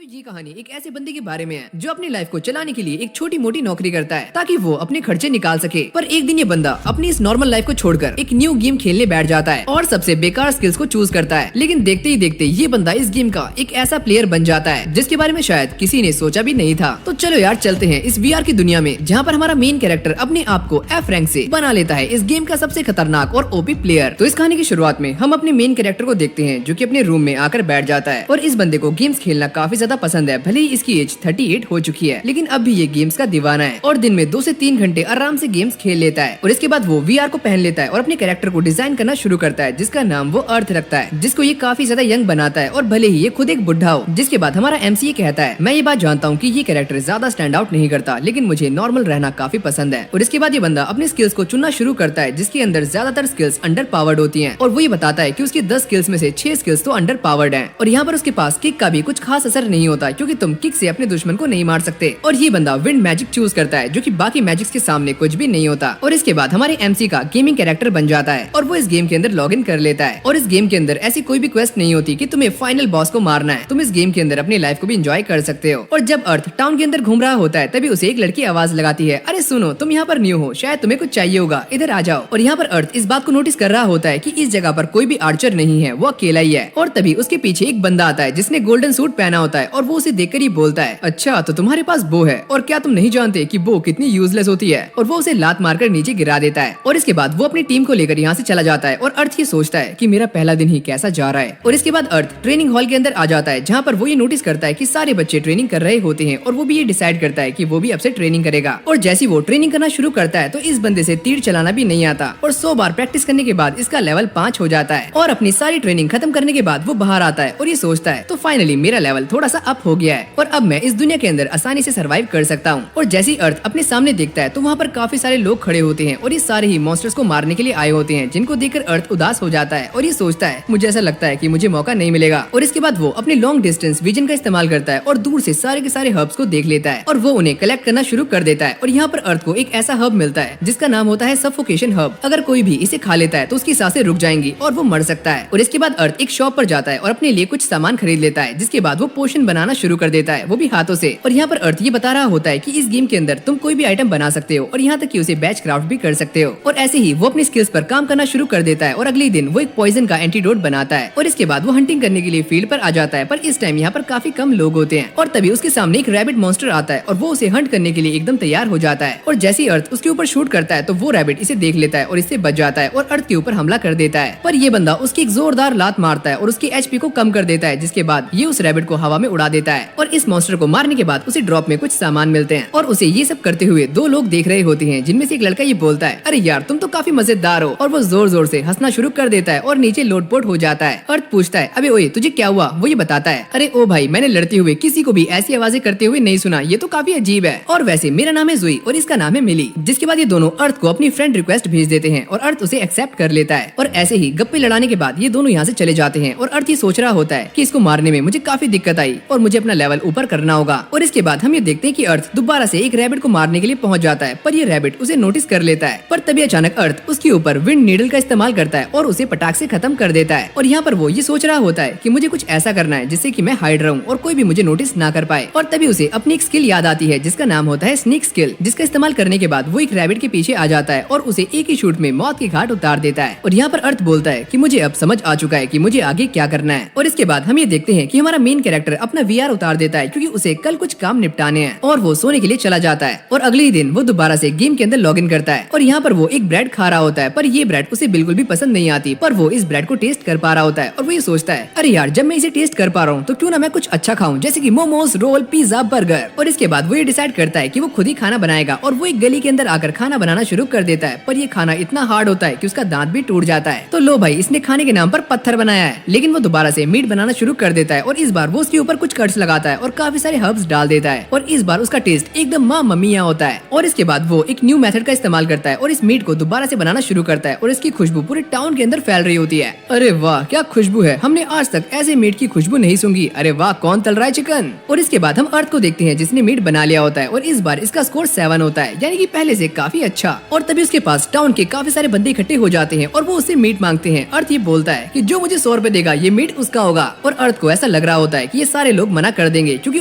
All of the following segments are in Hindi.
तो ये कहानी एक ऐसे बंदे के बारे में है जो अपनी लाइफ को चलाने के लिए एक छोटी मोटी नौकरी करता है ताकि वो अपने खर्चे निकाल सके। पर एक दिन ये बंदा अपनी इस नॉर्मल लाइफ को छोड़कर एक न्यू गेम खेलने बैठ जाता है और सबसे बेकार स्किल्स को चूज करता है। लेकिन देखते ही देखते ये बंदा इस गेम का एक ऐसा प्लेयर बन जाता है जिसके बारे में शायद किसी ने सोचा भी नहीं था। तो चलो यार चलते हैं इस VR की दुनिया में जहाँ पर हमारा मेन कैरेक्टर अपने आप को F रैंक से बना लेता है इस गेम का सबसे खतरनाक और ओपी प्लेयर। तो इस कहानी की शुरुआत में हम अपने मेन कैरेक्टर को देखते हैं जो कि अपने रूम में आकर बैठ जाता है और इस बंदे को गेम्स खेलना काफी ज्यादा पसंद है। भले ही इसकी एज 38 हो चुकी है लेकिन अब भी ये गेम्स का दीवाना है और दिन में 2 से 3 घंटे आराम से गेम्स खेल लेता है। और इसके बाद वो VR को पहन लेता है और अपने कैरेक्टर को डिजाइन करना शुरू करता है जिसका नाम वो अर्थ रखता है, जिसको ये काफी ज्यादा यंग बनाता है और भले ही ये खुद एक बुढ़ा हो। जिसके बाद हमारा MC ये कहता है, मैं ये बात जानता हूँ कि ये कैरेक्टर ज्यादा स्टैंड आउट नहीं करता लेकिन मुझे नॉर्मल रहना काफी पसंद है। और इसके बाद ये बंदा अपनी स्किल्स को चुनना शुरू करता है जिसके अंदर ज्यादातर स्किल्स अंडर पावर्ड होती है और वो ये बताता है कि उसकी 10 स्किल्स में से 6 स्किल्स तो अंडर पावर्ड है। और यहाँ पर उसके पास किक का भी कुछ खास असर नहीं होता क्योंकि तुम किक से अपने दुश्मन को नहीं मार सकते। और ये बंदा विंड मैजिक चूज करता है जो कि बाकी मैजिक्स के सामने कुछ भी नहीं होता। और इसके बाद हमारे MC का गेमिंग कैरेक्टर बन जाता है और वो इस गेम के अंदर लॉग इन कर लेता है। और इस गेम के अंदर ऐसी कोई भी क्वेस्ट नहीं होती कि तुम्हें फाइनल बॉस को मारना है, तुम इस गेम के अंदर अपनी लाइफ को भी एंजॉय कर सकते हो। और जब अर्थ टाउन के अंदर घूम रहा होता है तभी उसे एक लड़की आवाज लगाती है, अरे सुनो तुम यहाँ पर न्यू हो, शायद तुम्हें कुछ चाहिए होगा, इधर आ जाओ। और यहाँ पर अर्थ इस बात को नोटिस कर रहा होता है कि इस जगह पर कोई भी आर्चर नहीं है, वो अकेला ही है। और तभी उसके पीछे एक बंदा आता है जिसने गोल्डन सूट पहना होता है और वो उसे देखकर ही बोलता है, अच्छा तो तुम्हारे पास बो है और क्या तुम नहीं जानते कि बो कितनी यूजलेस होती है। और वो उसे लात मारकर नीचे गिरा देता है। और इसके बाद वो अपनी टीम को लेकर यहाँ से चला जाता है और अर्थ ये सोचता है कि मेरा पहला दिन ही कैसा जा रहा है। और इसके बाद अर्थ ट्रेनिंग हॉल के अंदर आ जाता है जहाँ पर वो ये नोटिस करता है कि सारे बच्चे ट्रेनिंग कर रहे होते हैं और वो भी ये डिसाइड करता है कि वो भी अब से ट्रेनिंग करेगा। और जैसी वो ट्रेनिंग करना शुरू करता है तो इस बंदे से तीर चलाना भी नहीं आता और 100 बार प्रैक्टिस करने के बाद इसका लेवल 5 हो जाता है। और अपनी सारी ट्रेनिंग खत्म करने के बाद वो बाहर आता है और ये सोचता है तो फाइनली मेरा लेवल थोड़ा सा अप हो गया है और अब मैं इस दुनिया के अंदर आसानी से सर्वाइव कर सकता हूँ। और जैसी अर्थ अपने सामने देखता है तो वहाँ पर काफी सारे लोग खड़े होते हैं और ये सारे ही मॉन्स्टर्स को मारने के लिए आए होते हैं, जिनको देखकर अर्थ उदास हो जाता है और ये सोचता है मुझे ऐसा लगता है कि मुझे मौका नहीं मिलेगा। और इसके बाद वो अपने लॉन्ग डिस्टेंस विजन का इस्तेमाल करता है और दूर से सारे के सारे हर्ब्स को देख लेता है और वो उन्हें कलेक्ट करना शुरू कर देता है। और यहाँ पर अर्थ को एक ऐसा हर्ब मिलता है जिसका नाम होता है सफोकेशन हर्ब। अगर कोई भी इसे खा लेता है तो उसकी सांसें रुक जाएंगी और वो मर सकता है। और इसके बाद अर्थ एक शॉप पर जाता है और अपने लिए कुछ सामान खरीद लेता है जिसके बाद वो पोशन बनाना शुरू कर देता है, वो भी हाथों से। और यहाँ पर अर्थ ये बता रहा होता है कि इस गेम के अंदर तुम कोई भी आइटम बना सकते हो और यहाँ तक कि उसे बैच क्राफ्ट भी कर सकते हो। और ऐसे ही वो अपनी स्किल्स पर काम करना शुरू कर देता है और अगले दिन वो एक पॉइजन का एंटीडोट बनाता है। और इसके बाद वो हंटिंग करने के लिए फील्ड पर आ जाता है पर इस टाइम यहाँ पर काफी कम लोग होते हैं और तभी उसके सामने एक रैबिट मॉन्स्टर आता है और वो उसे हंट करने के लिए एकदम तैयार हो जाता है। और जैसे ही अर्थ उसके ऊपर शूट करता है तो वो रैबिट इसे देख लेता है और इससे बच जाता है और अर्थ के ऊपर हमला कर देता है। पर ये बंदा उसकी एक जोरदार लात मारता है और उसकी HP को कम कर देता है जिसके बाद ये उस रैबिट को हवा में उड़ा देता है। और इस मॉन्स्टर को मारने के बाद उसे ड्रॉप में कुछ सामान मिलते हैं और उसे ये सब करते हुए 2 लोग देख रहे होते हैं, जिनमें से एक लड़का ये बोलता है, अरे यार तुम तो काफी मजेदार हो। और वो जोर जोर से हंसना शुरू कर देता है और नीचे लोटपोट हो जाता है। अर्थ पूछता है, अबे ओए तुझे क्या हुआ? वो ये बताता है, अरे ओ भाई मैंने लड़ते हुए किसी को भी ऐसी आवाजें करते हुए नहीं सुना, ये तो काफी अजीब है। और वैसे मेरा नाम है जुई और इसका नाम है मिली। जिसके बाद ये दोनों अर्थ को अपनी फ्रेंड रिक्वेस्ट भेज देते हैं और अर्थ उसे एक्सेप्ट कर लेता है। और ऐसे ही गप्पे लड़ाने के बाद ये दोनों यहाँ से चले जाते हैं और अर्थ ये सोच रहा होता है कि इसको मारने में मुझे काफी दिक्कत आई और मुझे अपना लेवल ऊपर करना होगा। और इसके बाद हम ये देखते हैं कि अर्थ दोबारा से एक रैबिट को मारने के लिए पहुंच जाता है पर ये रैबिट उसे नोटिस कर लेता है। पर तभी अचानक अर्थ उसके ऊपर विंड नीडल का इस्तेमाल करता है और उसे पटाख से खत्म कर देता है। और यहाँ पर वो ये सोच रहा होता है कि मुझे कुछ ऐसा करना है जिससे कि मैं हाइड रहूं और कोई भी मुझे नोटिस ना कर पाए। और तभी उसे अपनी एक स्किल याद आती है जिसका नाम होता है स्नीक स्किल, जिसका इस्तेमाल करने के बाद वो एक रैबिट के पीछे आ जाता है और उसे एक ही शूट में मौत की घाट उतार देता है। और यहाँ पर अर्थ बोलता है कि मुझे अब समझ आ चुका है कि मुझे आगे क्या करना है। और इसके बाद हम ये देखते हैं कि हमारा मेन कैरेक्टर अपना VR उतार देता है क्योंकि उसे कल कुछ काम निपटाने हैं और वो सोने के लिए चला जाता है। और अगले ही दिन वो दोबारा से गेम के अंदर लॉग इन करता है और यहाँ पर वो एक ब्रेड खा रहा होता है पर ये ब्रेड उसे बिल्कुल भी पसंद नहीं आती। पर वो इस ब्रेड को टेस्ट कर पा रहा होता है और वो ये सोचता है, अरे यार जब मैं इसे टेस्ट कर पा रहा हूँ तो क्यों ना मैं कुछ अच्छा खाऊं, जैसे कि मोमोज, रोल, पिज्जा, बर्गर। और इसके बाद वो ये डिसाइड करता है कि वो खुद ही खाना बनाएगा और वो एक गली के अंदर आकर खाना बनाना शुरू कर देता है। पर ये खाना इतना हार्ड होता है कि उसका दांत भी टूट जाता है। तो लो भाई इसने खाने के नाम पर पत्थर बनाया है। लेकिन वो दोबारा से मीट बनाना शुरू कर देता है और इस बार वो उसके ऊपर कुछ कट्स लगाता है और काफी सारे हर्ब्स डाल देता है और इस बार उसका टेस्ट एकदम माँ मम्मिया होता है। और इसके बाद वो एक न्यू मेथड का इस्तेमाल करता है और इस मीट को दोबारा से बनाना शुरू करता है और इसकी खुशबू पूरे टाउन के अंदर फैल रही होती है। अरे वाह क्या खुशबू है, हमने आज तक ऐसे मीट की खुशबू नहीं सूंघी। अरे वाह कौन तल रहा है चिकन। और इसके बाद हम अर्थ को देखते हैं जिसने मीट बना लिया होता है और इस बार इसका स्कोर 7 होता है, यानी कि पहले से काफी अच्छा। और तभी उसके पास टाउन के काफी सारे बंदे इकट्ठे हो जाते हैं और वो उससे मीट मांगते हैं। अर्थ ये बोलता है कि जो मुझे 100 रुपए देगा ये मीट उसका होगा। और अर्थ को ऐसा लग रहा होता है कि ये सारे सारे लोग मना कर देंगे क्योंकि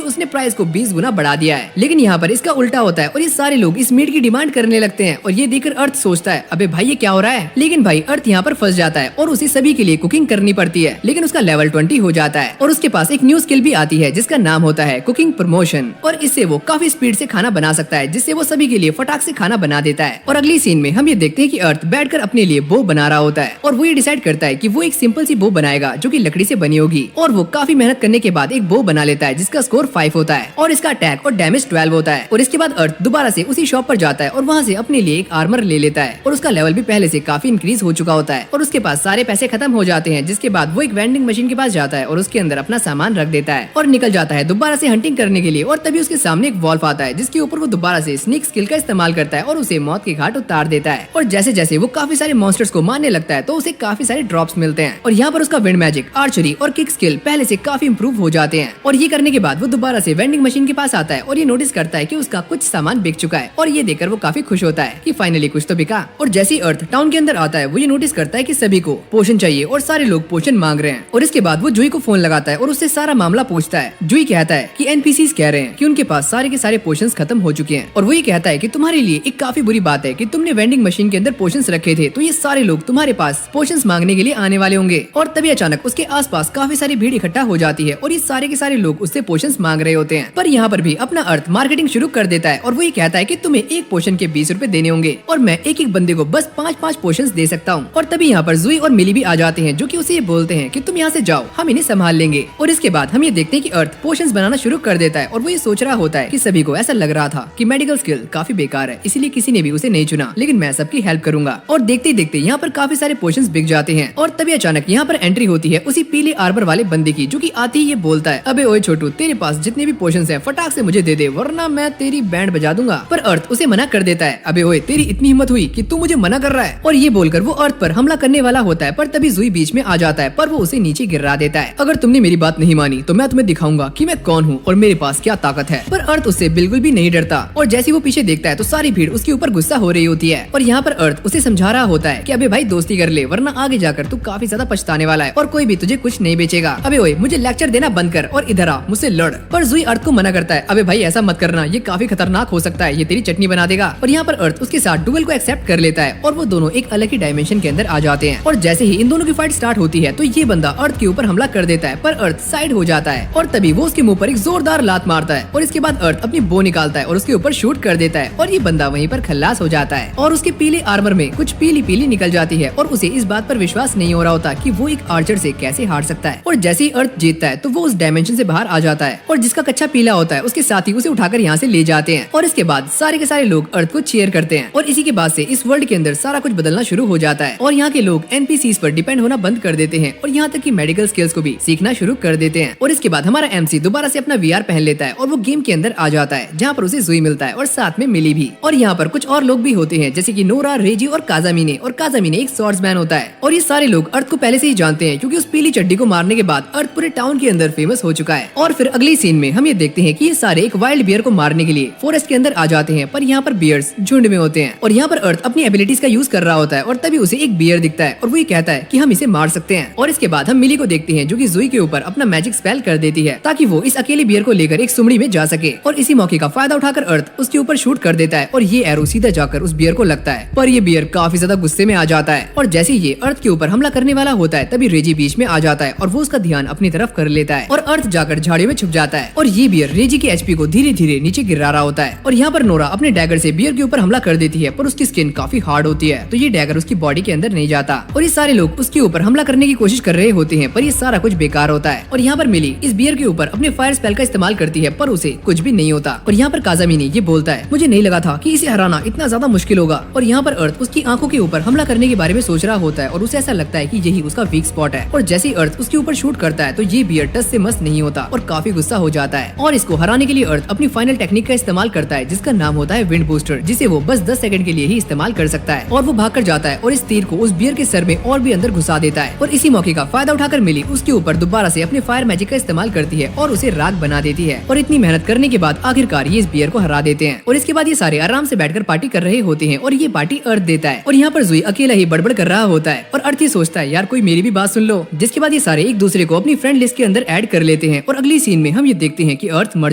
उसने प्राइस को 20 गुना बढ़ा दिया है। लेकिन यहाँ पर इसका उल्टा होता है और ये सारे लोग इस मीट की डिमांड करने लगते हैं और ये देखकर अर्थ सोचता है अबे भाई ये क्या हो रहा है। लेकिन भाई अर्थ यहाँ पर फंस जाता है और उसे सभी के लिए कुकिंग करनी पड़ती है। लेकिन उसका लेवल 20 हो जाता है और उसके पास एक न्यू स्किल भी आती है जिसका नाम होता है कुकिंग प्रमोशन और इससे वो काफी स्पीड से खाना बना सकता है जिससे वो सभी के लिए फटाक से खाना बना देता है। और अगली सीन में हम ये देखते हैं कि अर्थ बैठकर अपने लिए बो बना रहा होता है और वो ये डिसाइड करता है कि वो एक सिंपल सी बो बनाएगा जो कि लकड़ी से बनी होगी और वो काफी मेहनत करने के बाद एक बो बना लेता है जिसका स्कोर 5 होता है और इसका अटैक और डैमेज 12 होता है। और इसके बाद अर्थ दोबारा से उसी शॉप पर जाता है और वहाँ से अपने लिए एक आर्मर ले लेता है और उसका लेवल भी पहले से काफी इंक्रीज हो चुका होता है और उसके पास सारे पैसे खत्म हो जाते हैं। जिसके बाद वो एक वेंडिंग मशीन के पास जाता है और उसके अंदर अपना सामान रख देता है और निकल जाता है दोबारा से हंटिंग करने के लिए। और तभी उसके सामने एक वॉल्फ आता है जिसके ऊपर वो दोबारा से स्नीक स्किल का इस्तेमाल करता है और उसे मौत के घाट उतार देता है। और जैसे जैसे वो काफी सारे मॉन्स्टर्स को मारने लगता है तो उसे काफी सारे ड्रॉप्स मिलते हैं और यहाँ पर उसका विंड मैजिक, आर्चरी और किक स्किल पहले से काफी इंप्रूव हो जाते हैं। और ये करने के बाद वो दोबारा से वेंडिंग मशीन के पास आता है और ये नोटिस करता है कि उसका कुछ सामान बिक चुका है और ये देखकर वो काफी खुश होता है कि फाइनली कुछ तो बिका। और जैसे ही अर्थ टाउन के अंदर आता है वो ये नोटिस करता है कि सभी को पोशन चाहिए और सारे लोग पोशन मांग रहे हैं। और इसके बाद वो जुई को फोन लगाता है और उससे सारा मामला पूछता है। जुई कहता है कि एनपीसीज कह रहे हैं कि उनके पास सारे के सारे पोशंस खत्म हो चुके हैं और वो ये कहता है कि तुम्हारे लिए एक काफी बुरी बात है कि तुमने वेंडिंग मशीन के अंदर पोशंस रखे थे तो ये सारे लोग तुम्हारे पास पोशंस मांगने के लिए आने वाले होंगे। और तभी अचानक उसके आसपास काफी सारी भीड़ इकट्ठा हो जाती है और ये सारे के सारे लोग उससे पोशंस मांग रहे होते हैं। पर यहाँ पर भी अपना अर्थ मार्केटिंग शुरू कर देता है और वो ये कहता है कि तुम्हें एक पोशन के 20 रुपए देने होंगे और मैं एक एक बंदे को बस 5-5 पोशंस दे सकता हूँ। और तभी यहाँ पर जुई और मिली भी आ जाते हैं जो कि उसे ये बोलते हैं कि तुम यहाँ से जाओ, हम इन्हें संभाल लेंगे। और इसके बाद हम ये देखते हैं कि अर्थ पोशंस बनाना शुरू कर देता है और वो ये सोच रहा होता है कि सभी को ऐसा लग रहा था कि मेडिकल स्किल काफी बेकार है इसलिए किसी ने भी उसे नहीं चुना, लेकिन मैं सबकी हेल्प करूंगा। और देखते ही देखते यहाँ पर काफी सारे पोशंस बिक जाते हैं। और तभी अचानक यहाँ पर एंट्री होती है उसी पीले आर्मर वाले बंदे की जो कि आते ही ये बोलता है अबे ओए छोटू, तेरे पास जितने भी पोशंस हैं फटाक से मुझे दे दे वरना मैं तेरी बैंड बजा दूंगा। पर अर्थ उसे मना कर देता है। अबे ओए, तेरी इतनी हिम्मत हुई कि तू मुझे मना कर रहा है। और ये बोलकर वो अर्थ पर हमला करने वाला होता है पर तभी जुई बीच में आ जाता है पर वो उसे नीचे गिरा देता है। अगर तुमने मेरी बात नहीं मानी तो मैं तुम्हें दिखाऊंगा कि मैं कौन हूँ और मेरे पास क्या ताकत है। पर अर्थ उससे बिल्कुल भी नहीं डरता और जैसे वो पीछे देखता है तो सारी भीड़ उसके ऊपर गुस्सा हो रही होती है। और यहाँ पर अर्थ उसे समझा रहा होता है कि अबे भाई दोस्ती कर ले वरना आगे जाकर तू काफी ज्यादा पछताने वाला है और कोई भी तुझे कुछ नहीं बेचेगा। अबे ओए, मुझे लेक्चर देना बंद कर और इधर आ, मुझसे लड़। पर जुई अर्थ को मना करता है। अबे भाई ऐसा मत करना, ये काफी खतरनाक हो सकता है, ये तेरी चटनी बना देगा। और यहाँ पर अर्थ उसके साथ डुएल को एक्सेप्ट कर लेता है और वो दोनों एक अलग ही डायमेंशन के अंदर आ जाते हैं। और जैसे ही इन दोनों की फाइट स्टार्ट होती है तो ये बंदा अर्थ के ऊपर हमला कर देता है पर अर्थ साइड हो जाता है और तभी वो उसके मुंह पर एक जोरदार लात मारता है और इसके बाद अर्थ अपनी बो निकालता है और उसके ऊपर शूट कर देता है और ये बंदा वहीं पर खल्लास हो जाता है। और उसके पीले आर्मर में कुछ पीली पीली निकल जाती है और उसे इस बात पर विश्वास नहीं हो रहा होता कि वो एक आर्चर से कैसे हार सकता है। और जैसे ही अर्थ जीतता है तो वो उस डायमेंशन से बाहर आ जाता है और जिसका कच्चा पीला होता है उसके साथी उसे उठाकर यहाँ से ले जाते हैं। और इसके बाद सारे के सारे लोग अर्थ को चीयर करते हैं और इसी के बाद से इस वर्ल्ड के अंदर सारा कुछ बदलना शुरू हो जाता है और यहाँ के लोग एनपीसीज पर डिपेंड होना बंद कर देते हैं और यहाँ तक कि मेडिकल स्किल्स को भी सीखना शुरू कर देते हैं। और इसके बाद हमारा एमसी दोबारा से अपना वीआर पहन लेता है और वो गेम के अंदर आ जाता है जहाँ पर उसे जुई मिलता है और साथ में मिली भी। और यहाँ पर कुछ और लोग भी होते हैं जैसे कि नोरा, रेजी और काजामिने। और काजामिने एक स्वॉर्ड्समैन होता है और ये सारे लोग अर्थ को पहले से ही जानते हैं क्योंकि उस पीली चड्डी को मारने के बाद अर्थ पूरे टाउन के अंदर फेमस हो चुका है। और फिर अगली सीन में हम ये देखते हैं कि ये सारे एक वाइल्ड बियर को मारने के लिए फॉरेस्ट के अंदर आ जाते हैं पर यहाँ पर बियर्स झुंड में होते हैं और यहाँ पर अर्थ अपनी एबिलिटीज का यूज कर रहा होता है और तभी उसे एक बियर दिखता है और वो ये कहता है कि हम इसे मार सकते हैं। और इसके बाद हम मिली को देखते हैं जो कि जुई के ऊपर अपना मैजिक स्पेल कर देती है ताकि वो इस अकेले बियर को लेकर एक सुमड़ी में जा सके। और इसी मौके का फायदा उठाकर अर्थ उसके ऊपर शूट कर देता है और ये एरो सीधा जाकर उस बियर को लगता है पर ये बियर काफी ज्यादा गुस्से में आ जाता है। और जैसे ये अर्थ के ऊपर हमला करने वाला होता है तभी रेजी बीच में आ जाता है और वो उसका ध्यान अपनी तरफ कर लेता है और अर्थ जाकर झाड़ियों में छुप जाता है और ये बियर रेजी के एचपी को धीरे धीरे नीचे गिरा रहा होता है। और यहाँ पर नोरा अपने डैगर से बियर के ऊपर हमला कर देती है पर उसकी स्किन काफी हार्ड होती है तो ये डैगर उसकी बॉडी के अंदर नहीं जाता और ये सारे लोग उसके ऊपर हमला करने की कोशिश कर रहे होते हैं पर ये सारा कुछ बेकार होता है। और यहाँ पर मिली इस बियर के ऊपर अपने फायर स्पेल का इस्तेमाल करती है पर उसे कुछ भी नहीं होता। और यहाँ पर काजामिनी ये बोलता है मुझे नहीं लगा था कि इसे हराना इतना ज्यादा मुश्किल होगा। और यहाँ पर अर्थ उसकी आंखों के ऊपर हमला करने के बारे में सोच रहा होता है और उसे ऐसा लगता है कि यही उसका वीक स्पॉट है। और जैसे ही अर्थ उसके ऊपर शूट करता है तो ये बियर टच से मस नहीं होता और काफी गुस्सा हो जाता है और इसको हराने के लिए अर्थ अपनी फाइनल टेक्निक का इस्तेमाल करता है जिसका नाम होता है विंड बूस्टर, जिसे वो बस 10 सेकंड के लिए ही इस्तेमाल कर सकता है। और वो भागकर जाता है और इस तीर को उस बियर के सर में और भी अंदर घुसा देता है। और इसी मौके का फायदा उठाकर मिली उसके ऊपर दोबारा से अपने फायर मैजिक का इस्तेमाल करती है और उसे राख बना देती है। और इतनी मेहनत करने के बाद आखिरकार ये इस बियर को हरा देते हैं। और इसके बाद ये सारे आराम से बैठकर पार्टी कर रहे होते हैं और ये पार्टी अर्थ देता है। और यहाँ पर जुई अकेला ही बड़बड़ कर रहा होता है और अर्थ ये सोचता है यार कोई मेरी भी बात सुन लो। जिसके बाद ये सारे एक दूसरे को अपनी फ्रेंड लिस्ट के अंदर ऐड कर लेते लेते हैं और अगली सीन में हम ये देखते हैं कि अर्थ मर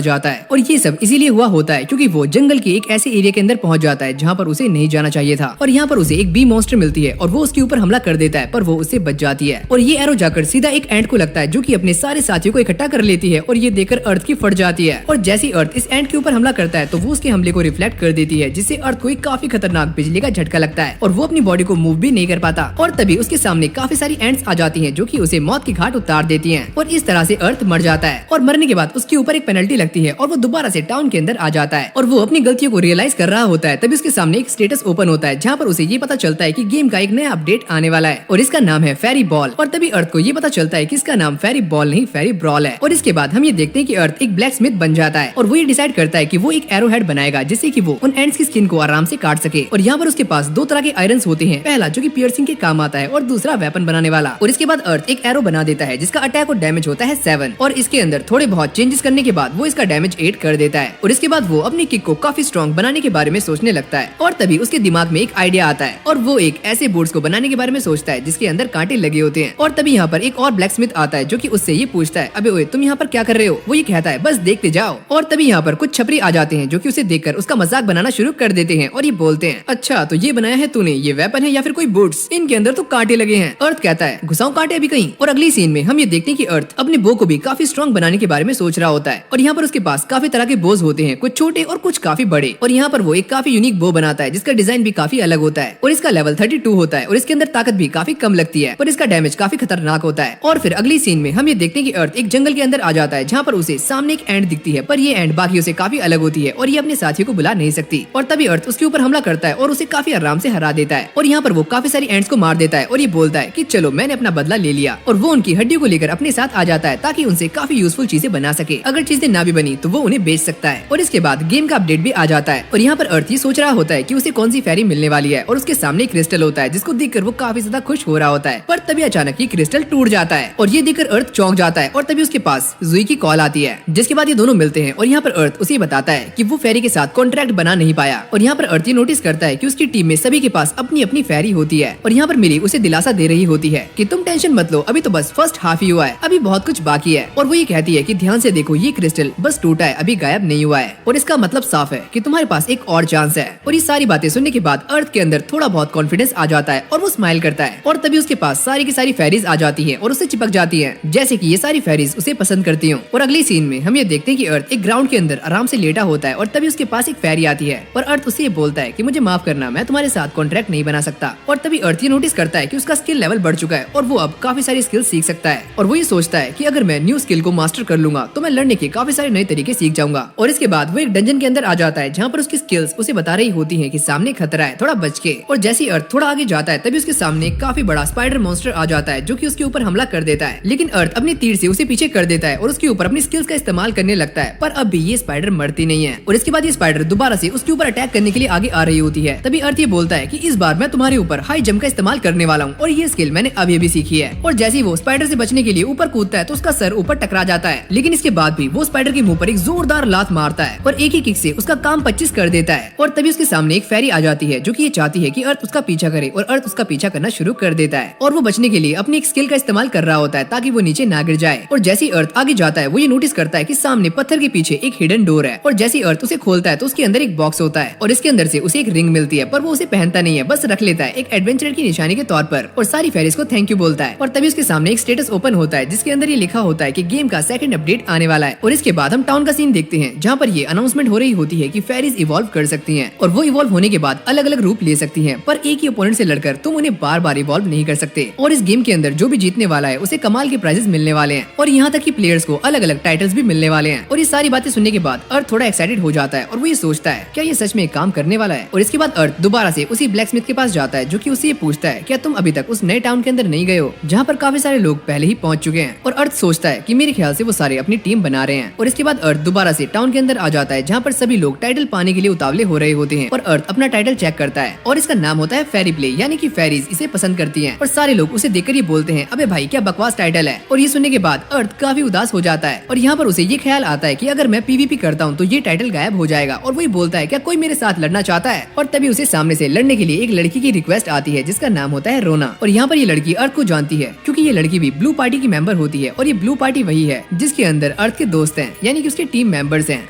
जाता है। और ये सब इसीलिए हुआ होता है क्योंकि वो जंगल के एक ऐसे एरिया के अंदर पहुंच जाता है जहाँ पर उसे नहीं जाना चाहिए था। और यहाँ पर उसे एक बी मॉन्स्टर मिलती है और वो उसके ऊपर हमला कर देता है, पर वो उससे बच जाती है। और ये एरो जाकर सीधा एक एंट को लगता है जो कि अपने सारे साथियों को इकट्ठा कर लेती है और ये देखकर अर्थ की फट जाती है। और जैसे ही अर्थ इस एंट के ऊपर हमला करता है तो वो उसके हमले को रिफ्लेक्ट कर देती है, जिससे अर्थ को एक काफी खतरनाक बिजली का झटका लगता है और वो अपनी बॉडी को मूव भी नहीं कर पाता। और तभी उसके सामने काफी सारी एंट्स आ जाती हैं जो कि उसे मौत की घाट उतार देती हैं। और इस तरह से अर्थ मर जाता है और मरने के बाद उसके ऊपर एक पेनल्टी लगती है और वो दोबारा से टाउन के अंदर आ जाता है और वो अपनी गलतियों को रियलाइज कर रहा होता है। तभी उसके सामने एक स्टेटस ओपन होता है जहाँ पर उसे ये पता चलता है कि गेम का एक नया अपडेट आने वाला है और इसका नाम है फेरी बॉल। और तभी अर्थ को ये पता चलता है कि इसका नाम फेरी बॉल नहीं फेरी ब्रॉल है। और इसके बाद हम ये देखते हैं कि अर्थ एक ब्लैक स्मिथ बन जाता है और वो ये डिसाइड करता है कि वो एक एरो हेड बनाएगा जिससे कि वो उन एंड्स की स्किन को आराम से काट सके। और यहाँ पर उसके पास दो तरह के आयरन्स होते हैं, पहला जो कि पियर्सिंग के काम आता है और दूसरा वेपन बनाने वाला। और इसके बाद अर्थ एक एरो बना देता है जिसका अटैक और डैमेज होता है 7 और इसके अंदर थोड़े बहुत चेंजेस करने के बाद वो इसका डैमेज 8 कर देता है। और इसके बाद वो अपनी किक को काफी स्ट्रॉन्ग बनाने के बारे में सोचने लगता है और तभी उसके दिमाग में एक आइडिया आता है और वो एक ऐसे बोर्ड्स को बनाने के बारे में सोचता है जिसके अंदर कांटे लगे होते हैं। और तभी यहाँ पर एक और ब्लैक स्मिथ आता है जो कि उससे ये पूछता है, अबे ओए तुम यहाँ पर क्या कर रहे हो? वो ये कहता है बस देखते जाओ। और तभी यहाँ पर कुछ छपरी आ जाते हैं जो कि उसे देखकर उसका मजाक बनाना शुरू कर देते हैं और ये बोलते हैं, अच्छा तो ये बनाया है तूने, ये वेपन है या फिर कोई बूट्स? इनके अंदर तो कांटे लगे हैं। अर्थ कहता है घुसाओ कांटे अभी कहीं। और अगली सीन में हम ये देखते हैं कि अर्थ अपने बो को भी काफी स्ट्रॉन्ग बनाने के बारे में सोच रहा होता है और यहाँ पर उसके पास काफी तरह के बोज होते हैं, कुछ छोटे और कुछ काफी बड़े। और यहाँ पर वो एक काफी यूनिक बो बनाता है जिसका डिजाइन भी काफी अलग होता है और इसका लेवल 32 होता है और इसके अंदर ताकत भी काफी कम लगती है पर इसका डैमेज काफी खतरनाक होता है। और फिर अगली सीन में हम ये देखते हैं कि अर्थ एक जंगल के अंदर आ जाता है जहाँ पर उसे सामने एक एंट दिखती है, पर ये एंट बाकियों से काफी अलग होती है और ये अपने साथियों को बुला नहीं सकती। और तभी अर्थ उसके ऊपर हमला करता है और उसे काफी आराम से हरा देता है और यहाँ पर वो काफी सारी एंट्स को मार देता है और ये बोलता है कि चलो मैंने अपना बदला ले लिया। और वो उनकी हड्डियों को लेकर अपने साथ आ जाता है ताकि उनसे काफी यूजफुल चीजें बना सके, अगर चीजें ना भी बनी तो वो उन्हें बेच सकता है। और इसके बाद गेम का अपडेट भी आ जाता है और यहाँ पर अर्थ ये सोच रहा होता है कि उसे कौन सी फेरी मिलने वाली है और उसके सामने एक क्रिस्टल होता है जिसको देखकर वो काफी ज्यादा खुश हो रहा होता है। पर तभी अचानक ये क्रिस्टल टूट जाता है और ये देखकर अर्थ चौंक जाता है और तभी उसके पास जुई की कॉल आती है जिसके बाद ये दोनों मिलते हैं और यहाँ पर अर्थ उसे बताता है कि वो फेरी के साथ कॉन्ट्रैक्ट बना नहीं पाया। और यहाँ पर अर्थ ये नोटिस करता है कि उसकी टीम में सभी के पास अपनी अपनी फेरी होती है और यहाँ पर मिली उसे दिलासा दे रही होती है कि तुम टेंशन मत लो, अभी तो बस फर्स्ट हाफ ही हुआ है, अभी बहुत कुछ बाकी है। और वो ये कहती है कि ध्यान से देखो ये क्रिस्टल बस टूटा है, अभी गायब नहीं हुआ है और इसका मतलब साफ है कि तुम्हारे पास एक और चांस है। और ये सारी बातें सुनने के बाद अर्थ के अंदर थोड़ा बहुत कॉन्फिडेंस आ जाता है और वो स्माइल करता है और तभी उसके पास सारी की सारी फेरीज आ जाती है और उससे चिपक जाती है जैसे कि ये सारी फेरीज उसे पसंद करती हूँ। और अगली सीन में हम ये देखते हैं कि अर्थ एक ग्राउंड के अंदर आराम से लेटा होता है और तभी उसके पास एक फेरी आती है और अर्थ उसे बोलता है कि मुझे माफ करना, मैं तुम्हारे साथ कॉन्ट्रैक्ट नहीं बना सकता। और तभी अर्थ ये नोटिस करता है कि उसका स्किल लेवल बढ़ चुका है और वो अब काफी सारी स्किल सीख सकता है और वो ये सोचता है कि अगर मैं न्यू स्किल को मास्टर कर लूंगा तो मैं लड़ने के काफी सारे नए तरीके सीख जाऊंगा। और इसके बाद वो एक डंजन के अंदर आ जाता है जहाँ पर उसकी स्किल्स उसे बता रही होती है कि सामने खतरा है, थोड़ा बच के। और जैसे ही अर्थ थोड़ा आगे जाता है तभी उसके सामने एक काफी बड़ा स्पाइडर मॉन्स्टर आ जाता है जो कि उसके ऊपर हमला कर देता है, लेकिन अर्थ अपनी तीर से उसे पीछे कर देता है और उसके ऊपर अपनी स्किल्स का इस्तेमाल करने लगता है। पर अब भी ये स्पाइडर मरती नहीं है और इसके बाद ये स्पाइडर दोबारा से उसके ऊपर अटैक करने के लिए आगे आ रही होती है। तभी अर्थ ये बोलता है कि इस बार मैं तुम्हारे ऊपर हाई जंप का इस्तेमाल करने वाला हूँ और ये स्किल मैंने अभी अभी सीखी है। और जैसे ही वो स्पाइडर से बचने के लिए ऊपर कूदता है तो उसका सर ऊपर टकरा जाता है, लेकिन इसके बाद भी वो स्पाइडर के मुंह पर एक जोरदार लात मारता है और एक ही किक से उसका काम 25 कर देता है। और तभी उसके सामने एक फेरी आ जाती है जो कि ये चाहती है कि अर्थ उसका पीछा करे और अर्थ उसका पीछा करना शुरू कर देता है और वो बचने के लिए अपनी एक स्किल का इस्तेमाल कर रहा होता है ताकि वो नीचे ना गिर जाए। और जैसे ही अर्थ आगे जाता है वो ये नोटिस करता है कि सामने पत्थर के पीछे एक हिडन डोर है और जैसे ही अर्थ उसे खोलता है तो उसके अंदर एक बॉक्स होता है और इसके अंदर से उसे एक रिंग मिलती है, पर वो उसे पहनता नहीं है, बस रख लेता है एक एडवेंचर की निशानी के तौर पर और सारी फेरीज को थैंक यू बोलता है। और तभी उसके सामने एक स्टेटस ओपन होता है जिसके अंदर ये लिखा होता है कि गेम का सेकंड अपडेट आने वाला है। और इसके बाद हम टाउन का सीन देखते हैं जहाँ पर ये अनाउंसमेंट हो रही होती है कि फेरीज इवॉल्व कर सकती हैं और वो इवॉल्व होने के बाद अलग अलग रूप ले सकती हैं, पर एक ही ओपोनेंट से लड़कर तुम उन्हें बार बार इवॉल्व नहीं कर सकते। और इस गेम के अंदर जो भी जीतने वाला है उसे कमाल के प्राइजेस मिलने वाले हैं और यहाँ तक कि प्लेयर्स को अलग अलग टाइटल्स भी मिलने वाले हैं। और ये सारी बातें सुनने के बाद अर्थ थोड़ा एक्साइटेड हो जाता है और वो ये सोचता है क्या ये सच में काम करने वाला है। और इसके बाद अर्थ दोबारा से उसी ब्लैक स्मिथ के पास जाता है जो कि उसे ये पूछता है क्या तुम अभी तक उस नए टाउन के अंदर नहीं गए हो जहाँ पर काफी सारे लोग पहले ही पहुंच चुके हैं। और अर्थ सोचता है कि मेरे ख्याल से वो सारे अपनी टीम बना रहे हैं। और इसके बाद अर्थ दोबारा से टाउन के अंदर आ जाता है जहाँ पर सभी लोग टाइटल पाने के लिए उतावले हो रहे होते हैं और अर्थ अपना टाइटल चेक करता है और इसका नाम होता है फेरी प्ले, यानी कि फेरीज इसे पसंद करती हैं और सारे लोग उसे देखकर ये बोलते हैं अबे भाई क्या बकवास टाइटल है। और ये सुनने के बाद अर्थ काफी उदास हो जाता है और यहाँ पर उसे ये ख्याल आता है कि अगर मैं पीवीपी करता हूँ तो ये टाइटल गायब हो जाएगा और वही बोलता है क्या कोई मेरे साथ लड़ना चाहता है। और तभी उसे सामने से लड़ने के लिए एक लड़की की रिक्वेस्ट आती है जिसका नाम होता है रोना। और यहाँ पर ये लड़की अर्थ को जानती है क्योंकि ये लड़की भी ब्लू पार्टी की मेंबर होती है और ये ब्लू पार्टी पार्टी वही है जिसके अंदर अर्थ के दोस्त हैं, यानी कि उसके टीम मेंबर्स हैं।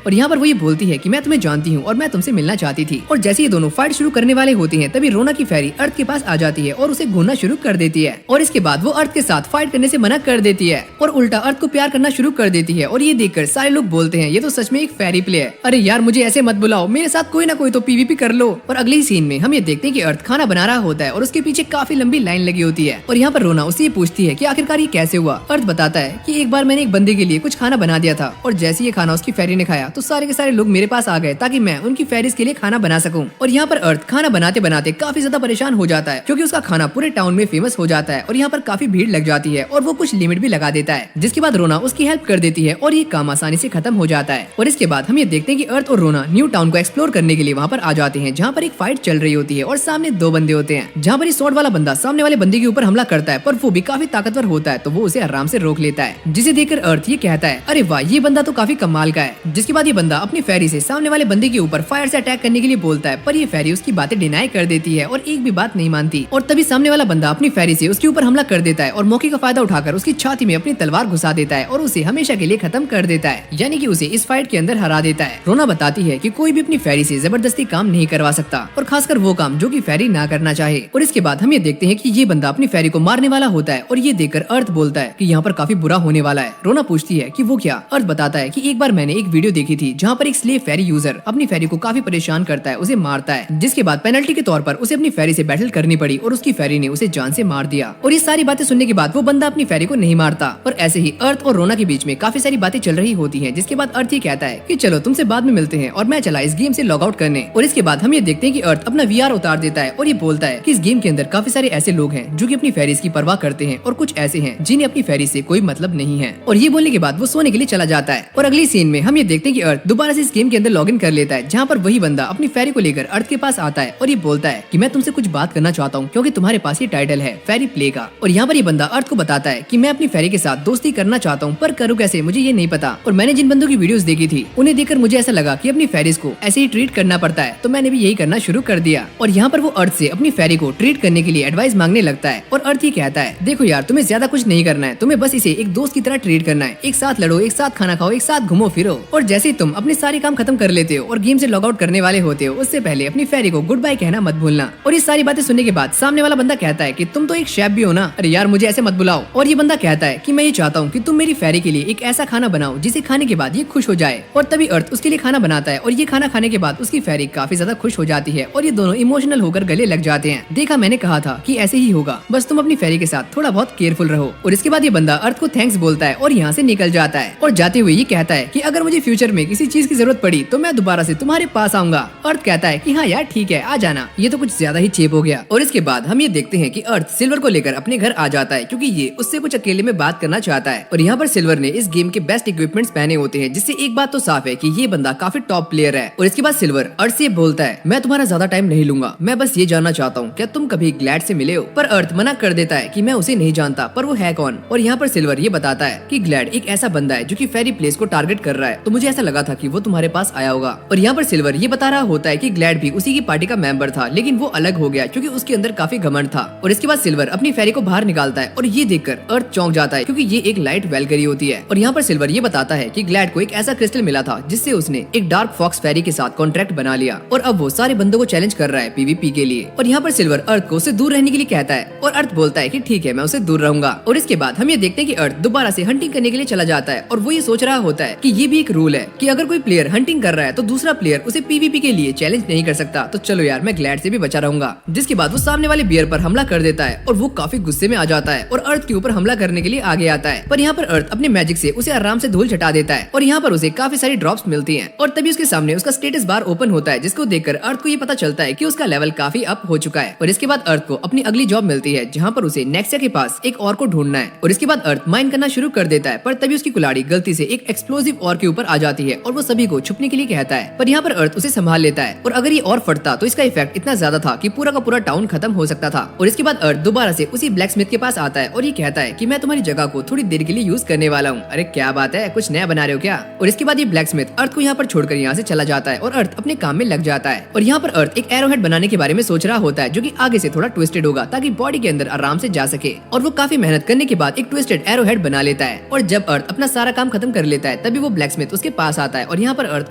और यहाँ पर वो ये बोलती है कि मैं तुम्हें जानती हूँ और मैं तुमसे मिलना चाहती थी। और जैसे ये दोनों फाइट शुरू करने वाले होते हैं तभी रोना की फेरी अर्थ के पास आ जाती है और उसे घूरना शुरू कर देती है। और इसके बाद वो अर्थ के साथ फाइट करने से मना कर देती है और उल्टा अर्थ को प्यार करना शुरू कर देती है। और ये देखकर सारे लोग बोलते हैं ये तो सच में एक फेरी प्ले है। अरे यार मुझे ऐसे मत बुलाओ, मेरे साथ कोई ना कोई तो पीवीपी कर लो। और अगले ही सीन में हम ये देखते हैं कि अर्थ खाना बना रहा होता है और उसके पीछे काफी लंबी लाइन लगी होती है। और यहाँ पर रोना उससे पूछती है कि आखिरकार ये कैसे हुआ। अर्थ बताता है कि एक बार मैंने एक बंदे के लिए कुछ खाना बना दिया था और जैसे ये खाना उसकी फेरी ने खाया तो सारे के सारे लोग मेरे पास आ गए ताकि मैं उनकी फेरिस के लिए खाना बना सकूं। और यहाँ पर अर्थ खाना बनाते बनाते काफी ज्यादा परेशान हो जाता है क्योंकि उसका खाना पूरे टाउन में फेमस हो जाता है और यहाँ पर काफी भीड़ लग जाती है और वो कुछ लिमिट भी लगा देता है, जिसके बाद रोना उसकी हेल्प कर देती है और ये काम आसानी से खत्म हो जाता है। और इसके बाद हम ये देखते हैं कि अर्थ और रोना न्यू टाउन को एक्सप्लोर करने के लिए वहाँ पर आ जाते हैं जहाँ पर एक फाइट चल रही होती है और सामने दो बंदे होते हैं। जहाँ पर ये शॉर्ट वाला बंदा सामने वाले बंदे के ऊपर हमला करता है पर वो भी काफी ताकतवर होता है तो वो उसे आराम से रोक लेता है, जिसे देखकर अर्थ ये कहता है अरे वाह ये बंदा तो काफी कमाल का है। जिसके बाद ये बंदा अपनी फेरी से सामने वाले बंदे के ऊपर फायर से अटैक करने के लिए बोलता है पर ये फेरी उसकी बातें डिनाई कर देती है और एक भी बात नहीं मानती। और तभी सामने वाला बंदा अपनी फेरी से उसके ऊपर हमला कर देता है और मौके का फायदा उठाकर उसकी छाती में अपनी तलवार घुसा देता है और उसे हमेशा के लिए खत्म कर देता है, यानी कि उसे इस फाइट के अंदर हरा देता है। रोना बताती है कि कोई भी अपनी फेरी से जबरदस्ती काम नहीं करवा सकता और खासकर वो काम जो कि फेरी ना करना चाहे। और इसके बाद हम ये देखते हैं कि ये बंदा अपनी फेरी को मारने वाला होता है और ये देखकर अर्थ बोलता है कि यहाँ पर काफी बुरा होने वाला है। रोना पूछती है कि वो क्या। अर्थ बताता है कि एक बार मैंने एक वीडियो देखी थी जहाँ पर एक स्लेव फेरी यूजर अपनी फेरी को काफी परेशान करता है, उसे मारता है, जिसके बाद पेनल्टी के तौर पर उसे अपनी फेरी से बैटल करनी पड़ी और उसकी फेरी ने उसे जान से मार दिया। और ये सारी बातें सुनने के बाद वो बंदा अपनी फेरी को नहीं मारता। और ऐसे ही अर्थ और रोना के बीच में काफी सारी बातें चल रही होती हैं, जिसके बाद अर्थ ये कहता है कि चलो तुमसे बाद में मिलते हैं और मैं चला इस गेम से लॉग आउट करने। और इसके बाद हम ये देखते हैं कि अर्थ अपना वीआर उतार देता है और ये बोलता है कि इस गेम के अंदर काफी सारे ऐसे लोग हैं जो कि अपनी फेरीज की परवाह करते हैं और कुछ ऐसे हैं जिन्हें अपनी फेरी से कोई मतलब नहीं है। और ये बोलने के बाद वो सोने के लिए चला जाता है। और अगली सीन में हम ये देखते हैं कि अर्थ दोबारा से इस गेम के अंदर लॉग इन कर लेता है, जहाँ पर वही बंदा अपनी फेरी को लेकर अर्थ के पास आता है और ये बोलता है कि मैं तुमसे कुछ बात करना चाहता हूँ क्योंकि तुम्हारे पास ये टाइटल है फेरी प्ले का। और यहाँ पर ये बंदा अर्थ को बताता है कि मैं अपनी फेरी के साथ दोस्ती करना चाहता हूँ पर करूँ कैसे मुझे ये नहीं पता। और मैंने जिन बंदों की वीडियोस देखी थी उन्हें देखकर मुझे ऐसा लगा कि अपनी फेरीज को ऐसे ही ट्रीट करना पड़ता है, तो मैंने भी यही करना शुरू कर दिया। और यहाँ पर वो अर्थ से अपनी फेरी को ट्रीट करने के लिए एडवाइस मांगने लगता है और अर्थ ये कहता है देखो यार तुम्हें ज्यादा कुछ नहीं करना है, तुम्हें बस इसे एक दोस्त की तरह ट्रीट करना है, एक साथ लड़ो, एक साथ खाना खाओ, एक साथ घूमो फिरो। और जैसे ही तुम अपने सारे काम खत्म कर लेते हो और गेम से लॉग आउट करने वाले होते हो उससे पहले अपनी फेरी को गुड बाय कहना मत भूलना। और ये सारी बातें सुनने के बाद सामने वाला बंदा कहता है कि तुम तो एक शेफ भी हो ना, अरे यार मुझे ऐसे मत बुलाओ। और ये बंदा कहता है कि मैं ये चाहता हूँ कि तुम मेरी फेरी के लिए एक ऐसा खाना बनाओ जिसे खाने के बाद ये खुश हो जाए। और तभी अर्थ उसके लिए खाना बनाता है और ये खाना खाने के बाद उसकी फेरी काफी ज्यादा खुश हो जाती है और ये दोनों इमोशनल होकर गले लग जाते हैं। देखा मैंने कहा था कि ऐसे ही होगा, बस तुम अपनी फेरी के साथ थोड़ा बहुत केयरफुल रहो। और इसके बाद ये बंदा अर्थ को थैंक्स बोलता है और यहाँ से निकल जाता है और जाते हुए ये कहता है कि अगर मुझे फ्यूचर में किसी चीज की जरूरत पड़ी तो मैं दोबारा से तुम्हारे पास आऊंगा। अर्थ कहता है कि हाँ यार ठीक है आ जाना। ये तो कुछ ज्यादा ही चेप हो गया। और इसके बाद हम ये देखते हैं कि अर्थ सिल्वर को लेकर अपने घर आ जाता है क्योंकि ये उससे कुछ अकेले में बात करना चाहता है। और यहाँ पर सिल्वर ने इस गेम के बेस्ट इक्विपमेंट्स पहने होते हैं, जिससे एक बात तो साफ है कि ये बंदा काफी टॉप प्लेयर है। और इसके बाद सिल्वर अर्थ से बोलता है मैं तुम्हारा ज्यादा टाइम नहीं लूंगा, मैं बस ये जानना चाहता हूँ क्या तुम कभी ग्लैड से मिले हो। पर अर्थ मना कर देता है कि मैं उसे नहीं जानता, पर वो है कौन। और यहाँ पर सिल्वर ये बताता है कि ग्लैड एक ऐसा बंदा है जो कि फेरी प्लेस को टारगेट कर रहा है, तो मुझे ऐसा लगा था कि वो तुम्हारे पास आया होगा। और यहाँ पर सिल्वर ये बता रहा होता है कि ग्लैड भी उसी की पार्टी का मेंबर था, लेकिन वो अलग हो गया क्योंकि उसके अंदर काफी घमंड था। और इसके बाद सिल्वर अपनी फेरी को बाहर निकालता है और ये देखकर अर्थ चौंक जाता है क्योंकि ये एक लाइट वेलकरी होती है। और यहाँ पर सिल्वर ये बताता है कि ग्लैड को एक ऐसा क्रिस्टल मिला था जिससे उसने एक डार्क फॉक्स फेरी के साथ कॉन्ट्रैक्ट बना लिया और अब वो सारे बंदों को चैलेंज कर रहा है पीवीपी के लिए। और यहाँ पर सिल्वर अर्थ को उससे दूर रहने के लिए कहता है और अर्थ बोलता है कि ठीक है मैं उसे दूर रहूंगा। और इसके बाद हम ये देखते हैं कि अर्थ दोबारा से हंटिंग करने के लिए चला जाता है और वो ये सोच रहा होता है कि ये भी एक रूल है कि अगर कोई प्लेयर हंटिंग कर रहा है तो दूसरा प्लेयर उसे पीवीपी के लिए चैलेंज नहीं कर सकता, तो चलो यार मैं ग्लैड से भी बचा रहूंगा। जिसके बाद वो सामने वाले बियर पर हमला कर देता है और वो काफी गुस्से में आ जाता है और अर्थ के ऊपर हमला करने के लिए आगे आता है। पर यहाँ पर अर्थ अपने मैजिक से उसे आराम से धूल छटा देता है और यहाँ पर उसे काफी सारी ड्रॉप्स मिलती हैं। और तभी उसके सामने उसका स्टेटस बार ओपन होता है, जिसको देखकर अर्थ को ये पता चलता है कि उसका लेवल काफी अप हो चुका है। और इसके बाद अर्थ को अपनी अगली जॉब मिलती है जहाँ पर उसे नेक्सिया के पास एक और को ढूंढना है। और इसके बाद अर्थ माइन करना शुरू कर देता है, पर तभी उसकी कुल्हाड़ी गलती से एक एक्सप्लोसिव और के ऊपर आ जाती है और वो सभी को छुपने के लिए कहता है। पर यहाँ पर अर्थ उसे संभाल लेता है और अगर ये और फटता तो इसका इफेक्ट इतना ज्यादा था कि पूरा का पूरा टाउन खत्म हो सकता था। और इसके बाद अर्थ दोबारा से उसी ब्लैक स्मिथ के पास आता है और ये कहता है कि मैं तुम्हारी जगह को थोड़ी देर के लिए यूज करने वाला हूँ। अरे क्या बात है, कुछ नया बना रहे हो क्या। और इसके बाद ये ब्लैक स्मिथ अर्थ को यहाँ पर छोड़कर यहाँ से चला जाता है और अर्थ अपने काम में लग जाता है। और यहाँ पर अर्थ एक एरोहेड बनाने के बारे में सोच रहा होता है जो कि आगे से थोड़ा ट्विस्टेड होगा ताकि बॉडी के अंदर आराम से जा सके। और वो काफी मेहनत करने के बाद एक ट्विस्टेड एरोहेड बना लेता लेता है। और जब अर्थ अपना सारा काम खत्म कर लेता है तभी वो ब्लैकस्मिथ उसके पास आता है और यहाँ पर अर्थ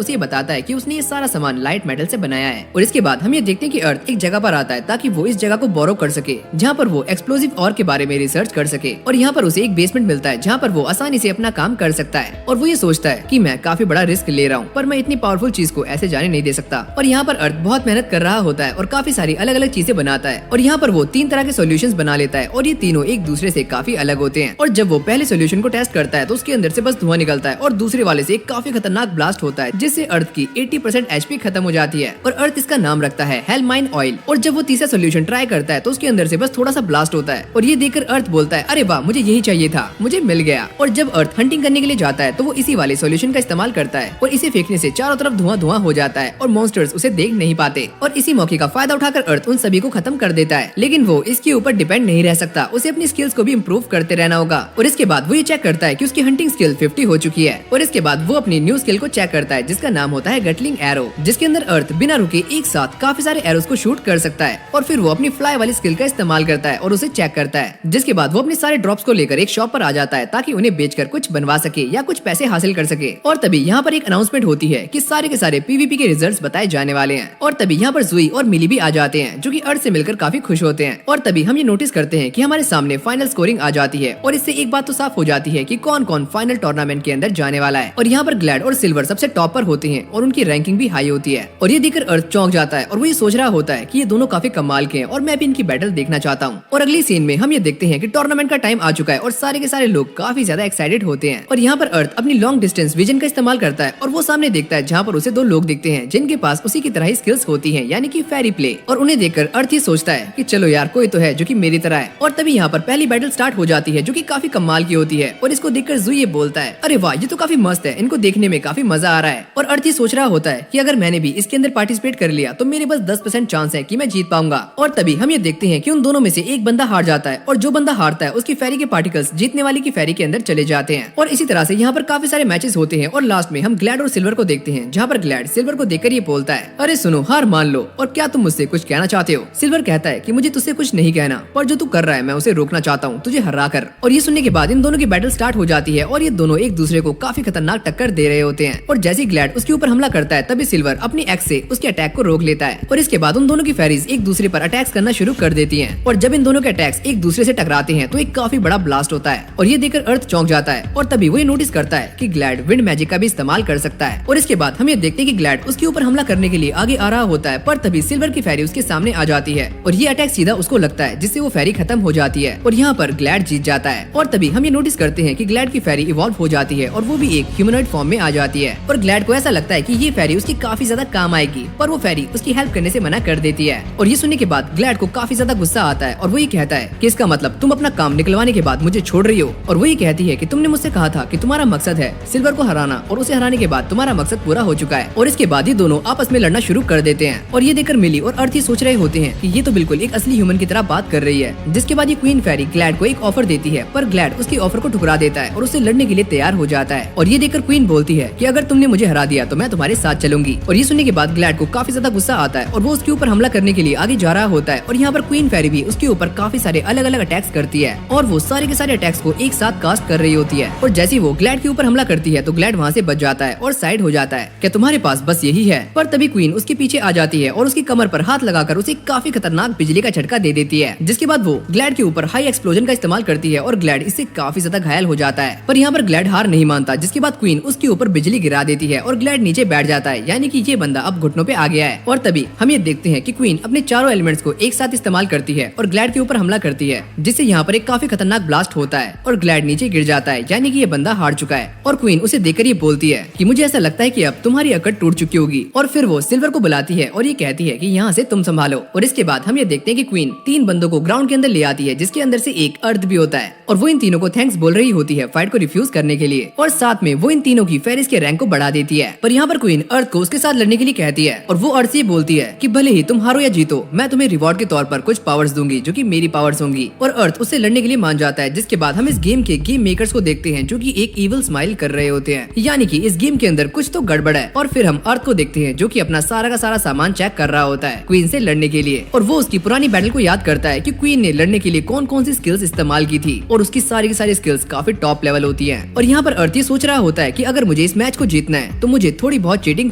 उसे बताता है कि उसने ये सारा सामान लाइट मेटल से बनाया है। और इसके बाद हम ये देखते हैं कि अर्थ एक जगह पर आता है ताकि वो इस जगह को बोरो कर सके जहाँ पर वो एक्सप्लोजिव और के बारे में रिसर्च कर सके। और यहाँ पर उसे एक बेसमेंट मिलता है जहाँ पर वो आसानी से अपना काम कर सकता है। और वो ये सोचता है कि मैं काफी बड़ा रिस्क ले रहा हूँ पर मैं इतनी पावरफुल चीज को ऐसे जाने नहीं दे सकता। और यहाँ पर अर्थ बहुत मेहनत कर रहा होता है और काफी सारी अलग अलग चीजें बनाता है। और यहाँ पर वो 3 तरह के सॉल्यूशंस बना लेता है और ये तीनों एक दूसरे से काफी अलग होते हैं। और जब वो पहले सॉल्यूशन को टेस्ट करता है तो उसके अंदर से बस धुआं निकलता है और दूसरे वाले से एक काफी खतरनाक ब्लास्ट होता है जिससे अर्थ की 80% एचपी खत्म हो जाती है। और अर्थ इसका नाम रखता है हेलमाइन ऑयल। और जब वो तीसरा सॉल्यूशन ट्राई करता है तो उसके अंदर से बस थोड़ा सा ब्लास्ट होता है और ये देखकर अर्थ बोलता है अरे वाह, मुझे यही चाहिए था, मुझे मिल गया। और जब अर्थ हंटिंग करने के लिए जाता है तो वो इसी वाले सॉल्यूशन का इस्तेमाल करता है और इसे फेंकने से चारों तरफ धुआं धुआं हो जाता है और मॉन्स्टर्स उसे देख नहीं पाते। और इसी मौके का फायदा उठाकर अर्थ उन सभी को खत्म कर देता है। लेकिन वो इसके ऊपर डिपेंड नहीं रह सकता, उसे अपनी स्किल्स को भी इम्प्रूव करते रहना होगा। और इसके बाद वो ये चेक करता है कि उसकी हंटिंग स्किल 50 हो चुकी है। और इसके बाद वो अपनी न्यू स्किल को चेक करता है जिसका नाम होता है गटलिंग एरो, जिसके अंदर अर्थ बिना रुके एक साथ काफी सारे एरोस को शूट कर सकता है। और फिर वो अपनी फ्लाई वाली स्किल का इस्तेमाल करता है और उसे चेक करता है। जिसके बाद वो अपने सारे ड्रॉप्स को लेकर एक शॉप पर आ जाता है ताकि उन्हें बेचकर कुछ बनवा सके या कुछ पैसे हासिल कर सके। और तभी यहाँ पर एक अनाउंसमेंट होती है कि सारे के सारे पीवीपी के रिजल्ट्स बताए जाने वाले हैं। और तभी यहाँ पर जुई और मिली भी आ जाते हैं जो कि अर्थ से मिलकर काफी खुश होते हैं। और तभी हम ये नोटिस करते हैं कि हमारे सामने फाइनल स्कोरिंग आ जाती है और इससे एक बात तो साफ हो जाती है कि कौन कौन फाइनल टूर्नामेंट के अंदर जाने वाला है। और यहाँ पर ग्लैड और सिल्वर सबसे टॉप पर होते हैं और उनकी रैंकिंग भी हाई होती है। और ये देखकर अर्थ चौंक जाता है और वो ये सोच रहा होता है कि ये दोनों काफी कमाल के हैं और मैं भी इनकी बैटल देखना चाहता हूँ। और अगली सीन में हम ये देखते हैं कि टूर्नामेंट का टाइम आ चुका है और सारे के सारे लोग काफी ज्यादा एक्साइटेड होते हैं। और यहाँ पर अर्थ अपनी लॉन्ग डिस्टेंस विजन का इस्तेमाल करता है और वो सामने देखता है जहाँ पर उसे 2 लोग दिखते हैं जिनके पास उसी की तरह ही स्किल्स होती हैं, यानी कि फेरी प्ले। और उन्हें देखकर अर्थ ये सोचता है कि चलो यार, कोई तो है जो कि मेरी तरह है। और तभी यहाँ पर पहली बैटल स्टार्ट हो जाती है जो कि काफी कमाल की होती है। और इसको देखकर जुई ये बोलता है अरे वाह, ये तो काफी मस्त है, इनको देखने में काफी मजा आ रहा है। और अर्थ ये सोच रहा होता है कि अगर मैंने भी इसके अंदर पार्टिसिपेट कर लिया तो मेरे बस 10% चांस है कि मैं जीत पाऊंगा। और तभी हम ये देखते हैं कि उन दोनों में से एक बंदा हार जाता है और जो बंदा हारता है उसकी फेरी के पार्टिकल्स जीतने वाली की फेरी के अंदर चले जाते हैं। और इसी तरह से यहाँ पर काफी सारे मैचेस होते हैं और लास्ट में हम ग्लैड और सिल्वर को देखते हैं जहाँ पर ग्लैड सिल्वर को देखकर ये बोलता है अरे सुनो, हार मान लो और क्या तुम मुझसे कुछ कहना चाहते हो? सिल्वर कहता है कि मुझे तुझसे कुछ नहीं कहना, पर जो तू कर रहा है मैं उसे रोकना चाहता हूँ, तुझे हरा कर। और ये सुनने के बाद इन दोनों की बैटल स्टार्ट हो जाती है और ये दोनों एक दूसरे को काफी खतरनाक टक्कर दे रहे होते हैं। और जैसे ही ग्लैड उसके ऊपर हमला करता है तभी सिल्वर अपनी एक्स से उसके अटैक को रोक लेता है। और इसके बाद उन दोनों की फेरीज एक दूसरे पर अटैक्स करना शुरू कर देती हैं। और जब इन दोनों के अटैक्स एक दूसरे से टकराते हैं तो एक काफी बड़ा ब्लास्ट होता है और ये देखकर अर्थ चौंक जाता है। और तभी वो ये नोटिस करता है कि ग्लैड विंड मैजिक का भी इस्तेमाल कर सकता है। और इसके बाद हम ये देखते हैं कि ग्लैड उसके ऊपर हमला करने के लिए आगे आ रहा होता है, पर तभी सिल्वर की फेरी उसके सामने आ जाती है और ये अटैक सीधा उसको लगता है जिससे वो फेरी खत्म हो जाती है और यहाँ पर ग्लैड जीत जाता है। और तभी हम ये नोटिस करते हैं कि ग्लैड की फेरी इवॉल्व हो जाती है और वो भी एक ह्यूमनॉइड फॉर्म में आ जाती है। और ग्लैड को ऐसा लगता है कि ये फेरी उसकी काफी ज्यादा काम आएगी, पर वो फेरी उसकी हेल्प करने से मना कर देती है। और ये सुनने के बाद ग्लैड को काफी ज्यादा गुस्सा आता है और वो ये कहता है कि इसका मतलब तुम अपना काम निकलवाने के बाद मुझे छोड़ रही हो। और वो ये कहती है कि तुमने मुझसे कहा था कि तुम्हारा मकसद है सिल्वर को हराना और उसे हराने के बाद तुम्हारा मकसद पूरा हो चुका है। और इसके बाद ये दोनों आपस में लड़ना शुरू कर देते हैं। और ये देखकर मिली और अर्थ सोच रहे होते हैं कि ये तो बिल्कुल एक असली ह्यूमन की तरह बात कर रही है। जिसके बाद ये क्वीन फेरी ग्लैड को एक ऑफर देती है, पर ग्लैड उसकी ऑफर को ठुकरा देता है और उससे लड़ने के लिए तैयार हो जाता है। और ये देखकर क्वीन बोलती है कि अगर तुमने मुझे हरा दिया तो मैं तुम्हारे साथ चलूंगी। और ये सुनने के बाद ग्लैड को काफी ज्यादा गुस्सा आता है और वो उसके ऊपर हमला करने के लिए आगे जा रहा होता है। और यहाँ पर क्वीन फेरी भी उसके ऊपर काफी सारे अलग अलग अटैक्स करती है और वो सारे के सारे अटैक्स को एक साथ कास्ट कर रही होती है। और जैसे वो ग्लैड के ऊपर हमला करती है तो ग्लैड वहाँ से बच जाता है और साइड हो जाता है। क्या तुम्हारे पास बस यही है? पर तभी क्वीन उसके पीछे आ जाती है और उसकी कमर पर हाथ लगाकर उसे काफी खतरनाक बिजली का झटका दे देती है। जिसके बाद वो ग्लैड के ऊपर हाई एक्सप्लोजन का इस्तेमाल करती है और ग्लैड इससे काफी ज्यादा घायल हो जाता है। पर यहाँ पर ग्लैड हार नहीं मानता, जिसके बाद क्वीन उसके ऊपर बिजली गिरा देती है और ग्लैड नीचे बैठ जाता है, यानी कि ये बंदा अब घुटनों पे आ गया है। और तभी हम ये देखते हैं कि क्वीन अपने चारों एलिमेंट्स को एक साथ इस्तेमाल करती है और ग्लैड के ऊपर हमला करती है, जिससे यहाँ पर एक काफी खतरनाक ब्लास्ट होता है और ग्लैड नीचे गिर जाता है, यानी कि ये बंदा हार चुका है। और क्वीन उसे देखकर ये बोलती है कि मुझे ऐसा लगता है कि अब तुम्हारी अकड़ टूट चुकी होगी। और फिर वो सिल्वर को बुलाती है और ये कहती है कि यहाँ से तुम संभालो। और इसके बाद हम ये देखते हैं कि क्वीन 3 बंदों को ग्राउंड के अंदर ले आती है, जिसके अंदर से एक अर्थ भी होता है और वो इन तीनों को थैंक्स बोल रही होती है फाइट को रिफ्यूज करने के लिए। और साथ में वो इन तीनों की फेरिस के रैंक को बढ़ा देती है। पर यहाँ पर क्वीन अर्थ को उसके साथ लड़ने के लिए कहती है और वो अर्थ से बोलती है कि भले ही तुम हारो या जीतो, मैं तुम्हें रिवॉर्ड के तौर पर कुछ पावर्स दूंगी जो कि मेरी पावर्स होंगी। और अर्थ उससे लड़ने के लिए मान जाता है। जिसके बाद हम इस गेम के गेम मेकर्स को देखते हैं जो कि एक इविल स्माइल कर रहे होते हैं, यानी कि इस गेम के अंदर कुछ तो गड़बड़ है। और फिर हम अर्थ को देखते हैं जो कि अपना सारा का सारा सामान चेक कर रहा होता है क्वीन से लड़ने के लिए। और वो उसकी पुरानी बैटल को याद करता है कि क्वीन ने लड़ने के लिए कौन कौन सी स्किल्स इस्तेमाल की थी और उसकी सारी की सारी स्किल्स काफी टॉप लेवल होती हैं। और यहाँ पर अर्थ ये सोच रहा होता है कि अगर मुझे इस मैच को जीतना है तो मुझे थोड़ी बहुत चीटिंग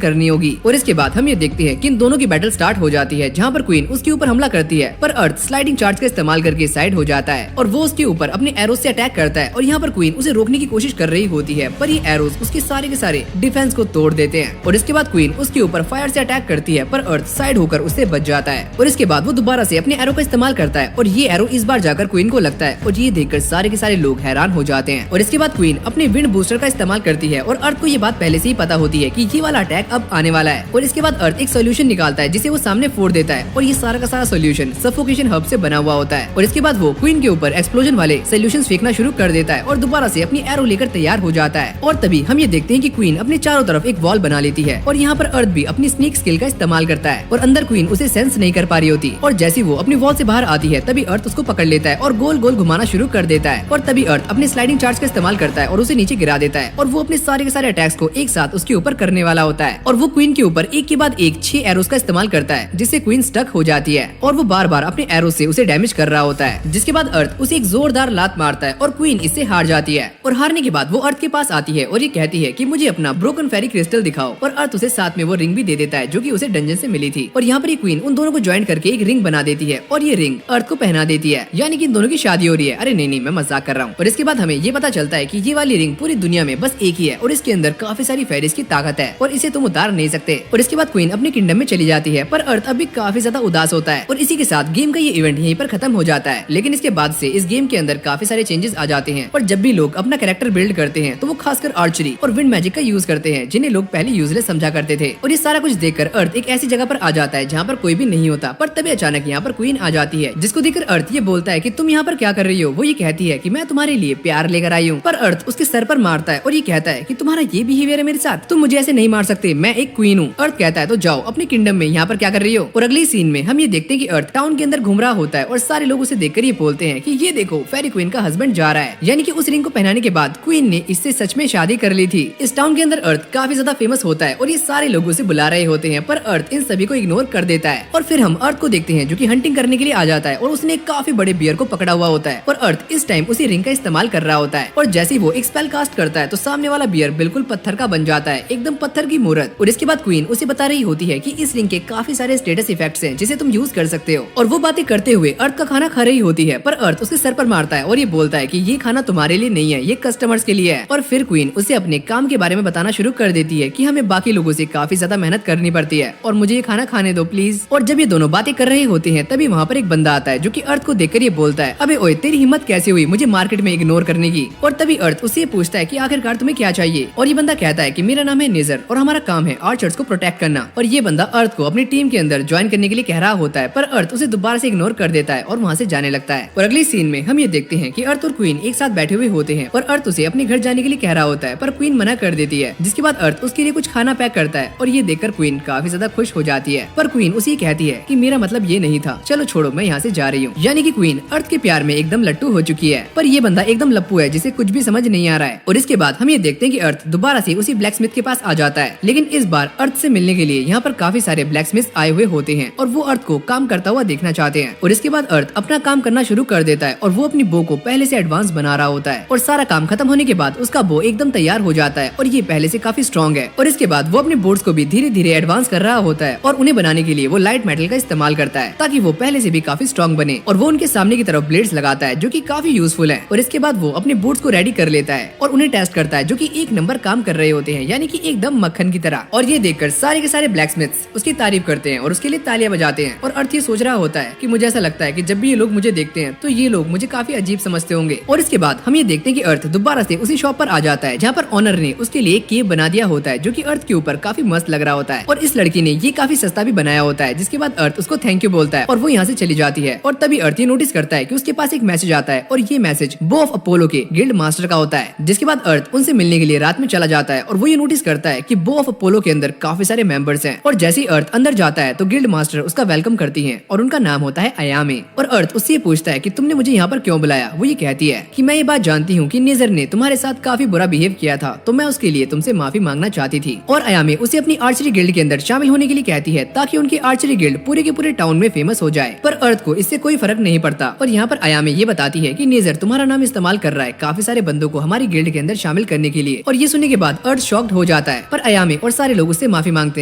करनी होगी। और इसके बाद हम ये देखते हैं कि इन दोनों की बैटल स्टार्ट हो जाती है, जहाँ पर क्वीन उसके ऊपर हमला करती है, पर अर्थ स्लाइडिंग चार्ज का इस्तेमाल करके साइड हो जाता है और वो उसके ऊपर अपने एरोस से अटैक करता है। और यहाँ पर क्वीन उसे रोकने की कोशिश कर रही होती है, पर ये एरोस उसके सारे के सारे डिफेंस को तोड़ देते हैं। और इसके बाद क्वीन उसके ऊपर फायर से अटैक करती है, पर अर्थ साइड होकर उससे बच जाता है। और इसके बाद वो दोबारा से अपने एरो का इस्तेमाल करता है और ये एरो इस बार जाकर क्वीन को लगता है। और ये देखकर सारे के सारे लोग हैरान हो जाते हैं। और इसके बाद क्वीन अपने विंड बूस्टर का इस्तेमाल करती है और अर्थ को ये बात पहले से ही पता होती है कि ये वाला अटैक अब आने वाला है। और इसके बाद अर्थ एक सोल्यूशन निकालता है जिसे वो सामने फोड़ देता है और ये सारा का सारा सोल्यूशन सफोकेशन हब से बना हुआ होता है। और इसके बाद वो क्वीन के ऊपर एक्सप्लोजन वाले सोल्यूशन फेंकना शुरू कर देता है और दोबारा से अपनी एरो लेकर तैयार हो जाता है। और तभी हम ये देखते हैं कि क्वीन अपने चारों तरफ एक वॉल बना लेती है और यहाँ पर अर्थ भी अपनी स्नीक स्किल का इस्तेमाल करता है और अंदर क्वीन उसे सेंस नहीं कर पा रही होती। और जैसे वो अपनी वॉल से बाहर आती है तभी अर्थ उसको पकड़ लेता है और गोल गोल घुमाना शुरू कर देता है। और तभी अर्थ अपने स्लाइडिंग चार्ज का इस्तेमाल करता है और उसे नीचे गिरा देता है और वो अपने सारे के सारे अटैक्स को एक साथ उसके ऊपर करने वाला होता है। और वो क्वीन के ऊपर एक के बाद एक 6 एरोस का इस्तेमाल करता है जिससे क्वीन स्टक हो जाती है और वो बार बार अपने एरो से उसे डैमेज कर रहा होता है। जिसके बाद अर्थ उसे एक जोरदार लात मारता है और क्वीन इससे हार जाती है। और हारने के बाद वो अर्थ के पास आती है और ये कहती है कि मुझे अपना ब्रोकन फेरी क्रिस्टल दिखाओ। और अर्थ उसे साथ में वो रिंग भी दे देता है जो कि उसे डंजन से मिली थी। और यहाँ पर ये क्वीन उन दोनों को ज्वाइन करके एक रिंग बना देती है और ये रिंग अर्थ को पहना देती है, यानी कि इन दोनों की शादी हो रही है। अरे नहीं, मैं मजाक कर रहा हूँ। और इसके बाद हमें ये पता चलता है कि ये वाली रिंग पूरी दुनिया में बस एक ही है और इसके अंदर काफी सारी फेरीज की ताकत है और इसे तुम उतार नहीं सकते। और इसके बाद क्वीन अपने किंगडम में चली जाती है, पर अर्थ अभी काफी ज्यादा उदास होता है। और इसी के साथ गेम का ये इवेंट यहीं पर खत्म हो जाता है। लेकिन इसके बाद से इस गेम के अंदर काफी सारे चेंजेस आ जाते हैं और जब भी लोग अपना कैरेक्टर बिल्ड करते हैं तो वो खासकर आर्चरी और विंड मैजिक का यूज करते हैं, जिन्हें लोग पहले यूजलेस समझा करते थे। और ये सारा कुछ देखकर अर्थ एक ऐसी जगह पर आ जाता है जहाँ पर कोई भी नहीं होता। पर तभी अचानक यहाँ पर क्वीन आ जाती है, जिसको देखकर अर्थ ये बोलता है कि तुम यहाँ पर क्या कर रही हो। वो ये कहती है कि मैं तुम्हारे लिए प्यार लेकर आई हूँ। पर अर्थ उसके सर पर मारता है और ये कहता है कि तुम्हारा ये बिहेवियर है मेरे साथ, तुम मुझे ऐसे नहीं मार सकते, मैं एक क्वीन हूँ। अर्थ कहता है तो जाओ अपने किंगडम में, यहाँ पर क्या कर रही हो। और अगली सीन में हम ये देखते हैं कि अर्थ टाउन के अंदर घूम रहा होता है और सारे लोग उसे देखकर ये बोलते हैं कि ये देखो फेरी क्वीन का हस्बैंड जा रहा है, यानी कि उस रिंग को पहनाने के बाद क्वीन ने इससे सच में शादी कर ली थी। इस टाउन के अंदर अर्थ काफी ज्यादा फेमस होता है और ये सारे लोग उसे बुला रहे होते हैं, पर अर्थ इन सभी को इग्नोर कर देता है। और फिर हम अर्थ को देखते हैं जो कि हंटिंग करने के लिए आ जाता है और उसने एक काफी बड़े बियर को पकड़ा हुआ होता है और अर्थ इस टाइम उसी रिंग का इस्तेमाल कर रहा होता है। और जैसे ही वो एक स्पेल कास्ट करता है तो सामने वाला बियर बिल्कुल पत्थर का बन जाता है, एकदम पत्थर की मूर्त। और इसके बाद क्वीन उसे बता रही होती है कि इस रिंग के काफी सारे स्टेटस इफेक्ट्स हैं जिसे तुम यूज कर सकते हो। और वो बातें करते हुए अर्थ का खाना खा रही होती है, पर अर्थ उसके सर पर मारता है और ये बोलता है कि ये खाना तुम्हारे लिए नहीं है, ये कस्टमर्स के लिए है। और फिर क्वीन उसे अपने काम के बारे में बताना शुरू कर देती है कि हमें बाकी लोगों से काफी ज्यादा मेहनत करनी पड़ती है और मुझे ये खाना खाने दो प्लीज। और जब ये दोनों बातें कर रहे होते हैं तभी वहाँ पर एक बंदा आता है जो कि अर्थ को देखकर ये बोलता है, अबे ओए तेरी हिम्मत कैसे हुई मुझे मार्केट में इग्नोर करने की। और तभी अर्थ उससे पूछता है कि आखिरकार तुम्हें क्या चाहिए। और ये बंदा कहता है कि मेरा नाम है नेजर और हमारा काम है आर्चर्स को प्रोटेक्ट करना। और ये बंदा अर्थ को अपनी टीम के अंदर ज्वाइन करने के लिए कह रहा होता है, पर अर्थ उसे दोबारा से इग्नोर कर देता है और वहाँ से जाने लगता है। और अगली सीन में हम ये देखते हैं कि अर्थ और क्वीन एक साथ बैठे हुए होते हैं और अर्थ उसे अपने घर जाने के लिए कह रहा होता है, पर क्वीन मना कर देती है। जिसके बाद अर्थ उसके लिए कुछ खाना पैक करता है और ये देखकर क्वीन काफी ज्यादा खुश हो जाती है। पर क्वीन उसे कहती है कि मेरा मतलब ये नहीं था, चलो छोड़ो मैं यहाँ से जा रही हूँ। यानी कि क्वीन अर्थ के प्यार में एकदम लट्टू हो चुकी है, पर ये बंदा एकदम लप्पू है जिसे कुछ भी समझ नहीं आ रहा है। और इसके बाद हम ये देखते हैं कि अर्थ दोबारा से उसी ब्लैक स्मिथ के पास आ जाता है, लेकिन इस बार अर्थ से मिलने के लिए यहाँ पर काफी सारे ब्लैक स्मिथ आए हुए होते हैं और वो अर्थ को काम करता हुआ देखना चाहते हैं। और इसके बाद अर्थ अपना काम करना शुरू कर देता है और वो अपनी बो को पहले से एडवांस बना रहा होता है। और सारा काम खत्म होने के बाद उसका बो एकदम तैयार हो जाता है और ये पहले से काफी स्ट्रॉन्ग है। और इसके बाद वो अपने बोर्ड्स को भी धीरे धीरे एडवांस कर रहा होता है और उन्हें बनाने के लिए वो लाइट मेटल का इस्तेमाल करता है ताकि वो पहले से भी काफी स्ट्रॉन्ग बने। और वो उनके सामने की तरफ ब्लेड्स लगाता है जो कि काफी यूजफुल है। और इसके बाद वो अपने बोर्ड्स को रेडी कर लेता है और उन्हें टेस्ट करता है जो कि एक नंबर काम कर रहे होते हैं, यानी कि एकदम मक्खन की तरह। और ये देखकर सारे के सारे ब्लैकस्मिथ्स उसकी तारीफ करते हैं और उसके लिए तालियां बजाते हैं। और अर्थ ये सोच रहा होता है कि मुझे ऐसा लगता है कि जब भी ये लोग मुझे देखते हैं तो ये लोग मुझे काफी अजीब समझते होंगे। और इसके बाद हम ये देखते हैं कि अर्थ दोबारा से उसी शॉप पर आ जाता है जहाँ पर ऑनर ने उसके लिए एक केव बना दिया होता है जो कि अर्थ के ऊपर काफी मस्त लग रहा होता है। और इस लड़की ने ये काफी सस्ता भी बनाया होता है। जिसके बाद अर्थ उसको थैंक यू बोलता है और वो यहाँ से चली जाती है। और तभी अर्थ ये नोटिस करता है कि उसके पास एक मैसेज आता है और ये मैसेज बो ऑफ अपोलो के गिल्ड मास्टर का होता है। जिसके बाद अर्थ उनसे मिलने के लिए रात में चला जाता है और वो ये नोटिस करता है कि बो ऑफ अपोलो के अंदर काफी सारे मेंबर्स हैं। और जैसे ही अर्थ अंदर जाता है तो गिल्ड मास्टर उसका वेलकम करती हैं और उनका नाम होता है अयामे। और अर्थ उससे ये पूछता है कि तुमने मुझे यहाँ पर क्यों बुलाया। वो ये कहती है कि मैं ये बात जानती हूँ कि नेजर ने तुम्हारे साथ काफी बुरा बिहेव किया था, तो मैं उसके लिए तुमसे माफी मांगना चाहती थी। और अयामे उसे अपनी आर्चरी गिल्ड के अंदर शामिल होने के लिए कहती है ताकि उनकी आर्चरी गिल्ड पूरे के पूरे टाउन में फेमस हो जाए। पर अर्थ को इससे कोई फर्क नहीं पड़ता और यहाँ पर अयामे ये बताती है कि नेजर तुम्हारा नाम इस्तेमाल इस्तेमाल कर रहा है काफी सारे बंदों को हमारी गिल्ड के अंदर शामिल करने के लिए। और ये सुनने के बाद अर्थ शॉक्ड हो जाता है, पर अयामी और सारे लोग उससे माफी मांगते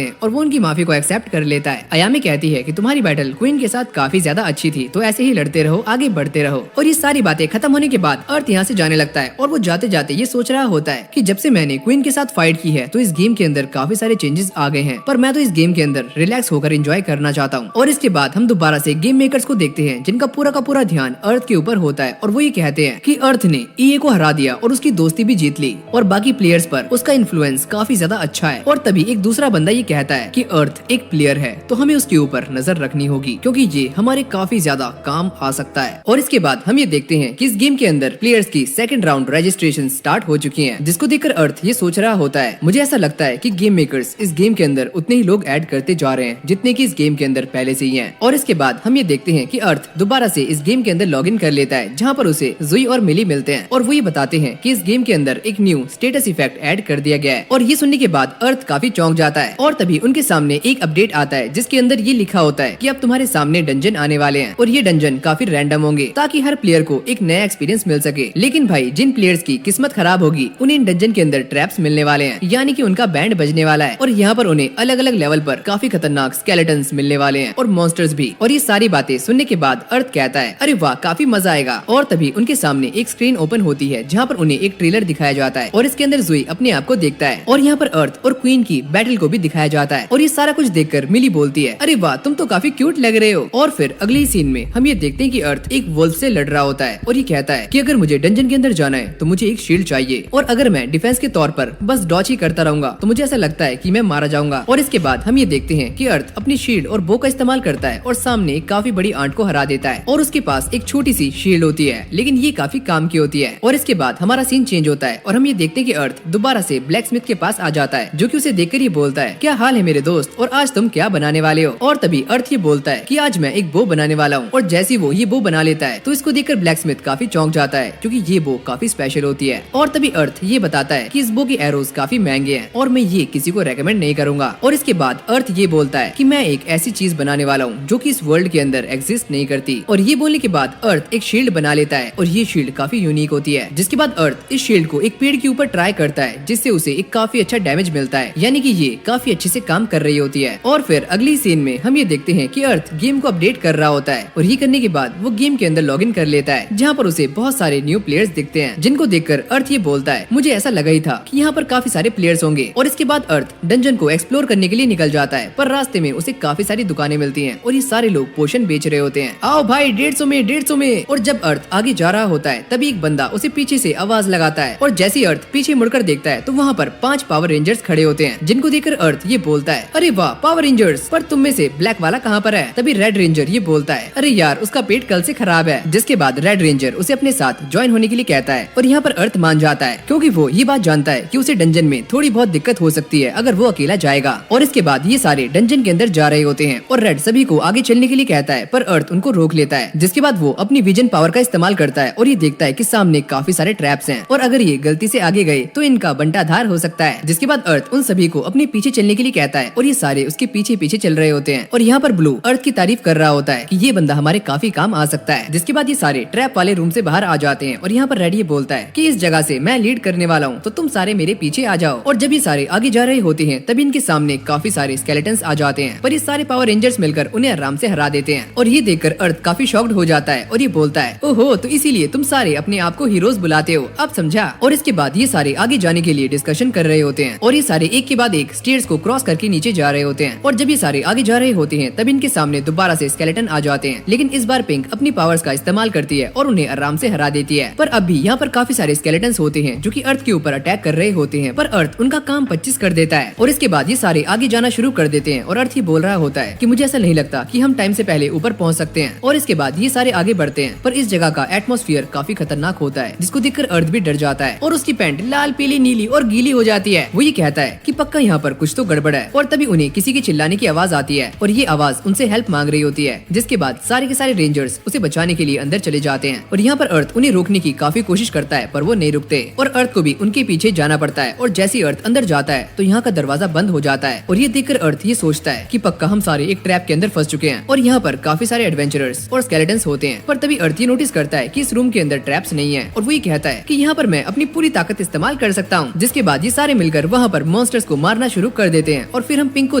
हैं और वो उनकी माफी को एक्सेप्ट कर लेता है। अयामी कहती है कि तुम्हारी बैटल क्वीन के साथ काफी ज्यादा अच्छी थी, तो ऐसे ही लड़ते रहो, आगे बढ़ते रहो। और ये सारी बातें खत्म होने के बाद अर्थ यहाँ से जाने लगता है और वो जाते जाते ये सोच रहा होता है कि जब से मैंने क्वीन के साथ फाइट की है तो इस गेम के अंदर काफी सारे चेंजेस आ गए हैं, पर मैं तो इस गेम के अंदर रिलैक्स होकर एंजॉय करना चाहता हूँ। और इसके बाद हम दोबारा से गेम मेकर्स को देखते हैं जिनका पूरा का पूरा ध्यान अर्थ के ऊपर होता है और वो ये कहते हैं कि अर्थ ने ईए को हरा दिया और उसकी दोस्ती भी जीत ली और बाकी प्लेयर्स पर उसका इन्फ्लुएंस काफी ज्यादा अच्छा है। और तभी एक दूसरा बंदा ये कहता है कि अर्थ एक प्लेयर है तो हमें उसके ऊपर नजर रखनी होगी क्योंकि ये हमारे काफी ज्यादा काम आ सकता है। और इसके बाद हम ये देखते हैं कि इस गेम के अंदर प्लेयर्स की सेकंड राउंड रजिस्ट्रेशन स्टार्ट हो चुकी है, जिसको देखकर अर्थ ये सोच रहा होता है मुझे ऐसा लगता है कि गेम मेकर्स इस गेम के अंदर उतने ही लोग ऐड करते जा रहे हैं जितने कि इस गेम के अंदर पहले से ही हैं। और इसके बाद हम ये देखते हैं कि अर्थ दोबारा से इस गेम के अंदर लॉग इन कर लेता है जहाँ पर उसे जुई और मिली मिलते हैं और वो ये बताते हैं कि इस गेम के अंदर एक न्यू स्टेटस इफेक्ट ऐड कर दिया गया है। और ये सुनने के बाद अर्थ काफी चौंक जाता है और तभी उनके सामने एक अपडेट आता है जिसके अंदर ये लिखा होता है कि अब तुम्हारे सामने डंजन आने वाले हैं और ये डंजन काफी रैंडम होंगे ताकि हर प्लेयर को एक नया एक्सपीरियंस मिल सके। लेकिन भाई जिन प्लेयर्स की किस्मत खराब होगी उन्हें इन डंजन के अंदर ट्रैप्स मिलने वाले हैं, यानी कि उनका बैंड बजने वाला है और यहाँ पर उन्हें अलग अलग लेवल पर काफी खतरनाक स्केलेटन्स मिलने वाले हैं और मॉन्स्टर्स भी। और ये सारी बातें सुनने के बाद अर्थ कहता है अरे वाह काफी मजा आएगा। और तभी उनके सामने एक स्क्रीन ओपन होती है जहाँ पर उन्हें एक ट्रेलर दिखाया जाता है और इसके अंदर जुई अपने आप को देखता है और यहाँ पर अर्थ और क्वीन की बैटल को भी दिखाया जाता है। और ये सारा कुछ देखकर मिली बोलती है अरे वाह तुम तो काफी क्यूट लग रहे हो। और फिर अगले सीन में हम ये देखते हैं कि अर्थ एक वुल्फ से लड़ रहा होता है और ये कहता है कि अगर मुझे डंजन के अंदर जाना है तो मुझे एक शील्ड चाहिए और अगर मैं डिफेंस के तौर पर बस डॉच ही करता रहूंगा तो मुझे ऐसा लगता है कि मैं मारा जाऊंगा। और इसके बाद हम ये देखते हैं कि अर्थ अपनी शील्ड और बो का इस्तेमाल करता है और सामने एक काफी बड़ी आंट को हरा देता है और उसके पास एक छोटी सी शील्ड होती है लेकिन ये काफी काम की होती है। और इसके बाद हमारा सीन चेंज होता है और हम ये देखते हैं कि अर्थ दोबारा से ब्लैक स्मिथ के पास आ जाता है जो कि उसे देखकर ये बोलता है क्या हाल है मेरे दोस्त और आज तुम क्या बनाने वाले हो। और तभी अर्थ ये बोलता है कि आज मैं एक बो बनाने वाला हूँ। और जैसे वो ये बो बना लेता है तो इसको देखकर ब्लैक स्मिथ काफी चौंक जाता है क्योंकि ये बो काफी स्पेशल होती है। और तभी अर्थ ये बताता है कि इस बो के एरोज काफी महंगे हैं और मैं ये किसी को रेकमेंड नहीं करूंगा। और इसके बाद अर्थ ये बोलता है कि मैं एक ऐसी चीज बनाने वाला हूँ जो कि इस वर्ल्ड के अंदर एग्जिस्ट नहीं करती। और ये बोलने के बाद अर्थ एक शील्ड बना लेता है और ये शील्ड काफी यूनिक होती है। जिसके बाद अर्थ इस शील्ड को एक पेड़ के ऊपर ट्राई करता है जिससे उसे एक काफी अच्छा डैमेज मिलता है, यानी कि ये काफी अच्छे से काम कर रही होती है। और फिर अगली सीन में हम ये देखते हैं कि अर्थ गेम को अपडेट कर रहा होता है और ये करने के बाद वो गेम के अंदर लॉग इन कर लेता है जहाँ पर उसे बहुत सारे न्यू प्लेयर्स दिखते हैं जिनको देखकर अर्थ ये बोलता है मुझे ऐसा लगा ही था कि यहाँ पर काफी सारे प्लेयर्स होंगे। और इसके बाद अर्थ डंजन को एक्सप्लोर करने के लिए निकल जाता है पर रास्ते में उसे काफी सारी दुकानें मिलती हैं और ये सारे लोग पोशन बेच रहे होते हैं। आओ भाई 150 में 150 में। और जब अर्थ आगे जा रहा होता है तभी एक बंदा उसे पीछे से आवाज लगाता है और जैसे अर्थ पीछे मुड़कर देखता है तो वहाँ पर 5 पावर रेंजर्स खड़े होते हैं जिनको देखकर अर्थ ये बोलता है अरे वाह पावर रेंजर्स, पर तुम में से ब्लैक वाला कहाँ पर है। तभी रेड रेंजर ये बोलता है अरे यार उसका पेट कल से खराब है। जिसके बाद रेड रेंजर उसे अपने साथ ज्वाइन होने के लिए कहता है और यहाँ पर अर्थ मान जाता है क्योंकि वो ये बात जानता है कि उसे डंजन में थोड़ी बहुत दिक्कत हो सकती है अगर वो अकेला जाएगा। और इसके बाद ये सारे डंजन के अंदर जा रहे होते हैं और रेड सभी को आगे चलने के लिए कहता है पर अर्थ उनको रोक लेता है। जिसके बाद वो अपनी विजन पावर का इस्तेमाल करता है और ये देखता है कि सामने काफी सारे ट्रैप्स हैं और अगर ये गलती से आगे गए तो इनका बंटाधार हो सकता है। जिसके बाद अर्थ उन सभी को अपने पीछे चलने के लिए कहता है और ये सारे उसके पीछे पीछे चल रहे होते हैं। और यहाँ पर ब्लू अर्थ की तारीफ कर रहा होता है कि ये बंदा हमारे काफी काम आ सकता है। जिसके बाद ये सारे ट्रैप वाले रूम से बाहर आ जाते हैं और यहाँ पर रेड ये बोलता है कि इस जगह से मैं लीड करने वाला हूँ तो तुम सारे मेरे पीछे आ जाओ। और जब ये सारे आगे जा रहे होते हैं तभी इनके सामने काफी सारे स्केलेटन्स आ जाते हैं पर ये सारे पावर रेंजर्स मिलकर उन्हें आराम से हरा देते हैं। और ये देखकर अर्थ काफी शॉक्ड हो जाता है और ये बोलता है ओहो तो इसीलिए तुम सारे अपने आप को हीरोज बुलाते हो, अब समझा। और इसके बाद ये सारे आगे जाने के लिए डिस्कशन कर रहे होते हैं और ये सारे एक के बाद एक स्टेयर्स को क्रॉस करके नीचे जा रहे होते हैं। और जब ये सारे आगे जा रहे होते हैं तब इनके सामने दोबारा से स्केलेटन आ जाते हैं लेकिन इस बार पिंक अपनी पावर्स का इस्तेमाल करती है और उन्हें आराम से हरा देती है। पर अब भी यहाँ पर काफी सारे स्केलेटन्स होते हैं जो कि अर्थ के ऊपर अटैक कर रहे होते हैं पर अर्थ उनका काम 25 कर देता है। और इसके बाद ये सारे आगे जाना शुरू कर देते हैं और अर्थ ही बोल रहा होता है कि मुझे ऐसा नहीं लगता कि हम टाइम से पहले ऊपर पहुंच सकते हैं। और इसके बाद ये सारे आगे बढ़ते हैं पर इस जगह का एटमॉस्फेयर काफी खतरनाक होता है जिसको देखकर अर्थ भी डर जाता है और उसकी पैंट लाल पीली नीली और गीली हो जाती है। वो ये कहता है कि पक्का यहाँ पर कुछ तो गड़बड़ है। और तभी उन्हें किसी के चिल्लाने की आवाज आती है और ये आवाज उनसे हेल्प मांग रही होती है। जिसके बाद सारे के सारे रेंजर्स उसे बचाने के लिए अंदर चले जाते हैं और यहाँ पर अर्थ उन्हें रोकने की काफी कोशिश करता है पर वो नहीं रुकते और अर्थ को भी उनके पीछे जाना पड़ता है। और जैसे अर्थ अंदर जाता है तो यहाँ का दरवाजा बंद हो जाता है और ये देखकर अर्थ ये सोचता है कि पक्का हम सारे एक ट्रैप के अंदर फंस चुके हैं और यहाँ पर काफी सारे एडवेंचरर्स और स्केलेटन्स होते हैं। पर तभी अर्थ ये नोटिस करता है कि इस रूम के अंदर ट्रैप ट्रैप्स नहीं है और वो ये कहता है कि यहाँ पर मैं अपनी पूरी ताकत इस्तेमाल कर सकता हूँ। जिसके बाद ये सारे मिलकर वहाँ पर मॉन्स्टर्स को मारना शुरू कर देते हैं और फिर हम पिंक को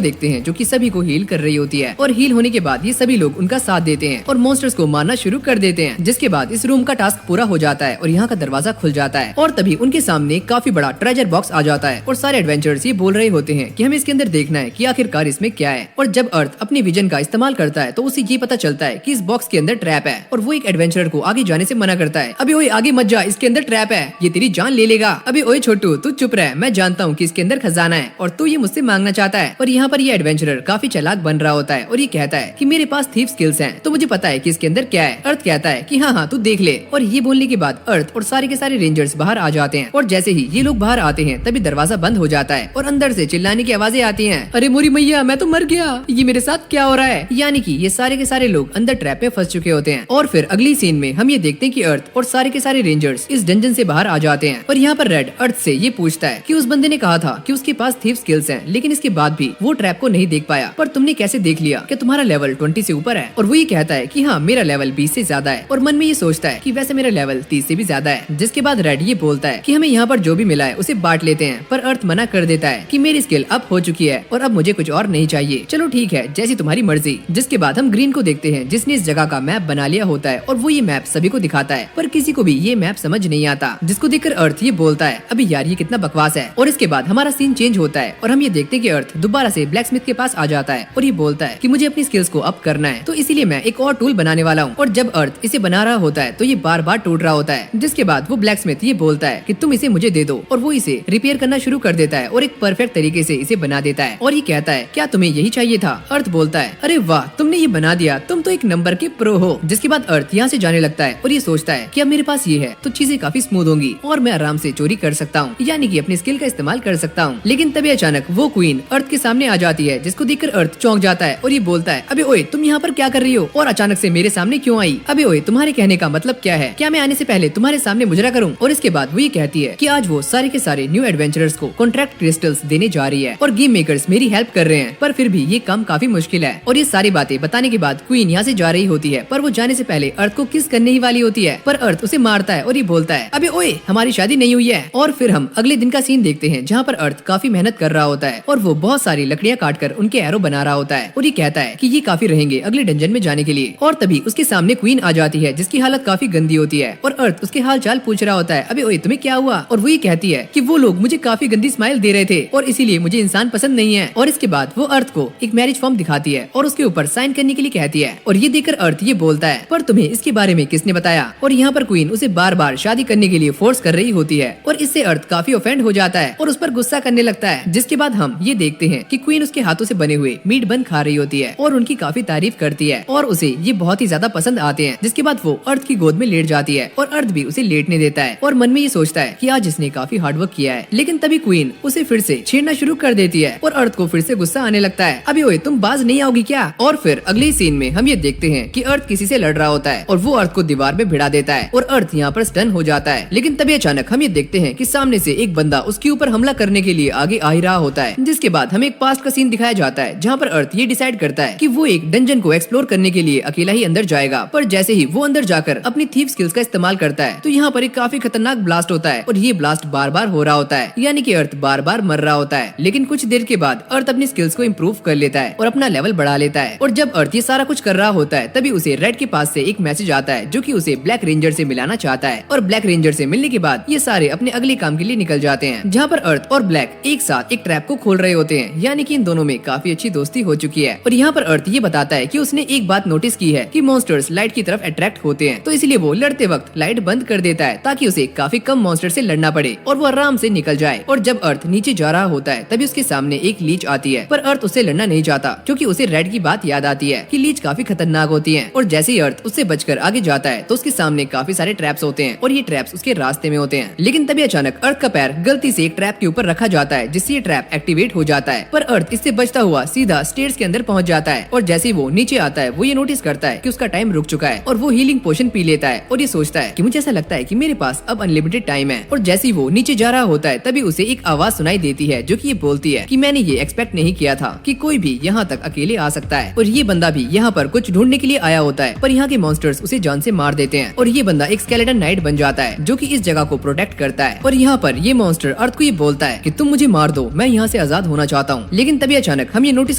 देखते हैं जो कि सभी को हील कर रही होती है और हील होने के बाद ये सभी लोग उनका साथ देते हैं और मॉन्स्टर्स को मारना शुरू कर देते हैं। जिसके बाद इस रूम का टास्क पूरा हो जाता है और यहाँ का दरवाजा खुल जाता है और तभी उनके सामने काफी बड़ा ट्रेजर बॉक्स आ जाता है और सारे एडवेंचर्स ये बोल रहे होते हैं कि हमें इसके अंदर देखना है कि आखिरकार इसमें क्या है। और जब अर्थ अपनी विजन का इस्तेमाल करता है तो उसे ये पता चलता है कि इस बॉक्स के अंदर ट्रैप है और वो एक एडवेंचरर को आगे जाने से मना करता है। अबे ओए आगे मत जा, इसके अंदर ट्रैप है, ये तेरी जान ले लेगा। अबे ओए छोटू तू चुप रह, मैं जानता हूँ कि इसके अंदर खजाना है और तू ये मुझसे मांगना चाहता है। और यहाँ पर ये एडवेंचरर काफी चालाक बन रहा होता है और ये कहता है कि मेरे पास थीफ स्किल्स हैं तो मुझे पता है कि इसके अंदर क्या है। अर्थ कहता है कि हाँ तू देख ले। और ये बोलने के बाद अर्थ और सारे के सारे रेंजर्स बाहर आ जाते हैं और जैसे ही ये लोग बाहर आते हैं तभी दरवाजा बंद हो जाता है और अंदर से चिल्लाने की आवाजें आती हैं। अरे मोरी मैया मैं तो मर गया, ये मेरे साथ क्या हो रहा है। यानी कि ये सारे के सारे लोग अंदर ट्रैप में फंस चुके होते हैं। और फिर अगली सीन में हम ये देखते हैं कि अर्थ और सारे के सारे रेंजर्स इस डंजन से बाहर आ जाते हैं और यहाँ पर रेड अर्थ से ये पूछता है कि उस बंदे ने कहा था कि उसके पास थीफ स्किल्स हैं लेकिन इसके बाद भी वो ट्रैप को नहीं देख पाया, पर तुमने कैसे देख लिया कि तुम्हारा लेवल 20 से ऊपर है। और वो ये कहता है कि हाँ मेरा लेवल 20 से ज्यादा है और मन में ये सोचता है कि वैसे मेरा लेवल 30 से भी ज्यादा है। जिसके बाद रेड ये बोलता है कि हमें यहाँ पर जो भी मिला है उसे बांट लेते हैं, पर अर्थ मना कर देता है कि मेरी स्किल अप हो चुकी है और अब मुझे कुछ और नहीं चाहिए, चलो ठीक है जैसी तुम्हारी मर्जी। जिसके बाद हम ग्रीन को देखते हैं जिसने इस जगह का मैप बना लिया होता है और वो ये मैप सभी को दिखाता है, पर किसी को भी ये मैप समझ नहीं आता। जिसको देखकर अर्थ ये बोलता है अभी यार ये कितना बकवास है। और इसके बाद हमारा सीन चेंज होता है और हम ये देखते हैं कि अर्थ दोबारा से ब्लैक स्मिथ के पास आ जाता है और ये बोलता है कि मुझे अपनी स्किल्स को अप करना है तो इसीलिए मैं एक और टूल बनाने वाला हूँ। और जब अर्थ इसे बना रहा होता है तो ये बार बार टूट रहा होता है। जिसके बाद वो ब्लैक स्मिथ ये बोलता है कि तुम इसे मुझे दे दो और वो इसे रिपेयर करना शुरू कर देता है और एक परफेक्ट तरीके से इसे बना देता है। और ये कहता है क्या तुम्हें यही चाहिए था। अर्थ बोलता है अरे वाह तुमने ये बना दिया, तुम तो एक नंबर के प्रो हो। जिसके बाद अर्थ यहाँ से जाने लगता है और ये सोचता है कि अब मेरे पास ये है तो चीजें काफी स्मूथ होंगी और मैं आराम से चोरी कर सकता हूँ, यानी कि अपनी स्किल का इस्तेमाल कर सकता हूँ। लेकिन तभी अचानक वो क्वीन अर्थ के सामने आ जाती है जिसको देखकर अर्थ चौंक जाता है और ये बोलता है अबे ओए तुम यहाँ पर क्या कर रही हो और अचानक से मेरे सामने क्यों आई। अबे ओए तुम्हारे कहने का मतलब क्या है, क्या मैं आने से पहले तुम्हारे सामने मुजरा करूँ। और इसके बाद वो ये कहती है कि आज वो सारे के सारे न्यू एडवेंचरर्स को कॉन्ट्रैक्ट क्रिस्टल्स देने जा रही है और गेम मेकर्स मेरी हेल्प कर रहे हैं, पर फिर भी ये काम काफी मुश्किल है। और ये सारी बातें बताने के बाद क्वीन यहाँ से जा रही होती है, पर वो जाने से पहले अर्थ को किस करने ही वाली होती है, पर अर्थ उसे मारता है और ये बोलता है अबे ओए हमारी शादी नहीं हुई है। और फिर हम अगले दिन का सीन देखते हैं जहाँ पर अर्थ काफी मेहनत कर रहा होता है और वो बहुत सारी लकड़ियाँ काटकर उनके एरो बना रहा होता है और ये कहता है कि ये काफी रहेंगे अगले डंजन में जाने के लिए। और तभी उसके सामने क्वीन आ जाती है जिसकी हालत काफी गंदी होती है और अर्थ उसके हाल चाल पूछ रहा होता है अबे ओए तुम्हें क्या हुआ। और वो ये कहती है कि वो लोग मुझे काफी गंदी स्माइल दे रहे थे और इसीलिए मुझे इंसान पसंद नहीं है। और इसके बाद वो अर्थ को एक मैरिज फॉर्म दिखाती है और उसके ऊपर साइन करने के लिए कहती है और ये देखकर अर्थ ये बोलता है पर तुम्हें इसके बारे में किसने बताया। और यहाँ पर क्वीन उसे बार बार शादी करने के लिए फोर्स कर रही होती है और इससे अर्थ काफी ऑफेंड हो जाता है और उस पर गुस्सा करने लगता है। जिसके बाद हम ये देखते हैं कि क्वीन उसके हाथों से बने हुए मीट बन खा रही होती है और उनकी काफी तारीफ करती है और उसे ये बहुत ही ज्यादा पसंद आते हैं। जिसके बाद वो अर्थ की गोद में लेट जाती है और अर्थ भी उसे लेटने देता है और मन में ये सोचता है कि आज इसने काफी हार्डवर्क किया है। लेकिन तभी क्वीन उसे फिर से छेड़ना शुरू कर देती है और अर्थ को फिर से गुस्सा आने लगता है अबे ओए तुम बाज नहीं आओगी क्या। और फिर अगले सीन में हम ये देखते हैं कि अर्थ किसी से लड़ रहा होता है और वो अर्थ को दीवार में भिड़ा देता है और अर्थ यहाँ पर स्टन हो जाता है। लेकिन तभी अचानक हम ये देखते हैं कि सामने से एक बंदा उसके ऊपर हमला करने के लिए आगे आ ही रहा होता है। जिसके बाद हमें एक पास्ट का सीन दिखाया जाता है जहाँ पर अर्थ ये डिसाइड करता है कि वो एक डंजन को एक्सप्लोर करने के लिए अकेला ही अंदर जाएगा, पर जैसे ही वो अंदर जाकर अपनी थीफ स्किल्स का इस्तेमाल करता है तो यहाँ पर एक काफी खतरनाक ब्लास्ट होता है और ये ब्लास्ट बार बार हो रहा होता है, यानी कि अर्थ बार बार मर रहा होता है। लेकिन कुछ देर के बाद अर्थ अपनी स्किल्स को इम्प्रूव कर लेता है और अपना लेवल बढ़ा लेता है। और जब अर्थ ये सारा कुछ कर रहा होता है तभी उसे रेड के पास से एक मैसेज आता है जो कि उसे ब्लैक रेंजर से मिलाना चाहता है। और ब्लैक रेंजर से मिलने के बाद ये सारे अपने अगले काम के लिए निकल जाते हैं, जहाँ पर अर्थ और ब्लैक एक साथ एक ट्रैप को खोल रहे होते हैं, यानी कि इन दोनों में काफी अच्छी दोस्ती हो चुकी है। और यहाँ पर अर्थ ये बताता है कि उसने एक बात नोटिस की है कि मॉन्स्टर्स लाइट की तरफ अट्रैक्ट होते हैं, तो इसलिए वो लड़ते वक्त लाइट बंद कर देता है ताकि उसे काफी कम मॉन्स्टर से लड़ना पड़े और वो आराम से निकल जाए। और जब अर्थ नीचे जा रहा होता है तभी उसके सामने एक लीच आती है, पर अर्थ उससे लड़ना नहीं चाहता क्योंकि उसे रेड की बात याद आती है कि लीच काफी खतरनाक होती है। और जैसे ही अर्थ उससे बचकर आगे जाता है तो उसके सामने काफी सारे ट्रैप्स होते हैं और ये ट्रैप्स उसके रास्ते में होते हैं। लेकिन तभी अचानक अर्थ का पैर गलती से एक ट्रैप के ऊपर रखा जाता है जिससे ये ट्रैप एक्टिवेट हो जाता है, पर अर्थ इससे बचता हुआ सीधा स्टेयर्स के अंदर पहुंच जाता है। और जैसे ही वो नीचे आता है वो ये नोटिस करता है कि उसका टाइम रुक चुका है और वो हीलिंग पोशन पी लेता है और ये सोचता है कि मुझे ऐसा लगता है कि मेरे पास अब अनलिमिटेड टाइम है। और जैसे ही वो नीचे जा रहा होता है तभी उसे एक आवाज सुनाई देती है जो कि ये बोलती है कि मैंने ये एक्सपेक्ट नहीं किया था कि कोई भी यहाँ तक अकेले आ सकता है। और ये बंदा भी यहाँ पर कुछ ढूंढने के लिए आया होता है, पर यहाँ के मॉन्स्टर्स उसे जान से मार देते हैं और ये बंदा वाला एक स्केलेटन नाइट बन जाता है जो कि इस जगह को प्रोटेक्ट करता है। और यहाँ पर ये मॉन्स्टर अर्थ को ये बोलता है कि तुम मुझे मार दो, मैं यहाँ से आजाद होना चाहता हूँ। लेकिन तभी अचानक हम ये नोटिस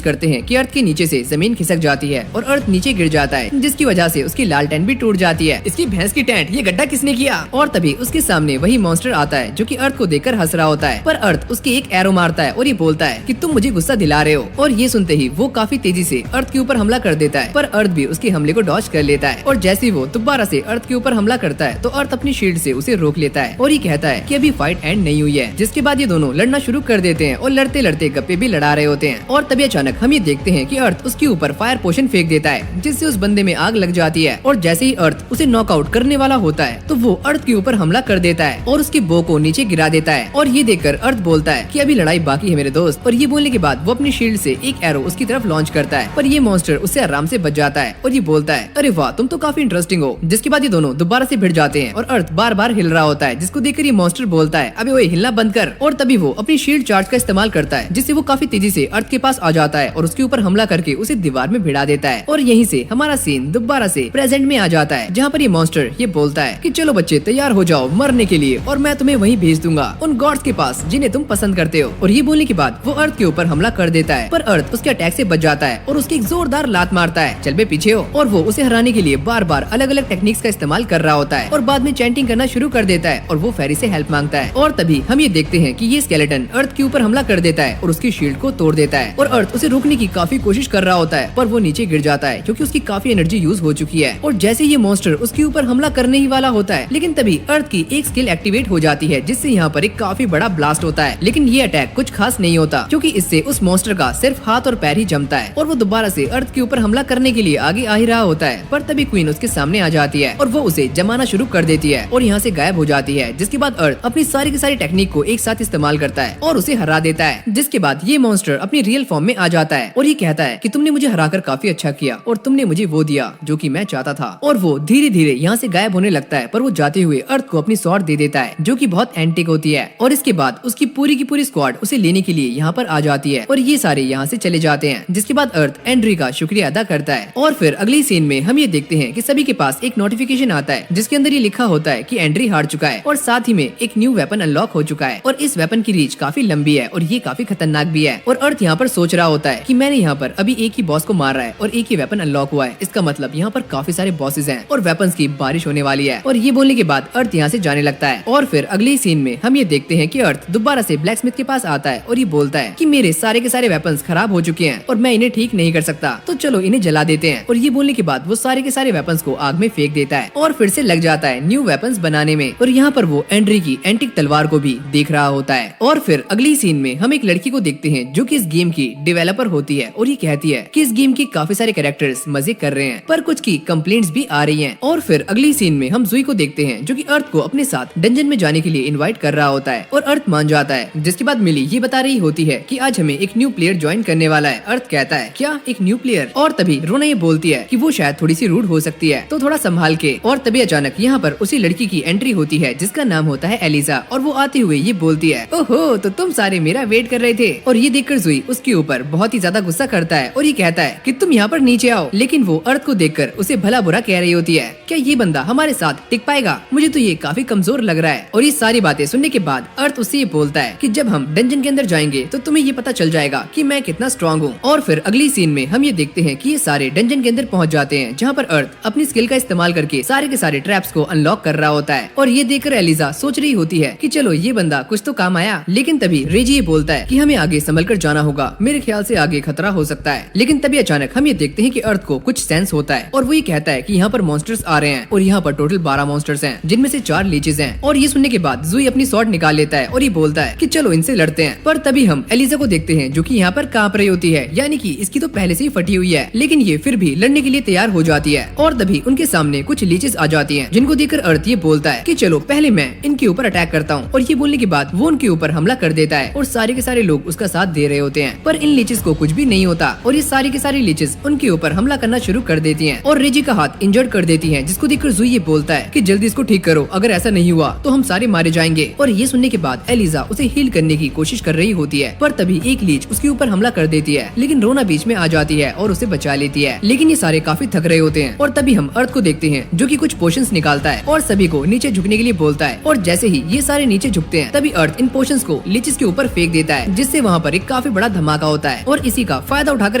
करते हैं कि अर्थ के नीचे से जमीन खिसक जाती है और अर्थ नीचे गिर जाता है, जिसकी वजह से उसकी लाल टेंट भी टूट जाती है। इसकी भैंस की टेंट, ये गड्ढा किसने किया? और तभी उसके सामने वही मॉन्स्टर आता है जो कि अर्थ को देखकर हंस रहा होता है, पर अर्थ उसके एक एरो मारता है और ये बोलता है कि तुम मुझे गुस्सा दिला रहे हो। और ये सुनते ही वो काफी तेजी से अर्थ के ऊपर हमला कर देता है, पर अर्थ भी उसके हमले को डॉज कर लेता है। और जैसे ही वो दोबारा से अर्थ के ऊपर हमला करता है तो अर्थ अपनी शील्ड से उसे रोक लेता है और ये कहता है कि अभी फाइट एंड नहीं हुई है। जिसके बाद ये दोनों लड़ना शुरू कर देते हैं और लड़ते लड़ते गप्पे भी लड़ा रहे होते हैं। और तभी अचानक हम ये देखते हैं कि अर्थ उसके ऊपर फायर पोशन फेंक देता है, जिससे उस बंदे में आग लग जाती है। और जैसे ही अर्थ उसे नॉकआउट करने वाला होता है तो वो अर्थ के ऊपर हमला कर देता है और उसके बो को नीचे गिरा देता है। और ये देखकर अर्थ बोलता है कि अभी लड़ाई बाकी है मेरे दोस्त। और ये बोलने के बाद वो अपनी शील्ड से एक एरो उसकी तरफ लॉन्च करता है, पर ये मॉन्स्टर उससे आराम से बच जाता है और ये बोलता है अरे वाह, तुम तो काफी इंटरेस्टिंग हो। जिसके बाद ये दोनों दोबारा से भिड़ जाते हैं और अर्थ बार बार हिल रहा होता है, जिसको देखकर ये मॉन्स्टर बोलता है अबे ओए हिलना बंद कर। और तभी वो अपनी शील्ड चार्ज का इस्तेमाल करता है, जिससे वो काफी तेजी से अर्थ के पास आ जाता है और उसके ऊपर हमला करके उसे दीवार में भिड़ा देता है। और यहीं से हमारा सीन दोबारा से प्रेजेंट में आ जाता है, जहाँ पर ये मॉन्स्टर ये बोलता है कि चलो बच्चे तैयार हो जाओ मरने के लिए और मैं तुम्हें वहीं भेज दूंगा उन गॉड्स के पास जिन्हें तुम पसंद करते हो। और ये बोलने के बाद वो अर्थ के ऊपर हमला कर देता है, पर अर्थ उसके अटैक से बच जाता है और उसकी एक जोरदार लात मारता है, चल बे पीछे हो। और वो उसे हराने के लिए बार बार अलग अलग टेक्निक्स का इस्तेमाल कर रहा होता है और बाद में चैंटिंग करना शुरू कर देता है और वो फेरी से हेल्प मांगता है। और तभी हम ये देखते हैं कि ये स्केलेटन अर्थ के ऊपर हमला कर देता है और उसकी शील्ड को तोड़ देता है। और अर्थ उसे रोकने की काफी कोशिश कर रहा होता है, पर वो नीचे गिर जाता है क्योंकि उसकी काफी एनर्जी यूज हो चुकी है। और जैसे ये मॉन्स्टर उसके ऊपर हमला करने ही वाला होता है, लेकिन तभी अर्थ की एक स्किल एक्टिवेट हो जाती है, जिससे यहाँ पर एक काफी बड़ा ब्लास्ट होता है। लेकिन ये अटैक कुछ खास नहीं होता क्योंकि इससे उस मॉन्स्टर का सिर्फ हाथ और पैर ही जमता है और वो दोबारा से अर्थ के ऊपर हमला करने के लिए आगे आ ही रहा होता है। पर तभी क्वीन उसके सामने आ जाती है और वो उसे जमाना शुरू कर देती है और यहाँ से गायब हो जाती है। जिसके बाद अर्थ अपनी सारी की सारी टेक्निक को एक साथ इस्तेमाल करता है और उसे हरा देता है। जिसके बाद ये मॉन्स्टर अपनी रियल फॉर्म में आ जाता है और ये कहता है कि तुमने मुझे हराकर काफी अच्छा किया और तुमने मुझे वो दिया जो कि मैं चाहता था। और वो धीरे धीरे यहाँ से गायब होने लगता है, पर वो जाते हुए अर्थ को अपनी स्वॉर्ड दे देता है जो कि बहुत एंटिक होती है। और इसके बाद उसकी पूरी की पूरी स्क्वाड उसे लेने के लिए यहाँ पर आ जाती है और ये सारे यहाँ से चले जाते हैं। जिसके बाद अर्थ एंड्री का शुक्रिया अदा करता है। और फिर अगली सीन में हम ये देखते हैं कि सभी के पास एक नोटिफिकेशन आता है जिसके अंदर ये लिखा होता है कि एंड्री हार चुका है और साथ ही में एक न्यू वेपन अनलॉक हो चुका है और इस वेपन की रीच काफी लंबी है और ये काफी खतरनाक भी है। और अर्थ यहाँ पर सोच रहा होता है कि मैंने यहाँ पर अभी एक ही बॉस को मारा है और एक ही वेपन अनलॉक हुआ है, इसका मतलब यहाँ पर काफी सारे बॉसेस हैं और वेपन्स की बारिश होने वाली है। और ये बोलने के बाद अर्थ यहाँ से जाने लगता है। और फिर अगले सीन में हम ये देखते हैं कि अर्थ दोबारा से ब्लैक स्मिथ के पास आता है और ये बोलता है कि मेरे सारे के सारे वेपन्स खराब हो चुके हैं और मैं इन्हें ठीक नहीं कर सकता, तो चलो इन्हें जला देते हैं। और ये बोलने के बाद वो सारे के सारे वेपन्स को आग में फेंक देता है और फिर से लग जाता है न्यू वेपन्स बनाने में। और यहाँ पर वो एंड्री की एंटिक तलवार को भी देख रहा होता है। और फिर अगली सीन में हम एक लड़की को देखते हैं जो कि इस गेम की डेवलपर होती है और ये कहती है कि इस गेम के काफी सारे कैरेक्टर्स मजे कर रहे हैं, पर कुछ की कंप्लेंट्स भी आ रही हैं। और फिर अगली सीन में हम जुई को देखते हैं जो कि अर्थ को अपने साथ डंजन में जाने के लिए इनवाइट कर रहा होता है और अर्थ मान जाता है। जिसके बाद मिली ये बता रही होती है कि आज हमें एक न्यू प्लेयर ज्वाइन करने वाला है। अर्थ कहता है क्या एक न्यू प्लेयर? और तभी रोना ये बोलती है कि वो शायद थोड़ी सी रूड हो सकती है, तो थोड़ा संभाल के। और तभी अचानक यहाँ पर उसी लड़की की एंट्री होती है जिसका नाम होता है एलिजा और वो आते हुए ये बोलती है ओहो, तो तुम सारे मेरा वेट कर रहे थे। और ये देखकर जुई उसके ऊपर बहुत ही ज्यादा गुस्सा करता है और ये कहता है कि तुम यहाँ पर नीचे आओ। लेकिन वो अर्थ को देखकर उसे भला बुरा कह रही होती है, क्या ये बंदा हमारे साथ टिक पाएगा? मुझे तो ये काफी कमजोर लग रहा है। और ये सारी बातें सुनने के बाद अर्थ उससे ये बोलता है कि जब हम डंजन के अंदर जाएंगे तो तुम्हें ये पता चल जाएगा कि मैं कितना स्ट्रांग हूँ। और फिर अगली सीन में हम ये देखते हैं कि ये सारे डंजन के अंदर पहुँच जाते हैं जहाँ पर अर्थ अपनी स्किल का इस्तेमाल करके सारे के सारे ट्रैप्स को अनलॉक कर रहा होता है। और ये देखकर एलिजा सोच रही होती है कि चलो ये बंदा कुछ तो काम आया। लेकिन तभी रेजी ये बोलता है कि हमें आगे संभल कर जाना होगा, मेरे ख्याल से आगे खतरा हो सकता है। लेकिन तभी अचानक हम ये देखते हैं कि अर्थ को कुछ सेंस होता है और वो ये कहता है कि यहाँ पर मॉन्स्टर्स आ रहे हैं और यहाँ पर टोटल 12 मॉन्स्टर्स हैं जिनमें से 4 लीचेस हैं। और ये सुनने के बाद जुई अपनी स्वॉर्ड निकाल लेता है और ये बोलता है कि चलो इनसे लड़ते हैं। पर तभी हम एलिजा को देखते हैं जो कि यहाँ पर कांप रही होती है, यानी कि इसकी तो पहले से ही फटी हुई है, लेकिन ये फिर भी लड़ने के लिए तैयार हो जाती है। और तभी उनके सामने कुछ लीचेस आ जाती हैं जिनको देखकर अर्थ ये बोलता है कि चलो पहले मैं इनके ऊपर अटैक करता हूँ। और ये बोलने के बाद वो उनके ऊपर हमला कर देता है और सारे के सारे लोग उसका साथ दे रहे होते हैं, पर इन लीचेस को कुछ भी नहीं होता और ये सारी की सारी लीचेस उनके ऊपर हमला करना शुरू कर देती हैं और रेजी का हाथ इंजर्ड कर देती हैं, जिसको देखकर जुई ये बोलता है कि जल्दी इसको ठीक करो, अगर ऐसा नहीं हुआ तो हम सारे मारे जाएंगे। और ये सुनने के बाद एलिजा उसे हील करने की कोशिश कर रही होती है, पर तभी एक लीच उसके ऊपर हमला कर देती है, लेकिन रोना बीच में आ जाती है और उसे बचा लेती है। लेकिन ये सारे काफी थक रहे होते हैं और तभी हम अर्थ को देखते हैं जो कि कुछ पोशन पोशंस निकालता है और सभी को नीचे झुकने के लिए बोलता है। और जैसे ही ये सारे नीचे झुकते हैं तभी अर्थ इन पोशंस को लीचेस के ऊपर फेंक देता है, जिससे वहाँ पर एक काफी बड़ा धमाका होता है। और इसी का फायदा उठाकर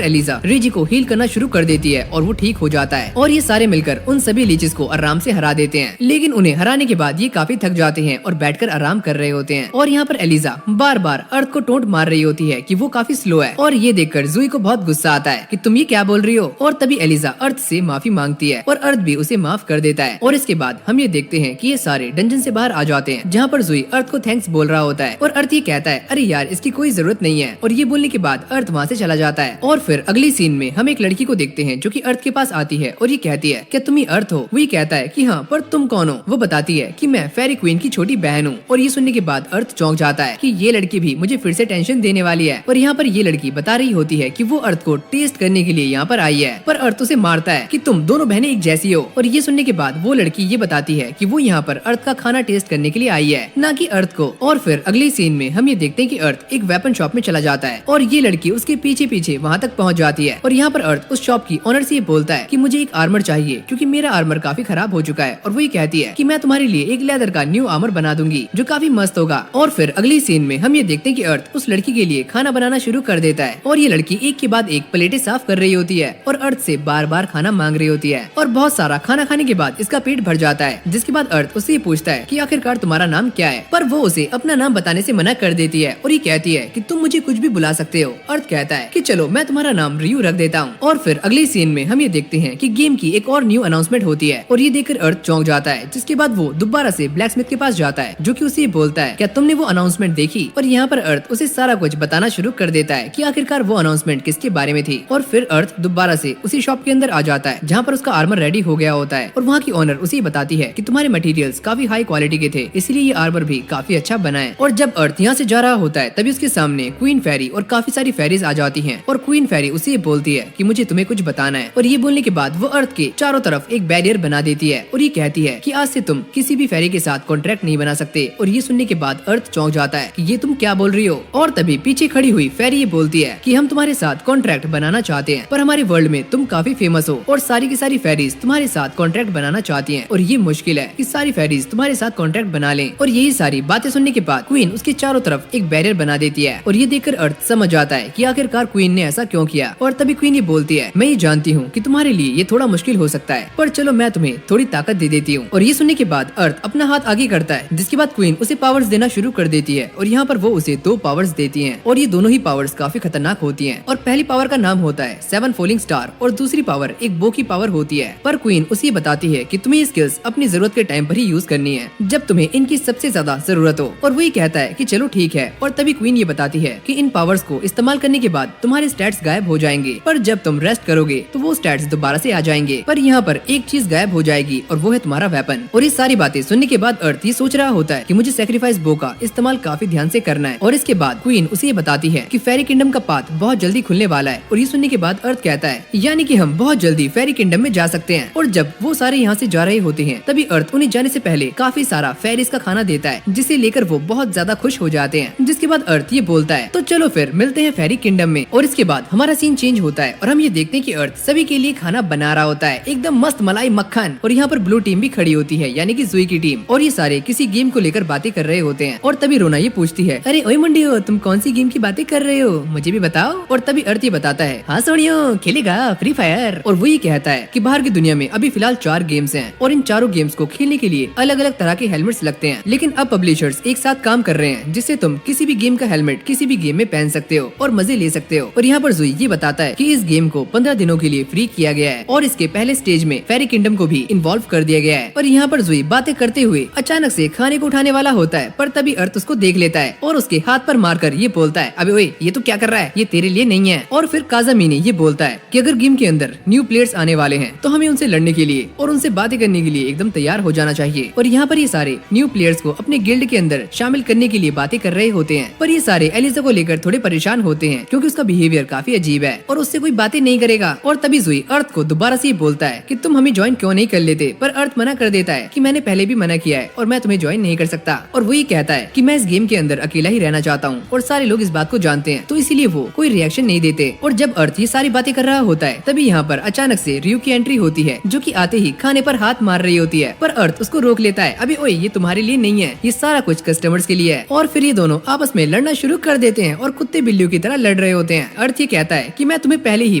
एलिजा रिजी को हील करना शुरू कर देती है और वो ठीक हो जाता है। और ये सारे मिलकर उन सभी लीचेस को आराम से हरा देते हैं। लेकिन उन्हें हराने के बाद ये काफी थक जाते हैं और बैठकर आराम कर रहे होते हैं। और यहाँ पर एलिजा बार बार अर्थ को टोंट मार रही होती है कि वो काफी स्लो है। और ये देखकर जूही को बहुत गुस्सा आता है कि तुम ये क्या बोल रही हो। और तभी एलिजा अर्थ से माफी मांगती है और अर्थ भी उसे माफ कर देता है। और इसके बाद हम ये देखते हैं कि ये सारे डंजन से बाहर आ जाते हैं, जहाँ पर जूही अर्थ को थैंक्स बोल रहा होता है। और अर्थ ये कहता है अरे यार इसकी कोई जरूरत नहीं है। और ये बोलने के बाद अर्थ वहाँ से चला जाता है। और फिर अगली सीन में हम एक लड़की को देखते हैं जो कि अर्थ के पास आती है और ये कहती है क्या तुम ही अर्थ हो। वो ये कहता है कि हाँ, पर तुम कौन हो। वो बताती है कि मैं फेरी क्वीन की छोटी बहन हूँ। और ये सुनने के बाद अर्थ चौंक जाता है कि ये लड़की भी मुझे फिर से टेंशन देने वाली है। और यहाँ पर ये लड़की बता रही होती है कि वो अर्थ को टेस्ट करने के लिए यहाँ पर आई है, पर अर्थ उसे मारता है कि तुम दोनों बहनें एक जैसी हो। और ये सुनने के बाद वो लड़की ये बताती है कि वो यहाँ पर अर्थ का खाना टेस्ट करने के लिए आई है, ना कि अर्थ को। और फिर अगली सीन में हम ये देखते हैं कि अर्थ एक वेपन शॉप में चला जाता है और ये लड़की उसके पीछे पीछे वहाँ तक पहुँच जाती है। और यहाँ पर अर्थ उस शॉप की ऑनर से ये बोलता है कि मुझे एक आर्मर चाहिए क्योंकि मेरा आर्मर काफी खराब हो चुका है। और वो ये कहती है कि मैं तुम्हारे लिए एक लेदर का न्यू आर्मर बना दूंगी जो काफी मस्त होगा। और फिर अगली सीन में हम ये देखते हैं कि अर्थ उस लड़की के लिए खाना बनाना शुरू कर देता है और ये लड़की एक के बाद एक प्लेटें साफ कर रही होती है और अर्थ से बार बार खाना मांग रही होती है। और बहुत सारा खाना खाने के बाद इसका पेट भर जाता है, जिसके बाद अर्थ उससे ये पूछता है कि आखिरकार तुम्हारा नाम क्या है। पर वो उसे अपना नाम बताने से मना कर देती है और ये कहती है कि तुम मुझे कुछ भी बुला सकते हो। अर्थ कहता है कि चलो मैं तुम्हारा नाम रियू रख देता हूँ। और फिर अगली सीन में हम ये देखते हैं कि गेम की एक और न्यू अनाउंसमेंट होती है और ये देखकर अर्थ चौंक जाता है, जिसके बाद वो दोबारा से ब्लैक स्मिथ के पास जाता है जो कि उसे बोलता है क्या तुमने वो अनाउंसमेंट देखी। और यहाँ पर अर्थ उसे सारा कुछ बताना शुरू कर देता है कि आखिरकार वो अनाउंसमेंट किसके बारे में थी। और फिर अर्थ दोबारा से उसी शॉप के अंदर आ जाता है जहाँ पर उसका आर्मर रेडी हो गया होता है और वहाँ की ओनर उसे बताती है कि तुम्हारे मटेरियल्स काफी हाई क्वालिटी के थे, इसलिए ये आर्मर भी काफी अच्छा बना है। और जब अर्थ यहाँ से जा रहा होता है तभी उसके सामने क्वीन फेरी और काफी सारी फेरीज आ जाती हैं और क्वीन फेरी उसे बोलती है कि मुझे तुम्हें कुछ बताना है। और ये बोलने के बाद वो अर्थ के चारों तरफ एक बैरियर बना देती है और ये कहती है कि आज से तुम किसी भी फेरी के साथ कॉन्ट्रैक्ट नहीं बना सकते। और ये सुनने के बाद अर्थ चौंक जाता है कि ये तुम क्या बोल रही हो। और तभी पीछे खड़ी हुई फेरी ये बोलती है कि हम तुम्हारे साथ कॉन्ट्रैक्ट बनाना चाहते हैं, पर हमारे वर्ल्ड में तुम काफी फेमस हो और सारी की सारी फेरीज तुम्हारे साथ कॉन्ट्रैक्ट बनाना चाहती हैं और ये मुश्किल है कि सारी फेरीज तुम्हारे साथ कॉन्ट्रैक्ट बना लें। और यही सारी बातें सुनने के बाद क्वीन उसके चारों तरफ एक बैरियर बना देती है और ये देखकर अर्थ समझ जाता है कि आखिरकार क्वीन ने ऐसा क्यों किया। और तभी क्वीन ये बोलती है मैं ये जानती हूँ कि तुम्हारे लिए ये थोड़ा मुश्किल हो सकता है, पर चलो मैं तुम्हें थोड़ी ताकत दे देती हूँ। और ये सुनने के बाद अर्थ अपना हाथ आगे करता है, जिसके बाद क्वीन उसे पावर्स देना शुरू कर देती है और यहाँ पर वो उसे 2 पावर्स देती है और ये दोनों ही पावर्स काफी खतरनाक होती है। और पहली पावर का नाम होता है 7 फॉलिंग स्टार और दूसरी पावर एक बो की पावर होती है। पर क्वीन उसे बताती है कि तुम्हें ये स्किल्स अपनी जरूरत के टाइम पर ही यूज करनी है, जब तुम्हें इनकी सबसे ज्यादा जरूरत हो। और वो ये कहता है कि चलो ठीक है। और तभी क्वीन ये बताती है कि इन पावर्स को इस्तेमाल करने के बाद तुम्हारे स्टैट्स गायब हो जाएंगे, पर जब तुम रेस्ट करोगे तो वो स्टैट्स दोबारा से आ जाएंगे। पर यहाँ पर एक चीज गायब हो जाएगी और वो है तुम्हारा वेपन। और ये सारी बातें सुनने के बाद अर्थ ये सोच रहा होता है कि मुझे सैक्रिफाइस बो का इस्तेमाल काफी ध्यान से करना है। और इसके बाद क्वीन उसे ये बताती है कि फेरी किंगडम का पाथ बहुत जल्दी खुलने वाला है। और ये सुनने के बाद अर्थ कहता है यानी कि हम बहुत जल्दी फेरी किंगडम में जा सकते हैं। और जब वो सारे यहाँ से जा रहे होते हैं तभी अर्थ उन्हें जाने से पहले काफी सारा फेरीज का खाना देता है, जिसे लेकर वो बहुत ज्यादा खुश हो जाते हैं। जिसके बाद अर्थ ये बोलता है तो चलो फिर मिलते हैं फेरी किंगडम में। और इसके बाद हमारा सीन चेंज होता है और हम ये देखते हैं कि अर्थ सभी के लिए खाना बना रहा होता है, एकदम मस्त मलाई मक्खन। और यहाँ पर ब्लू टीम भी खड़ी होती है, यानी कि जूही की टीम। और ये सारे किसी गेम को लेकर बातें कर रहे होते हैं। और तभी रोना ये पूछती है अरे ओए मुंडी हो, तुम कौन सी गेम की बातें कर रहे हो, मुझे भी बताओ। और तभी अर्थ ये बताता है हाँ सोनियो खेलेगा फ्री फायर। और वो ये कहता है कि बाहर की दुनिया में अभी फिलहाल 4 गेम्स हैं और इन चारों गेम्स को खेलने के लिए अलग अलग तरह के हेलमेट्स लगते हैं, लेकिन अब पब्लिशर्स एक साथ काम कर रहे हैं जिससे तुम किसी भी गेम का हेलमेट किसी भी गेम में पहन सकते हो और मजे ले सकते हो। और यहाँ पर जूही ये बताता है कि इस गेम को 15 दिनों के लिए फ्री किया गया है और इसके पहले स्टेज में फेरी किंगडम को भी इन्वॉल्व कर दिया गया है। और यहाँ पर जूही बातें करते हुए अचानक से खाने को उठाने वाला होता है, पर तभी अर्थ उसको देख लेता है और उसके हाथ पर मारकर ये बोलता है अबे ओए ये तो क्या कर रहा है, ये तेरे लिए नहीं है। और फिर काजामिनी ये बोलता है कि अगर गेम के अंदर न्यू प्लेयर्स आने वाले हैं तो हमें उनसे लड़ने के लिए और उनसे बातें करने के लिए एकदम तैयार हो जाना चाहिए। और यहाँ पर ये सारे न्यू प्लेयर्स को अपने गिल्ड के अंदर शामिल करने के लिए बातें कर रहे होते हैं, पर ये सारे एलिजा को लेकर थोड़े परेशान होते हैं क्योंकि उसका बिहेवियर काफी अजीब है और उससे कोई बातें नहीं करेगा। और तभी जूही अर्थ को दोबारा से बोलता है कि तुम हमें ज्वाइन क्यों नहीं कर लेते, पर अर्थ मना कर देता है कि मैंने पहले भी मना किया है और मैं तुम्हें ज्वाइन नहीं कर सकता। और वो ये कहता है कि मैं इस गेम के अंदर अकेला ही रहना चाहता हूँ और सारे लोग इस बात को जानते हैं, तो इसीलिए वो कोई रिएक्शन नहीं देते। और जब अर्थ ये सारी बातें कर रहा होता है तभी यहाँ पर अचानक से रियू की एंट्री होती है, जो कि आते ही खाने पर हाथ मार रही होती है, पर अर्थ उसको रोक लेता है। अबे ओए, ये तुम्हारे लिए नहीं है, ये सारा कुछ कस्टमर्स के लिए है। और फिर ये दोनों आपस में लड़ना शुरू कर देते हैं और कुत्ते बिल्लियों की तरह लड़ रहे होते हैं। अर्थ ये कहता है कि मैं तुम्हें पहले ही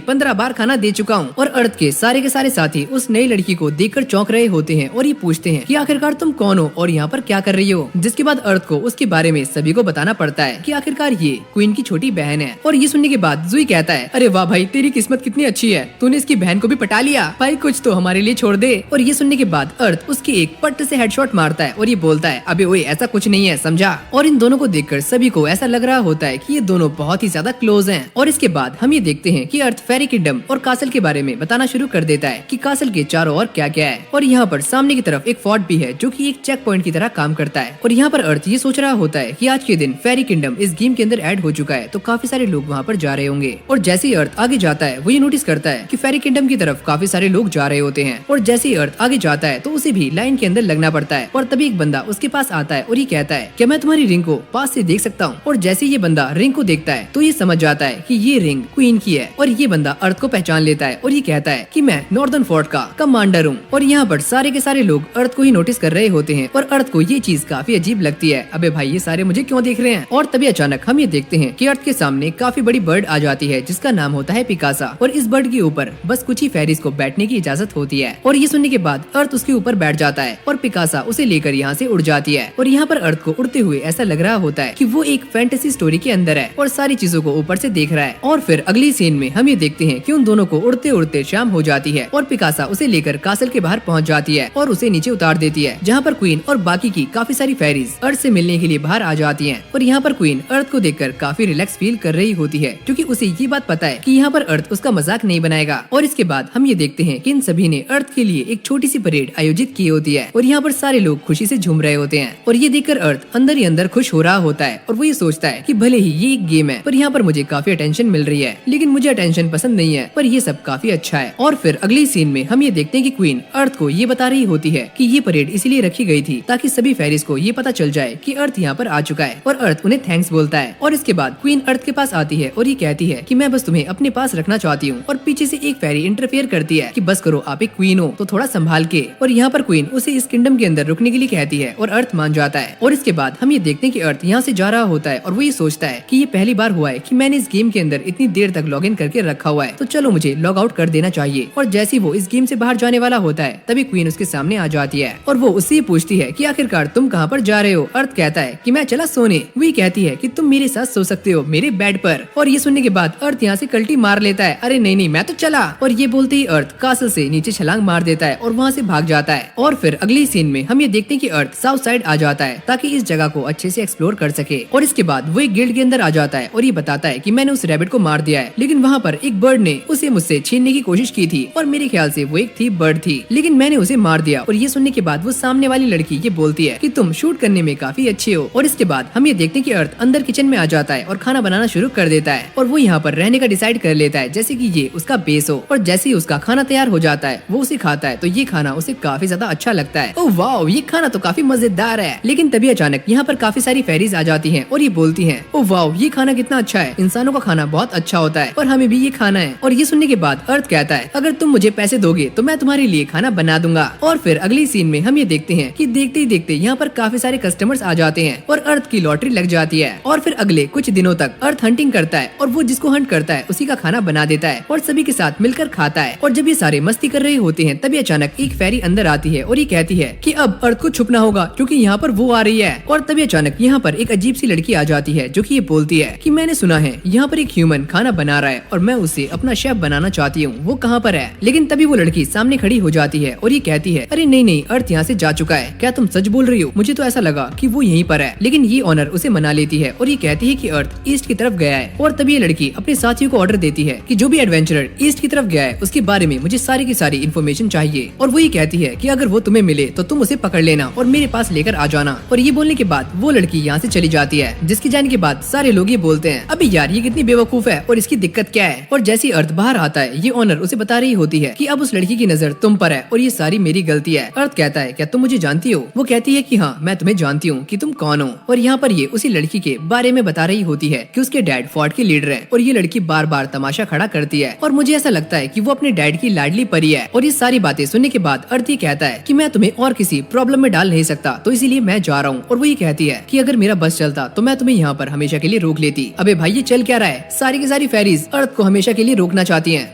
15 बार खाना दे चुका हूँ। और अर्थ के सारे साथी उस नई लड़की को देखकर चौंक रहे होते हैं और ये पूछते हैं कि आखिरकार तुम कौन हो और यहाँ पर क्या कर रही हो। जिसके बाद अर्थ को उसके बारे में सभी को बताना पड़ता है कि आखिरकार ये क्वीन की छोटी बहन है। और ये सुनने के बाद जुई कहता है, अरे वाह भाई, तेरी किस्मत कितनी अच्छी है, तूने इसकी बहन को भी पटा लिया। भाई कुछ तो हमारे लिए छोड़ दे। और ये सुनने के बाद अर्थ उसके एक पट्ट से हेडशॉट मारता है और ये बोलता है, अबे ओए, ऐसा कुछ नहीं है, समझा। और इन दोनों को देखकर सभी को ऐसा लग रहा होता है कि ये दोनों बहुत ही ज्यादा क्लोज हैं। और इसके बाद हम ये देखते हैं कि अर्थ फेरी किंगडम और कासल के बारे में बताना शुरू कर देता है कि कासल के चारों ओर क्या क्या है। और यहाँ पर सामने की तरफ एक फोर्ट भी है जो कि एक चेक पॉइंट की तरह काम करता है। और यहाँ पर अर्थ ये सोच रहा होता है कि आज के दिन फेरी किंगडम इस गेम के अंदर ऐड हो चुका है, तो काफी सारे लोग वहाँ पर जा रहे होंगे। और जैसे ही अर्थ आगे जाता है वो ये नोटिस करता है कि फेरी किंगडम की तरफ काफी सारे लोग जा रहे होते हैं। और जैसे ही अर्थ आगे जाता है तो उसे भी लाइन के अंदर लगना पड़ता है। और तभी एक बंदा उसके पास आता है और ये कहता है, क्या मैं तुम्हारी रिंग को पास से देख सकता हूँ। और जैसे ये बंदा रिंग को देखता है तो ये समझ जाता है कि ये रिंग क्वीन की है। और ये बंदा अर्थ को पहचान लेता है और ये कहता है कि मैं नॉर्दर्न फोर्ट का कमांडर हूँ। और यहाँ पर सारे के सारे लोग अर्थ को ही नोटिस कर रहे होते हैं और अर्थ को ये चीज काफी अजीब लगती है। अबे भाई, ये सारे मुझे क्यों देख रहे हैं। और तभी अचानक हम ये देखते हैं कि अर्थ के सामने काफी बड़ी बर्ड आ जाती है जिसका नाम होता है पिकासा। और इस बर्ड के ऊपर बस कुछ ही फेरीज को बैठने की इजाजत होती है। और ये सुनने के बाद अर्थ उसके ऊपर बैठ जाता है और पिकासा उसे लेकर यहाँ से उड़ जाती है। और यहाँ पर अर्थ को उड़ते हुए ऐसा लग रहा होता है कि वो एक फैंटेसी स्टोरी के अंदर है और सारी चीजों को ऊपर से देख रहा है। और फिर अगली सीन में हम ये देखते हैं कि उन दोनों को उड़ते उड़ते शाम हो जाती है और पिकासा उसे लेकर कासल के बाहर पहुँच जाती है और उसे नीचे उतार देती है, जहाँ पर क्वीन और बाकी की काफी सारी फेरीज अर्थ से मिलने के लिए बाहर आ जाती हैं। और यहाँ पर क्वीन अर्थ को देखकर काफी रिलैक्स फील कर रही होती है क्योंकि उसे ये बात पता है कि यहाँ पर अर्थ उसका मजाक नहीं बनाएगा। और इसके बाद हम ये देखते हैं कि इन सभी ने अर्थ के लिए एक छोटी सी परेड आयोजित की होती है और यहाँ पर सारे लोग खुशी से झूम रहे होते हैं। और ये देखकर अर्थ अंदर ही अंदर खुश हो रहा होता है और वो ये सोचता है कि भले ही ये एक गेम है पर यहाँ पर मुझे काफी अटेंशन मिल रही है, लेकिन मुझे अटेंशन पसंद नहीं है, पर ये सब काफी अच्छा है। और फिर अगली सीन में हम ये देखते हैं कि क्वीन अर्थ को ये बता रही होती है कि ये परेड इसीलिए रखी गई थी ताकि सभी फेरीज को ये पता चल जाए कि अर्थ यहाँ पर आ चुका है। और अर्थ उन्हें थैंक्स बोलता है। और इसके बाद क्वीन अर्थ के पास आती है और ये कहती है कि मैं बस तुम्हें अपने पास रखना चाहती हूँ। और पीछे से एक फेरी इंटरफेयर करती है कि बस करो, आप एक क्वीन हो तो थोड़ा संभाल के। और यहाँ पर क्वीन उसे इस किंगडम के अंदर रुकने के लिए कहती है और अर्थ मान जाता है। और इसके बाद हम ये देखते हैं कि अर्थ यहाँ से जा रहा होता है और वो ये सोचता है कि ये पहली बार हुआ है कि मैंने इस गेम के अंदर इतनी देर तक लॉग इन करके रखा हुआ है, तो चलो मुझे लॉग आउट कर देना चाहिए। और जैसे ही वो इस गेम से बाहर जाने वाला होता है तभी क्वीन उसके सामने आ जाती है और वो उससे पूछती है कि आखिरकार तुम कहाँ पर जा रहे हो। अर्थ कहता है कि मैं चला सोने। वही कहती है कि तुम मेरे साथ सो सकते हो मेरे बेड पर। और ये सुनने के बाद अर्थ यहाँ से कल्टी मार लेता है, अरे नहीं नहीं, मैं तो चला। और ये बोलते ही अर्थ कासल से नीचे छलांग मार देता है और वहाँ से भाग जाता है। और फिर अगली सीन में हम ये देखते हैं कि अर्थ साउथ साइड आ जाता है ताकि इस जगह को अच्छे से एक्सप्लोर कर सके। और इसके बाद वो एक गिल्ड के अंदर आ जाता है और ये बताता है कि मैंने उस रैबिट को मार दिया है, लेकिन वहाँ पर एक बर्ड ने उसे मुझसे छीनने की कोशिश की थी और मेरे ख्याल से वो एक थी बर्ड थी, लेकिन मैंने उसे मार दिया। और ये सुनने के बाद वो सामने वाली लड़की ये बोलती है कि तुम शूट करने में काफी अच्छे हो। और इसके बाद हम ये देखते हैं कि अर्थ अंदर किचन में आ जाता है और खाना बनाना शुरू कर देता है और वो यहाँ पर रहने का डिसाइड कर लेता है जैसे कि ये उसका बेस हो। और जैसे ही उसका खाना तैयार हो जाता है वो उसे खाता है तो ये खाना उसे काफी ज्यादा अच्छा लगता है। ओह वाओ, ये खाना तो काफी मजेदार है। लेकिन तभी अचानक यहाँ पर काफी सारी फेरीज आ जाती हैं और ये बोलती हैं, ओह वाओ, ये खाना कितना अच्छा है, इंसानों का खाना बहुत अच्छा होता है और हमें भी ये खाना है। और ये सुनने के बाद अर्थ कहता है, अगर तुम मुझे पैसे दोगे तो मैं तुम्हारे लिए खाना बना दूंगा। और फिर अगली सीन में हम ये देखते हैं कि देखते ही देखते यहाँ पर काफी सारे कस्टमर्स आ जाते हैं और अर्थ की लॉटरी लग जाती है। और फिर अगले कुछ दिनों तक अर्थ हंटिंग करता है और वो जिसको हंट करता है उसी का खाना बना देता है और सभी के साथ मिलकर खाता है। और जब ये सारे मस्ती कर रहे होते हैं तभी अचानक एक फेरी अंदर आती है और ये कहती है कि अब अर्थ को छुपना होगा क्योंकि यहाँ पर वो आ रही है। और तभी अचानक यहाँ पर एक अजीब सी लड़की आ जाती है जो कि ये बोलती है कि मैंने सुना है यहाँ पर एक ह्यूमन खाना बना रहा है और मैं उसे अपना शेफ बनाना चाहती हूँ, वो कहाँ पर है। लेकिन तभी वो लड़की सामने खड़ी हो जाती है और ये कहती है, अरे नहीं नहीं, अर्थ यहाँ से जा चुका है, क्या तुम सच बोल रही हो? मुझे तो ऐसा लगा कि वो यहीं पर है। लेकिन ये ऑनर उसे मना लेती है और ये कहती है कि अर्थ ईस्ट की तरफ गया है। और तभी ये लड़की अपने साथियों को ऑर्डर देती है कि जो भी एडवेंचरर ईस्ट की तरफ गया है उसके बारे में मुझे सारी की सारी इन्फॉर्मेशन चाहिए। और वो ये कहती है कि अगर वो तुम्हें मिले तो तुम उसे पकड़ लेना और मेरे पास लेकर आ जाना। और ये बोलने के बाद वो लड़की यहाँ से चली जाती है, जिसके जाने के बाद सारे लोग ये बोलते हैं, अबे यार ये कितनी बेवकूफ है और इसकी दिक्कत क्या है। और जैसे अर्थ बाहर आता है ये ऑनर उसे बता रही होती है कि अब उस लड़की की नजर तुम पर है और ये सारी मेरी गलती है। अर्थ कहता है, क्या तुम मुझे जानती हो? वो कहती है कि हाँ, मैं तुम्हें जानती हूँ कि तुम कौन हो। और यहाँ पर ये उसी लड़की के बारे में बता रही होती है कि उसके डैड फोर्ट के लीडर हैं और ये लड़की बार बार तमाशा खड़ा करती है और मुझे ऐसा लगता है कि वो अपने डैड की लाडली परी है। और ये सारी बातें सुनने सुनने के बाद अर्थ ये कहता है कि मैं तुम्हें और किसी प्रॉब्लम में डाल नहीं सकता, तो इसीलिए मैं जा रहा हूँ। और वो ये कहती है कि अगर मेरा बस चलता तो मैं तुम्हें यहाँ पर हमेशा के लिए रोक लेती। अबे भाई ये चल क्या रहा है? सारी की सारी फेरीज अर्थ को हमेशा के लिए रोकना चाहती हैं।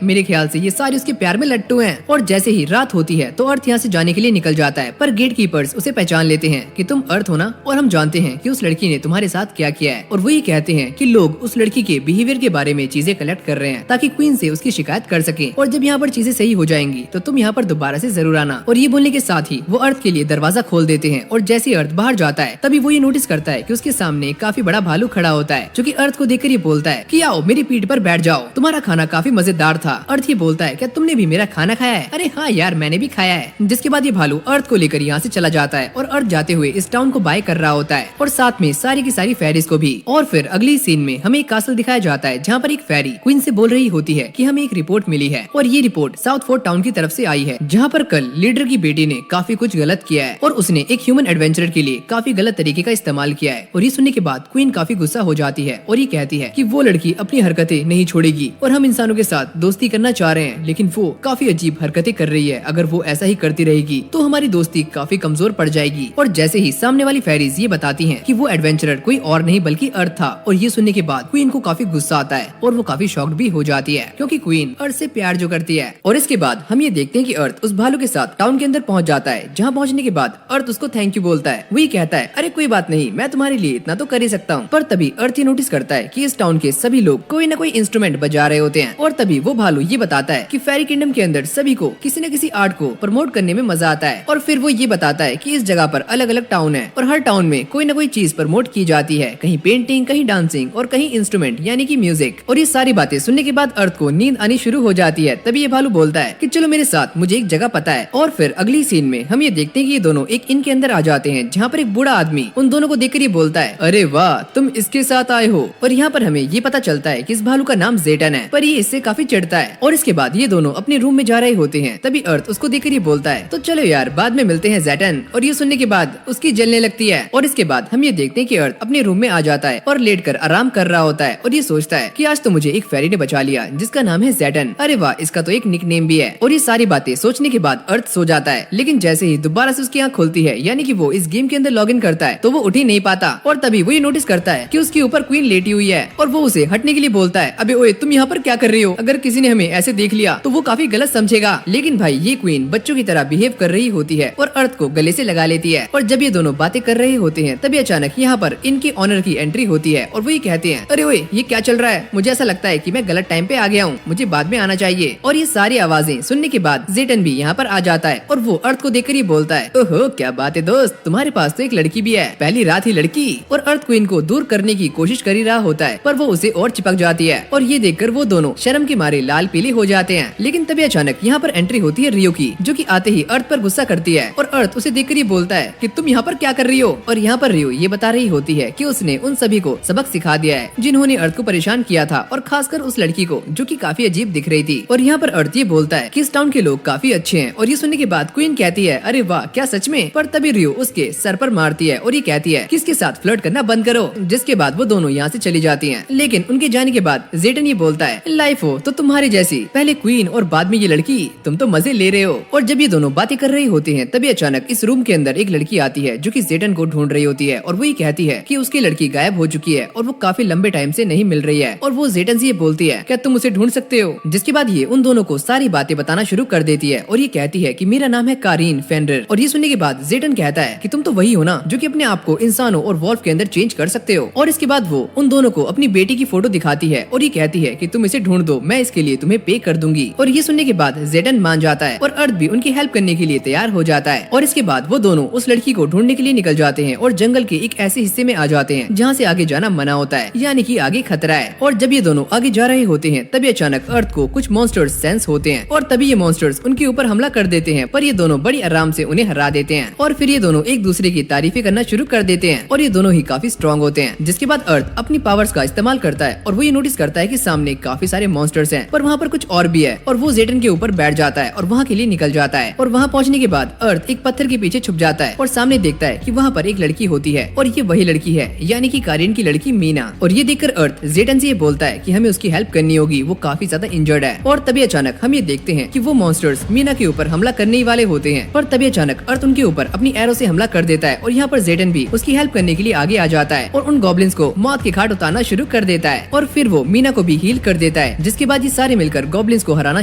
मेरे ख्याल से ये सारी उसके प्यार में लट्टू हैं। और जैसे ही रात होती है तो अर्थ यहाँ से जाने के लिए निकल जाता है, पर गेट कीपर्स उसे पहचान लेते हैं कि तुम अर्थ हो ना, और हम जानते हैं कि उस लड़की ने तुम्हारे साथ क्या किया है। और वो ये कहते हैं कि लोग उस लड़की के बिहेवियर के बारे में चीजें कलेक्ट कर रहे हैं ताकि क्वीन से उसकी शिकायत कर सके, और जब यहाँ पर चीजें सही हो जाएंगी तो तुम यहाँ पर दोबारा से जरूर आना। और ये बोलने के साथ ही वो अर्थ के लिए दरवाजा खोल देते हैं। और जैसे ही अर्थ बाहर जाता है तभी वो ये नोटिस करता है कि उसके सामने काफी बड़ा भालू खड़ा होता है, जो कि अर्थ को देखकर ये बोलता है कि आओ मेरी पीठ पर बैठ जाओ, तुम्हारा खाना काफी मजेदार था। अर्थ ये बोलता है क्या तुमने भी मेरा खाना खाया है? अरे हाँ यार मैंने भी खाया है। जिसके बाद ये भालू अर्थ को लेकर यहाँ से चला जाता है और अर्थ जाते हुए इस टाउन को बाय कर रहा होता है, और साथ में सारी की सारी फेरीज को भी। और फिर अगली सीन में हमें एक कासल दिखाया जाता है जहाँ पर एक फेरी क्वीन से बोल रही होती है कि हमें एक रिपोर्ट मिली है, और ये रिपोर्ट साउथ फोर्ट टाउन की तरफ से आई है, जहाँ पर कल लीडर की बेटी ने काफी कुछ गलत किया है और उसने एक ह्यूमन एडवेंचरर के लिए काफी गलत तरीके का इस्तेमाल किया है। और ये सुनने के बाद क्वीन काफी गुस्सा हो जाती है और ये कहती है कि वो लड़की अपनी हरकतें नहीं छोड़ेगी और हम इंसानों के साथ दोस्ती करना चाह रहे हैं, लेकिन वो काफी अजीब हरकतें कर रही है। अगर वो ऐसा ही करती रहेगी तो हमारी दोस्ती काफी कमजोर पड़ जाएगी। और जैसे ही सामने वाली फेरीज ये बताती हैं कि वो एडवेंचरर कोई और नहीं बल्कि अर्थ था, और ये सुनने के बाद क्वीन को काफी गुस्सा आता है और वो काफी शॉक्ड भी हो जाती है, क्योंकि क्वीन अर्थ से प्यार जो करती है। और इसके बाद हम ये देखते हैं कि अर्थ उस भालू के साथ टाउन के अंदर पहुंच जाता है, जहाँ पहुंचने के बाद अर्थ उसको थैंक यू बोलता है। वही कहता है अरे कोई बात नहीं, मैं तुम्हारे लिए इतना तो कर ही सकता हूँ। पर तभी अर्थ ये नोटिस करता है कि इस टाउन के सभी लोग कोई न कोई इंस्ट्रूमेंट बजा रहे होते हैं, और तभी वो भालू ये बताता है कि फेरी किंगडम के अंदर सभी को किसी न किसी आर्ट को प्रमोट करने में मजा आता है। और फिर वो ये बताता है कि इस जगह पर अलग अलग टाउन है और हर टाउन में कोई न कोई चीज प्रमोट की जाती है, कहीं पेंटिंग, कहीं डांसिंग और कहीं इंस्ट्रूमेंट यानी कि म्यूजिक। और ये सारी बातें सुनने के बाद अर्थ को नींद आनी शुरू हो जाती है। तभी ये भालू बोलता है कि चलो मेरे साथ, मुझे एक जगह पता है। और फिर अगली सीन में हम ये देखते हैं कि ये दोनों एक इन के अंदर आ जाते हैं, जहाँ पर एक बूढ़ा आदमी उन दोनों को देखकर ये बोलता है अरे वाह तुम इसके साथ आए हो। और यहाँ पर हमें ये पता चलता है कि इस भालू का नाम जेटन है, पर ये इससे काफी चिढ़ता है। और इसके बाद ये दोनों अपने रूम में जा रहे होते हैं, तभी अर्थ उसको देखकर ये बोलता है तो चलो यार बाद में मिलते हैं जेटन। और ये सुनने के बाद उसकी जलने लगती है। और इसके बाद हम ये देखते हैं कि अर्थ अपने रूम में आ जाता है और लेटकर आराम कर रहा होता है, और ये सोचता है कि आज तो मुझे एक फेरी ने बचा लिया जिसका नाम है जेटन। अरे वाह इसका तो एक निक नेम भी है। और ये सारी बातें सोचने के बाद अर्थ सो जाता है, लेकिन जैसे ही दोबारा से उसकी आंख खुलती है, यानी कि वो इस गेम के अंदर लॉग इन करता है, तो वो उठ ही नहीं पाता। और तभी वो ये नोटिस करता है कि उसके ऊपर क्वीन लेटी हुई है, और वो उसे हटने के लिए बोलता है अबे ओए तुम यहाँ पर क्या कर रही हो? अगर किसी ने हमें ऐसे देख लिया तो वो काफी गलत समझेगा। लेकिन भाई ये क्वीन बच्चों की तरह बिहेव कर रही होती है और अर्थ को गले से लगा लेती है। और जब ये दोनों बातें कर रहे होते हैं तभी अचानक यहाँ पर इनके ऑनर की एंट्री होती है, और वो ये कहते हैं अरे ओए ये क्या चल रहा है? मुझे ऐसा लगता है कि मैं गलत टाइम पे आ गया हूँ, मुझे बाद में आना चाहिए। और ये सारी आवाजें सुनने के बाद जेटन भी यहाँ पर आ जाता है, और वो अर्थ को देखकर ये बोलता है ओहो क्या बात है दोस्त, तुम्हारे पास तो एक लड़की भी है, पहली रात ही लड़की। और अर्थ क्वीन को दूर करने की कोशिश कर ही रहा होता है, पर वो उसे और चिपक जाती है, और ये देखकर वो दोनों शर्म के मारे लाल पीले हो जाते हैं। लेकिन तभी अचानक यहाँ पर एंट्री होती है रियो की, जो कि आते ही अर्थ पर गुस्सा करती है, और अर्थ उसे देखकर ये बोलता है कि तुम यहाँ पर क्या कर रही हो? और यहाँ पर रियो ये बता रही होती है कि उसने उन सभी को सबक सिखा दिया है जिन्होंने अर्थ को परेशान किया था, और खासकर उस लड़की को जो कि काफी अजीब दिख रही थी। और यहाँ पर अर्थ ये बोलता है कि इस टाउन के लोग काफी अच्छे हैं। और ये सुनने के बाद क्वीन कहती है अरे वाह क्या सच में? पर तभी रियो उसके सर पर मारती है और ये कहती है कि इसके साथ फ्लर्ट करना बंद करो, जिसके बाद वो दोनों यहाँ से चली जाती हैं। लेकिन उनके जाने के बाद जेटन ये बोलता है लाइफ हो तो तुम्हारी जैसी, पहले क्वीन और बाद में ये लड़की, तुम तो मजे ले रहे हो। और जब ये दोनों बातें कर रही होती हैं तभी अचानक इस रूम के अंदर एक लड़की आती है जो कि जेटन को ढूंढ रही होती है, और वो ये कहती है कि उसकी लड़की गायब हो चुकी है और वो काफी लंबे टाइम से नहीं मिल रही है। और वो जेटन से ये बोलती है क्या तुम उसे ढूंढ सकते हो? जिसके बाद ये उन दोनों को सारी बातें बताना शुरू कर देती है, और ये कहती है कि मेरा नाम है कारीन फेंडर। और ये सुनने के बाद जेटन कहता है कि तुम तो वही हो ना जो कि अपने आप को इंसानों और वॉल्फ के अंदर चेंज कर सकते हो। और इसके बाद वो उन दोनों को अपनी बेटी की फोटो दिखाती है और ये कहती है कि तुम इसे ढूंढ दो, मैं इसके लिए तुम्हें पे कर दूंगी। और ये सुनने के बाद जेटन मान जाता है और अर्थ भी उनकी हेल्प करने के लिए तैयार हो जाता है। और इसके बाद वो दोनों उस लड़की को ढूंढने के लिए निकल जाते हैं और जंगल के एक ऐसे हिस्से में आ जाते हैं जहाँ से आगे जाना मना होता है, यानी कि आगे खतरा है। और जब ये दोनों आगे जा रहे होते हैं तभी अचानक अर्थ को कुछ मॉन्स्टर्स सेंस होते हैं, और तभी ये मॉन्स्टर्स उनके ऊपर हमला कर देते हैं, पर ये दोनों बड़ी आराम से उन्हें हरा देते हैं। और फिर ये दोनों एक दूसरे की तारीफें करना शुरू कर देते हैं, और ये दोनों ही काफी स्ट्रॉन्ग होते हैं। जिसके बाद अर्थ अपनी पावर्स का इस्तेमाल करता है और वो ये नोटिस करता है कि सामने काफी सारे मॉन्स्टर्स हैं, पर वहाँ पर कुछ और भी है। और वो जेटन के ऊपर बैठ जाता है और वहाँ के लिए निकल जाता है। और वहाँ पहुँचने के बाद अर्थ एक पत्थर के पीछे छुप जाता है और सामने देखता है कि वहाँ पर एक लड़की होती है, और ये वही लड़की है, यानी कि कारीन की लड़की मीना। और ये देखकर अर्थ जेटन से ये बोलता है कि हमें उसकी हेल्प करनी होगी, वो काफी ज्यादा इंजर्ड है। और तभी अचानक हम ये देखते हैं कि वो मॉन्स्टर्स मीना के ऊपर हमला करने ही वाले होते हैं, पर तभी अचानक अर्थ उनके ऊपर अपनी एरो से हमला कर देता है और यहाँ पर जेडन भी उसकी हेल्प करने के लिए आगे आ जाता है और उन गॉब्लिन्स को मौत के घाट उतारना शुरू कर देता है और फिर वो मीना को भी हील कर देता है, जिसके बाद ये सारे मिलकर गॉब्लिन्स को हराना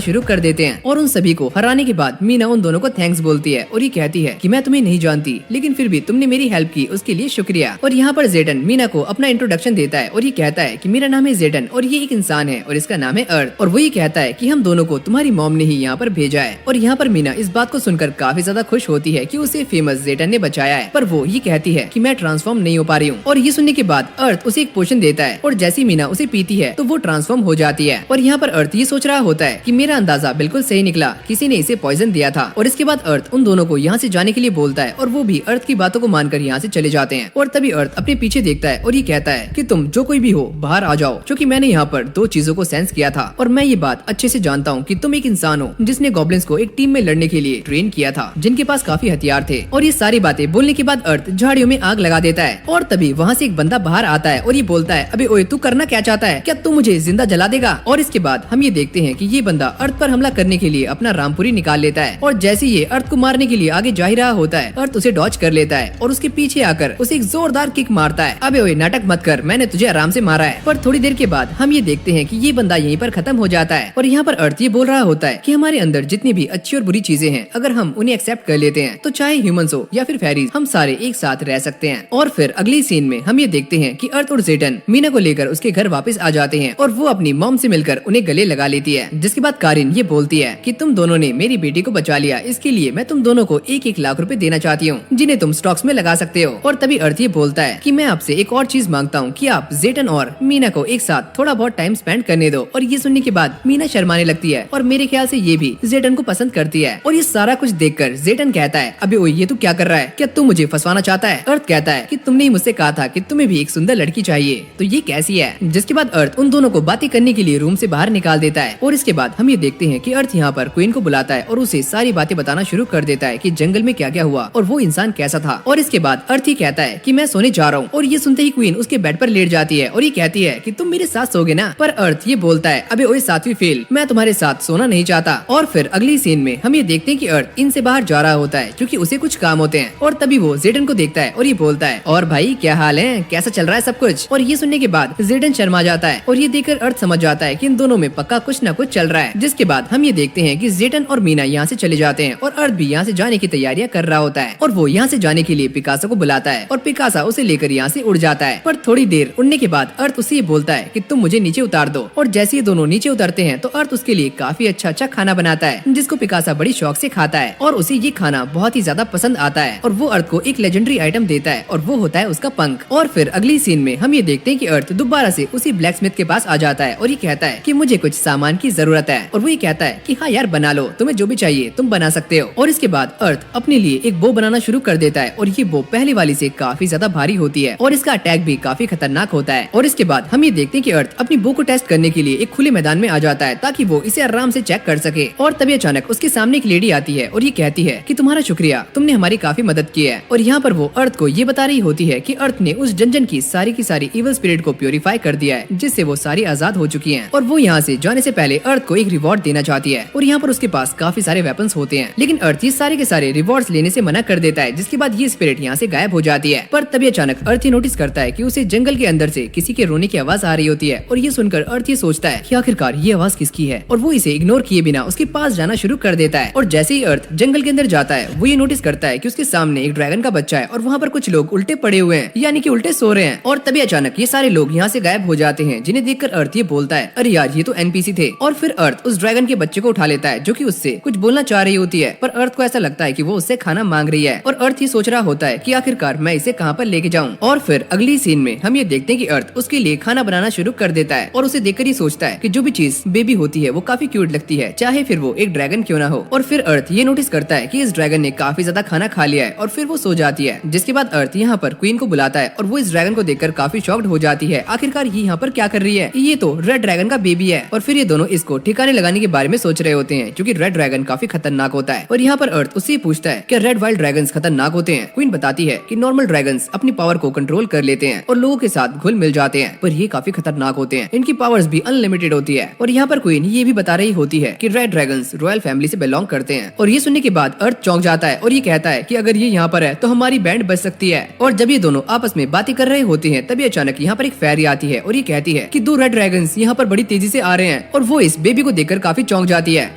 शुरू कर देते हैं। और उन सभी को हराने के बाद मीना उन दोनों को थैंक्स बोलती है और ये कहती है कि मैं तुम्हें नहीं जानती, लेकिन फिर भी तुमने मेरी हेल्प की, उसके लिए शुक्रिया। और यहाँ पर जेडन मीना को अपना इंट्रोडक्शन देता है और ये कहता है कि मेरा नाम है जेडन और ये एक इंसान है और इसका नाम है अर्थ। और वो ये कहता है कि हम दोनों को तुम्हारी मॉम ने ही यहाँ पर भेजा है। और यहाँ पर मीना इस बात को सुनकर काफी ज्यादा खुश होती है कि उसे फेमस जेडन ने बचाया है, पर वो ये कहती है कि मैं ट्रांसफॉर्म नहीं हो पा रही हूँ। और ये सुनने के बाद अर्थ उसे एक पोशन देता है और जैसी मीना उसे पीती है तो वो ट्रांसफॉर्म हो जाती है। और यहाँ पर अर्थ ये सोच रहा होता है कि मेरा अंदाजा बिल्कुल सही निकला, किसी ने इसे पॉइजन दिया था। और इसके बाद अर्थ उन दोनों को यहाँ से जाने के लिए बोलता है और वो भी अर्थ की बातों को मानकर यहाँ से चले जाते हैं। और तभी अर्थ अपने पीछे देखता है और ये कहता है कि तुम जो कोई भी हो बाहर आ जाओ, क्योंकि मैंने यहाँ पर दो चीजों को सेंस किया था और मैं ये बात अच्छे से जानता हूँ कि तुम एक इंसान हो जिसने गॉब्लिन्स को एक टीम में लड़ने के लिए ट्रेन किया था, जिनके पास काफी हथियार थे। और ये सारी बातें बोलने के बाद अर्थ झाड़ियों में आग लगा देता है और तभी वहाँ से एक बंदा बाहर आता है और ये बोलता है, अबे ओए तू करना क्या चाहता है, क्या तू मुझे जिंदा जला देगा। और इसके बाद हम ये देखते हैं कि ये बंदा अर्थ पर हमला करने के लिए अपना रामपुरी निकाल लेता है और जैसे ये अर्थ को मारने के लिए आगे जा ही रहा होता है, अर्थ उसे डॉज कर लेता है और उसके पीछे आकर उसे एक जोरदार किक मारता है। अबे ओए नाटक मत कर, मैंने तुझे आराम से मारा है। पर थोड़ी देर के बाद हम ये देखते हैं कि ये बंदा यहीं पर खत्म हो जाता है और यहाँ पर अर्थ ये बोल रहा होता है कि हमारे अंदर जितनी भी अच्छी और बुरी चीजें हैं, अगर हम उन्हें एक्सेप्ट कर लेते हैं तो चाहे ह्यूमंस हो या फिर फेरीज, हम सारे एक साथ रह सकते हैं। और फिर अगली सीन में हम ये देखते हैं कि अर्थ और जेडन मीना को लेकर उसके घर वापस आ जाते हैं और वो अपनी मॉम से मिलकर उन्हें गले लगा लेती है, जिसके बाद कारिन ये बोलती है कि तुम दोनों ने मेरी बेटी को बचा लिया, इसके लिए मैं तुम दोनों को 1-1 लाख रुपए देना चाहती हूँ, जिन्हें तुम स्टॉक्स में लगा सकते हो। और तभी अर्थ ये बोलता है कि मैं आपसे एक और चीज मांगता हूँ कि आप जेडन और मीना को एक साथ थोड़ा बहुत टाइम स्पेंड करने दो। और ये सुनने के बाद मीना शर्माने लगती है और मेरे ख्याल से ये भी जेडन को पसंद करती है। और ये सारा कुछ देखकर जेडन कहता है, अबे ओए ये तू क्या कर रहा है, क्या तू मुझे फंसवाना चाहता है। अर्थ कहता है कि तुमने ही मुझसे कहा था कि तुम्हें भी एक सुंदर लड़की चाहिए, तो ये कैसी है। जिसके बाद अर्थ उन दोनों को बातें करने के लिए रूम से बाहर निकाल देता है। और इसके बाद हम ये देखते हैं कि अर्थ यहाँ पर क्वीन को बुलाता है और उसे सारी बातें बताना शुरू कर देता है कि जंगल में क्या क्या हुआ और वो इंसान कैसा था। और इसके बाद अर्थ ही कहता है कि मैं सोने जा रहा हूँ। और ये सुनते ही क्वीन उसके बेड पर लेट जाती है और ये कहती है कि तुम मेरे साथ सोगे ना। पर अर्थ ये बोलता है, अबे ओए सातवीं फेल, मैं तुम्हारे साथ सोना नहीं चाहता। और फिर अगली सीन में हम ये देखते हैं कि अर्थ इनसे बाहर जा रहा होता है क्योंकि उसे कुछ काम होते हैं। और तभी वो जेडन को देखता है और ये बोलता है, और भाई क्या हाल है, कैसा चल रहा है सब कुछ। और ये सुनने के बाद जेडन शर्मा जाता है और ये देखकर अर्थ समझ जाता है कि इन दोनों में पक्का कुछ न कुछ चल रहा है। जिसके बाद हम ये देखते हैं कि जेडन और मीना यहाँ से चले जाते हैं और अर्थ भी यहाँ से जाने की तैयारियां कर रहा होता है। और वो यहाँ से जाने के लिए पिकासा को बुलाता है और पिकासा उसे लेकर यहाँ से उड़ जाता है। पर थोड़ी देर उड़ने के बाद अर्थ उसे ये बोलता है कि तुम मुझे नीचे उतार दो। और जैसे ये दोनों नीचे उतरते हैं तो अर्थ उसके लिए काफी अच्छा खाना बनाता है, जिसको पिकासा बड़ी शौक से खाता है और उसे ये खाना बहुत ही ज्यादा पसंद आता है। और वो अर्थ को एक लेजेंडरी आइटम देता है और वो होता है उसका पंख। और फिर अगली सीन में हम ये देखते हैं कि अर्थ दोबारा से उसी ब्लैक स्मिथ के पास आ जाता है और ये कहता है कि मुझे कुछ सामान की जरूरत है। और वो ये कहता है कि हाँ यार बना लो, तुम्हें जो भी चाहिए तुम बना सकते हो। और इसके बाद अर्थ अपने लिए एक बो बनाना शुरू कर देता है और ये बो पहले वाली से काफी ज्यादा भारी होती है और इसका अटैक भी काफी खतरनाक होता है। और इसके बाद हम ये देखते हैं कि अर्थ अपनी बो को टेस्ट करने के लिए एक खुले मैदान में आ जाता है ताकि वो इसे आराम से चेक कर सके। और तभी अचानक उसके सामने एक लेडी आती है और ये कहती है कि तुम्हारा शुक्रिया, तुमने हमारी काफी मदद की है। और यहाँ पर वो अर्थ को ये बता रही होती है कि अर्थ ने उस डंजन की सारी इवल स्पिरिट को प्योरीफाई कर दिया है, जिससे वो सारी आजाद हो चुकी हैं। और वो यहाँ से जाने से पहले अर्थ को एक रिवॉर्ड देना चाहती है और यहाँ पर उसके पास काफी सारे वेपन्स होते हैं, लेकिन अर्थ ये सारे के सारे रिवॉर्ड्स लेने से मना कर देता है। जिसके बाद ये स्पिरिट यहाँ से गायब हो जाती है। पर तभी अचानक अर्थ ये नोटिस करता है कि उसे जंगल के अंदर से किसी के रोने की आवाज आ रही होती है और ये सुनकर अर्थ ये सोचता है कि आखिरकार ये आवाज किसकी है और वो इसे इग्नोर किए बिना उसके पास जाना शुरू कर देता है। और जैसे ही अर्थ जंगल के अंदर जाता है वो ये नोटिस करता है कि उसके सामने एक ड्रैगन का बच्चा है और वहाँ पर कुछ लोग उल्टे पड़े हुए हैं, यानी कि उल्टे सो रहे हैं। और तभी अचानक ये सारे लोग यहाँ से गायब हो जाते हैं, जिन्हें देखकर अर्थ ये बोलता है, अरे यार ये तो एनपीसी थे। और फिर अर्थ उस ड्रैगन के बच्चे को उठा लेता है जो कि उससे कुछ बोलना चाह रही होती है, पर अर्थ को ऐसा लगता है कि वो उससे खाना मांग रही है और अर्थ ये सोच रहा होता है कि आखिरकार मैं इसे कहाँ पर लेके जाऊँ। और फिर अगली सीन में हम ये देखते हैं कि अर्थ उसके लिए खाना बनाना शुरू कर देता है और उसे देखकर ही सोचता है कि जो भी चीज बेबी होती है वो काफी क्यूट लगती है, चाहे फिर वो एक ड्रैगन क्यों ना हो। और फिर अर्थ ये नोटिस करता है कि इस ड्रैगन ने काफी ज्यादा खाना खा लिया है और फिर वो सो जाती है। जिसके बाद अर्थ यहाँ पर क्वीन को बुलाता है और वो इस ड्रैगन को देखकर काफी शॉक्ड हो जाती है, आखिरकार ये यहाँ पर क्या कर रही है, ये तो रेड ड्रैगन का बेबी है। और फिर ये दोनों इसको ठिकाने लगाने के बारे में सोच रहे होते हैं, क्योंकि रेड ड्रैगन काफी खतरनाक होता है। और यहाँ पर अर्थ उससे पूछता है कि रेड वाइल्ड ड्रैगन्स खतरनाक होते हैं। क्वीन बताती है कि नॉर्मल ड्रैगन्स अपनी पावर को कंट्रोल कर लेते हैं और लोगों के साथ घुल मिल जाते हैं, पर ये काफी खतरनाक होते हैं, इनकी पावर्स भी अनलिमिटेड होती है। और यहाँ पर क्वीन ये भी बता रही होती है कि रेड ड्रैगन्स रॉयल फैमिली से बिलोंग करते हैं। और ये सुनने के बाद अर्थ चौंक जाता है और ये कहता है कि अगर ये यहाँ पर है तो हमारी बैंड बच सकती है। और जब ये दोनों आपस में बातें कर रहे होते हैं तभी अचानक यहाँ पर एक फेरी आती है और ये कहती है कि 2 रेड ड्रैगन्स यहाँ पर बड़ी तेजी से आ रहे हैं। और वो इस बेबी को देखकर काफी चौंक जाती है,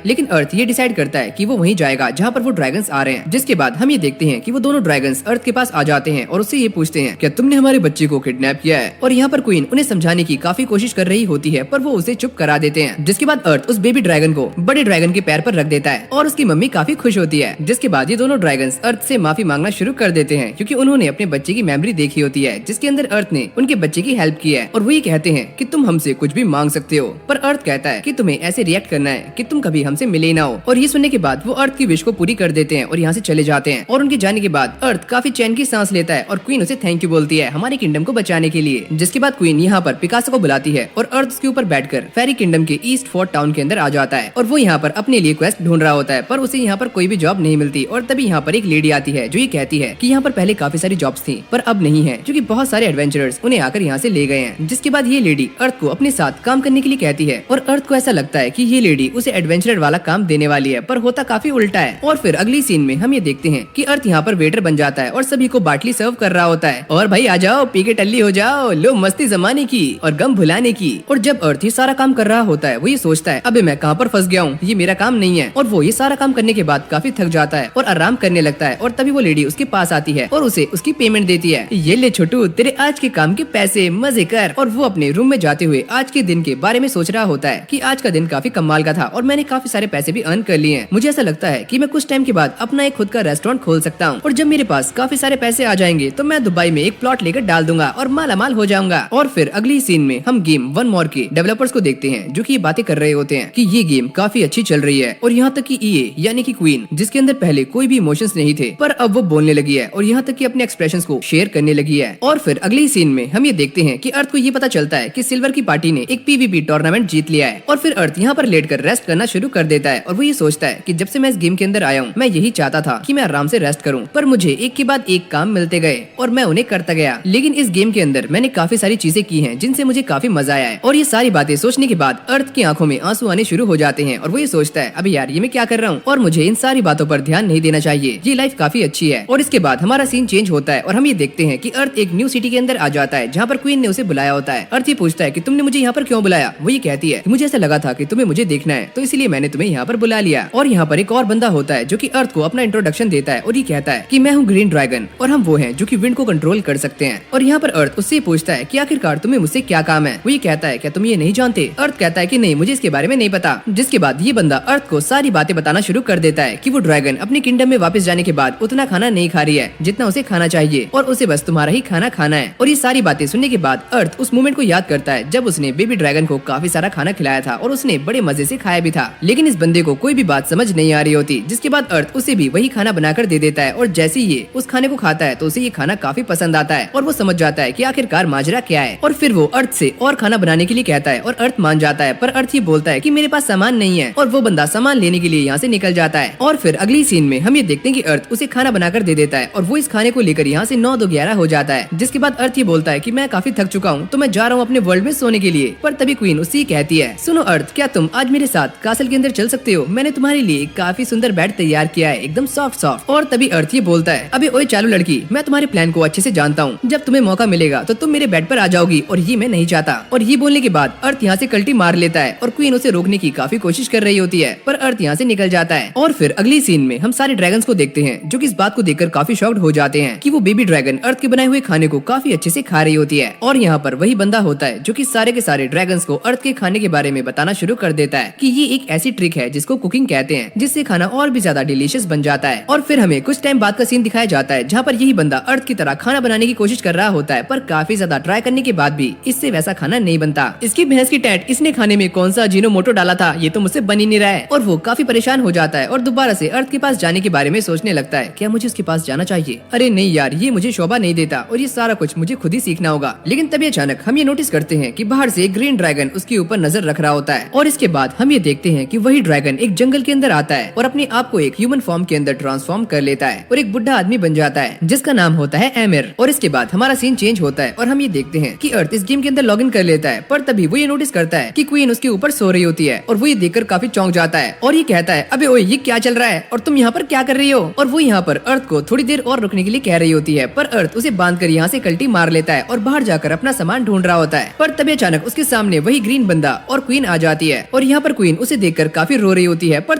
लेकिन अर्थ ये डिसाइड करता है कि वो वहीं जाएगा जहाँ पर वो ड्रैगन्स आ रहे हैं। जिसके बाद हम ये देखते हैं कि वो दोनों ड्रैगन्स अर्थ के पास आ जाते हैं और उससे ये पूछते हैं क्या तुमने हमारे बच्चे को किडनैप किया है। और यहाँ पर क्वीन उन्हें समझाने की काफी कोशिश कर रही होती है पर वो उसे चुप करा देते हैं। जिसके बाद अर्थ उस बेबी ड्रैगन को बड़े ड्रैगन के पैर पर रख देता है और उसकी मम्मी काफी खुश होती है। जिसके बाद ये दोनों ड्रैगन्स अर्थ से माफी मांगना शुरू कर देते हैं क्योंकि उन्होंने अपने बच्चे की मेमोरी देखी होती है जिसके अंदर अर्थ ने उनके बच्चे की हेल्प की है। और वो ये कहते हैं कि तुम हमसे कुछ भी मांग सकते हो, पर अर्थ कहता है कि तुम्हें ऐसे रिएक्ट करना है कि तुम कभी हमसे मिले ना हो। और ये सुनने के बाद वो अर्थ की विश को पूरी कर देते हैं और यहाँ से चले जाते हैं। और उनके जाने के बाद अर्थ काफी चैन की सांस लेता है और क्वीन उसे थैंक यू बोलती है हमारे किंगडम को बचाने के लिए। जिसके बाद क्वीन यहाँ पर पिकासो को बुलाती है और अर्थ उसके ऊपर बैठकर फेरी किंगडम के ईस्ट फोर्ट टाउन के अंदर आ जाता है। और वो यहाँ पर अपने लिए क्वेस्ट ढूंढ रहा होता है पर उसे यहाँ पर कोई भी जॉब नहीं मिलती। और तभी यहाँ पर एक लेडी आती है जो ये कहती है कि यहाँ पर पहले काफी सारी जॉब्स थी पर अब नहीं है क्योंकि बहुत सारे एडवेंचरर्स उन्हें आकर यहाँ से ले गए हैं। जिसके बाद ये लेडी अर्थ को अपने साथ काम करने के लिए कहती है और अर्थ को ऐसा लगता है कि ये लेडी उसे एडवेंचरर वाला काम देने वाली है, पर होता काफी उल्टा है। और फिर अगली सीन में हम ये देखते हैं कि अर्थ यहाँ पर वेटर बन जाता है और सभी को बाटली सर्व कर रहा होता है। और भाई आ जाओ, पी के टल्ली हो जाओ, लो मस्ती जमाने की और गम भुलाने की। और जब अर्थ ये सारा काम कर रहा होता है वो ये सोचता है अबे मैं कहाँ पर फंस गया हूँ, ये मेरा काम नहीं है। और वो ये सारा काम करने के बाद काफी थक जाता है और आराम करने लगता है। और तभी वो लेडी उसके पास आती है और उसे उसकी पेमेंट देती है, ये ले छोटू तेरे आज के काम के पैसे, मजे कर। और वो अपने रूम में जाते हुए आज के दिन के बारे में सोच रहा होता है कि आज का दिन काफी कमाल का था और मैंने काफी सारे पैसे भी अर्न कर लिए हैं। मुझे ऐसा लगता है कि मैं कुछ टाइम के बाद अपना एक खुद का रेस्टोरेंट खोल सकता हूँ और जब मेरे पास काफी सारे पैसे आ जाएंगे तो मैं दुबई में एक प्लॉट लेकर डाल दूंगा और माला माल हो जाऊंगा। और फिर अगली सीन में हम गेम वन मोर के डेवलपर्स को देखते हैं जो कि ये बातें कर रहे होते हैं कि ये गेम काफी अच्छी चल रही है। और यहाँ तक कि ईए यानी कि क्वीन जिसके अंदर पहले कोई भी इमोशंस नहीं थे पर अब वो बोलने लगी है और यहाँ तक कि अपने एक्सप्रेशंस को शेयर करने लगी है। और फिर अगली सीन में हम ये देखते हैं कि अर्थ को ये पता चलता है कि सिल्वर की पार्टी ने एक पीवीपी टूर्नामेंट जीत लिया है। और फिर अर्थ यहाँ पर लेटकर रेस्ट करना शुरू कर देता है और वो ये सोचता है कि जब से मैं इस गेम के अंदर आया हूँ मैं यही चाहता था कि मैं आराम से रेस्ट करूँ, पर मुझे एक के बाद एक काम मिलते गए और मैं उन्हें करता गया। लेकिन इस गेम के अंदर मैंने काफी सारी चीजें की हैं जिनसे मुझे काफी मजा आया है। और ये सारी बातें सोचने के बाद अर्थ की आंखों में आंसू आने शुरू हो जाते हैं और वो ये सोचता है अभी यार ये मैं क्या कर रहा हूँ और मुझे इन सारी बातों पर ध्यान नहीं देना चाहिए, ये लाइफ काफी अच्छी है। और इसके बाद हमारा सीन चेंज होता है और हम ये देखते हैं कि अर्थ एक न्यू सिटी के अंदर आ जाता है जहाँ पर क्वीन ने उसे बुलाया होता है। अर्थ ये पूछता है कि तुमने मुझे यहाँ पर क्यों बुलाया। वो ये कहती है कि मुझे ऐसा लगा था कि तुम्हें मुझे देखना है तो इसलिए मैंने तुम्हें यहाँ पर बुला लिया। और यहाँ पर एक और बंदा होता है जो कि अर्थ को अपना इंट्रोडक्शन देता है और ये कहता है कि मैं हूँ ग्रीन ड्रैगन और हम वो हैं जो कि विंड को कंट्रोल कर सकते हैं। और यहाँ पर अर्थ उससे पूछता है कि आखिरकार तुम्हें मुझसे क्या काम है। वो ये कहता है क्या तुम ये नहीं जानते। अर्थ कहता है कि नहीं मुझे इसके बारे में नहीं पता। जिसके बाद ये बंदा अर्थ को सारी बातें बताना शुरू कर देता है कि वो ड्रैगन अपने किंगडम में वापस जाने के बाद उतना खाना नहीं खा रही है जितना उसे खाना चाहिए और उसे बस तुम्हारा ही खाना खाना है। और ये सारी बातें सुनने के बाद अर्थ उस मोमेंट को याद करता है जब उसने बेबी ड्रैगन को काफी सारा खाना खिलाया था और उसने बड़े मजे से खाया भी था, लेकिन इस बंदे को कोई भी बात समझ नहीं आ रही होती। जिसके बाद अर्थ उसे भी वही खाना बनाकर दे देता है और जैसे ही ये उस खाने को खाता है तो उसे ये खाना काफी पसंद आता है और वो समझ जाता है कि आखिरकार माजरा क्या है। और फिर वो अर्थ से और खाना बनाने के लिए कहता है और अर्थ मान जाता है, पर अर्थ ये बोलता है कि मेरे पास सामान नहीं है और वो बंदा सामान लेने के लिए यहाँ से निकल जाता है। और फिर अगली सीन में हम ये देखते हैं कि अर्थ उसे खाना बनाकर दे देता है और वो इस खाने को लेकर यहाँ से 9-2-11 हो जाता है। जिसके बाद अर्थ ये बोलता है कि मैं काफी थक चुका हूँ तो मैं जा रहा हूँ अपने वर्ल्ड में सोने के लिए। पर तभी क्वीन उससे कहती है सुनो अर्थ, क्या तुम आज मेरे साथ कासल के अंदर चल सकते हो, मैंने तुम्हारे लिए काफी सुंदर बेड तैयार किया है एकदम सॉफ्ट सॉफ्ट। और तभी अर्थ ये बोलता है अबे ओए चालू लड़की, मैं तुम्हारे प्लान को अच्छे से जानता हूँ, जब तुम्हें मौका मिलेगा तो तुम मेरे बेड पर आ जाओगी और ये मैं नहीं चाहता। और ये बोलने के बाद अर्थ यहाँ से कल्टी मार लेता है और क्वीन उसे रोकने की काफी कोशिश कर रही होती है पर अर्थ यहाँ से निकल जाता है। और फिर अगली सीन में हम सारे ड्रैगन्स को देखते हैं जो कि इस बात को देखकर काफी शॉक्ड हो जाते हैं कि वो बेबी ड्रैगन अर्थ के बनाए हुए खाने को काफी अच्छे से खा रही होती है। और यहाँ पर वही बंदा होता है जो कि सारे के सारे ड्रैगन्स को अर्थ के खाने के बारे में बताना शुरू कर देता है कि ये एक ऐसी ट्रिक है जिसको कुकिंग कहते हैं, जिससे खाना और भी ज्यादा डिलीशियस बन जाता है। और फिर हमें कुछ टाइम बाद का सीन दिखाया जाता है जहाँ पर यही बंदा अर्थ की तरह खाना बनाने की कोशिश कर रहा होता है पर काफी ज्यादा ट्राई करने के बाद भी इससे वैसा खाना नहीं बनता। इसकी भैंस की टैट, इसने खाने में कौन सा अजीनोमोटो डाला था, ये तो मुझसे बन ही नहीं रहा है। और वो काफी परेशान हो जाता है और दोबारा से अर्थ के पास जाने के बारे में सोचने लगता है क्या मुझे उसके पास जाना चाहिए, अरे नहीं यार ये मुझे शोभा नहीं देता और ये सारा कुछ मुझे खुद ही सीखना होगा। लेकिन तभी अचानक हम ये नोटिस करते हैं कि बाहर से ग्रीन ड्रैगन उसके ऊपर नजर रख रहा होता है। और इसके बाद हम ये देखते हैं कि वही ड्रैगन एक जंगल के अंदर आता है और अपने आप को एक ह्यूमन फॉर्म के अंदर ट्रांसफॉर्म कर लेता है और एक बुढ़ा आदमी बन जाता है जिसका नाम होता है एमिर। और इसके बाद हमारा सीन चेंज होता है और हम ये देखते हैं कि अर्थ इस गेम के अंदर लॉग इन कर लेता है, पर तभी वो ये नोटिस करता है कि क्वीन उसके ऊपर सो रही होती है और वो ये देखकर काफी चौंक जाता है और ये कहता है, अबे ओए ये क्या चल रहा है और तुम यहाँ पर क्या कर रही हो। और वो यहाँ पर अर्थ को थोड़ी देर और रुकने के लिए कह रही होती है, पर अर्थ उसे बांधकर यहाँ से कल्टी मार लेता है और बाहर जाकर अपना सामान ढूंढ रहा होता है। पर तभी अचानक उसके सामने वही ग्रीन बंदा और क्वीन आ जाती है और यहाँ पर क्वीन उसे देखकर काफी रो रही होती है। पर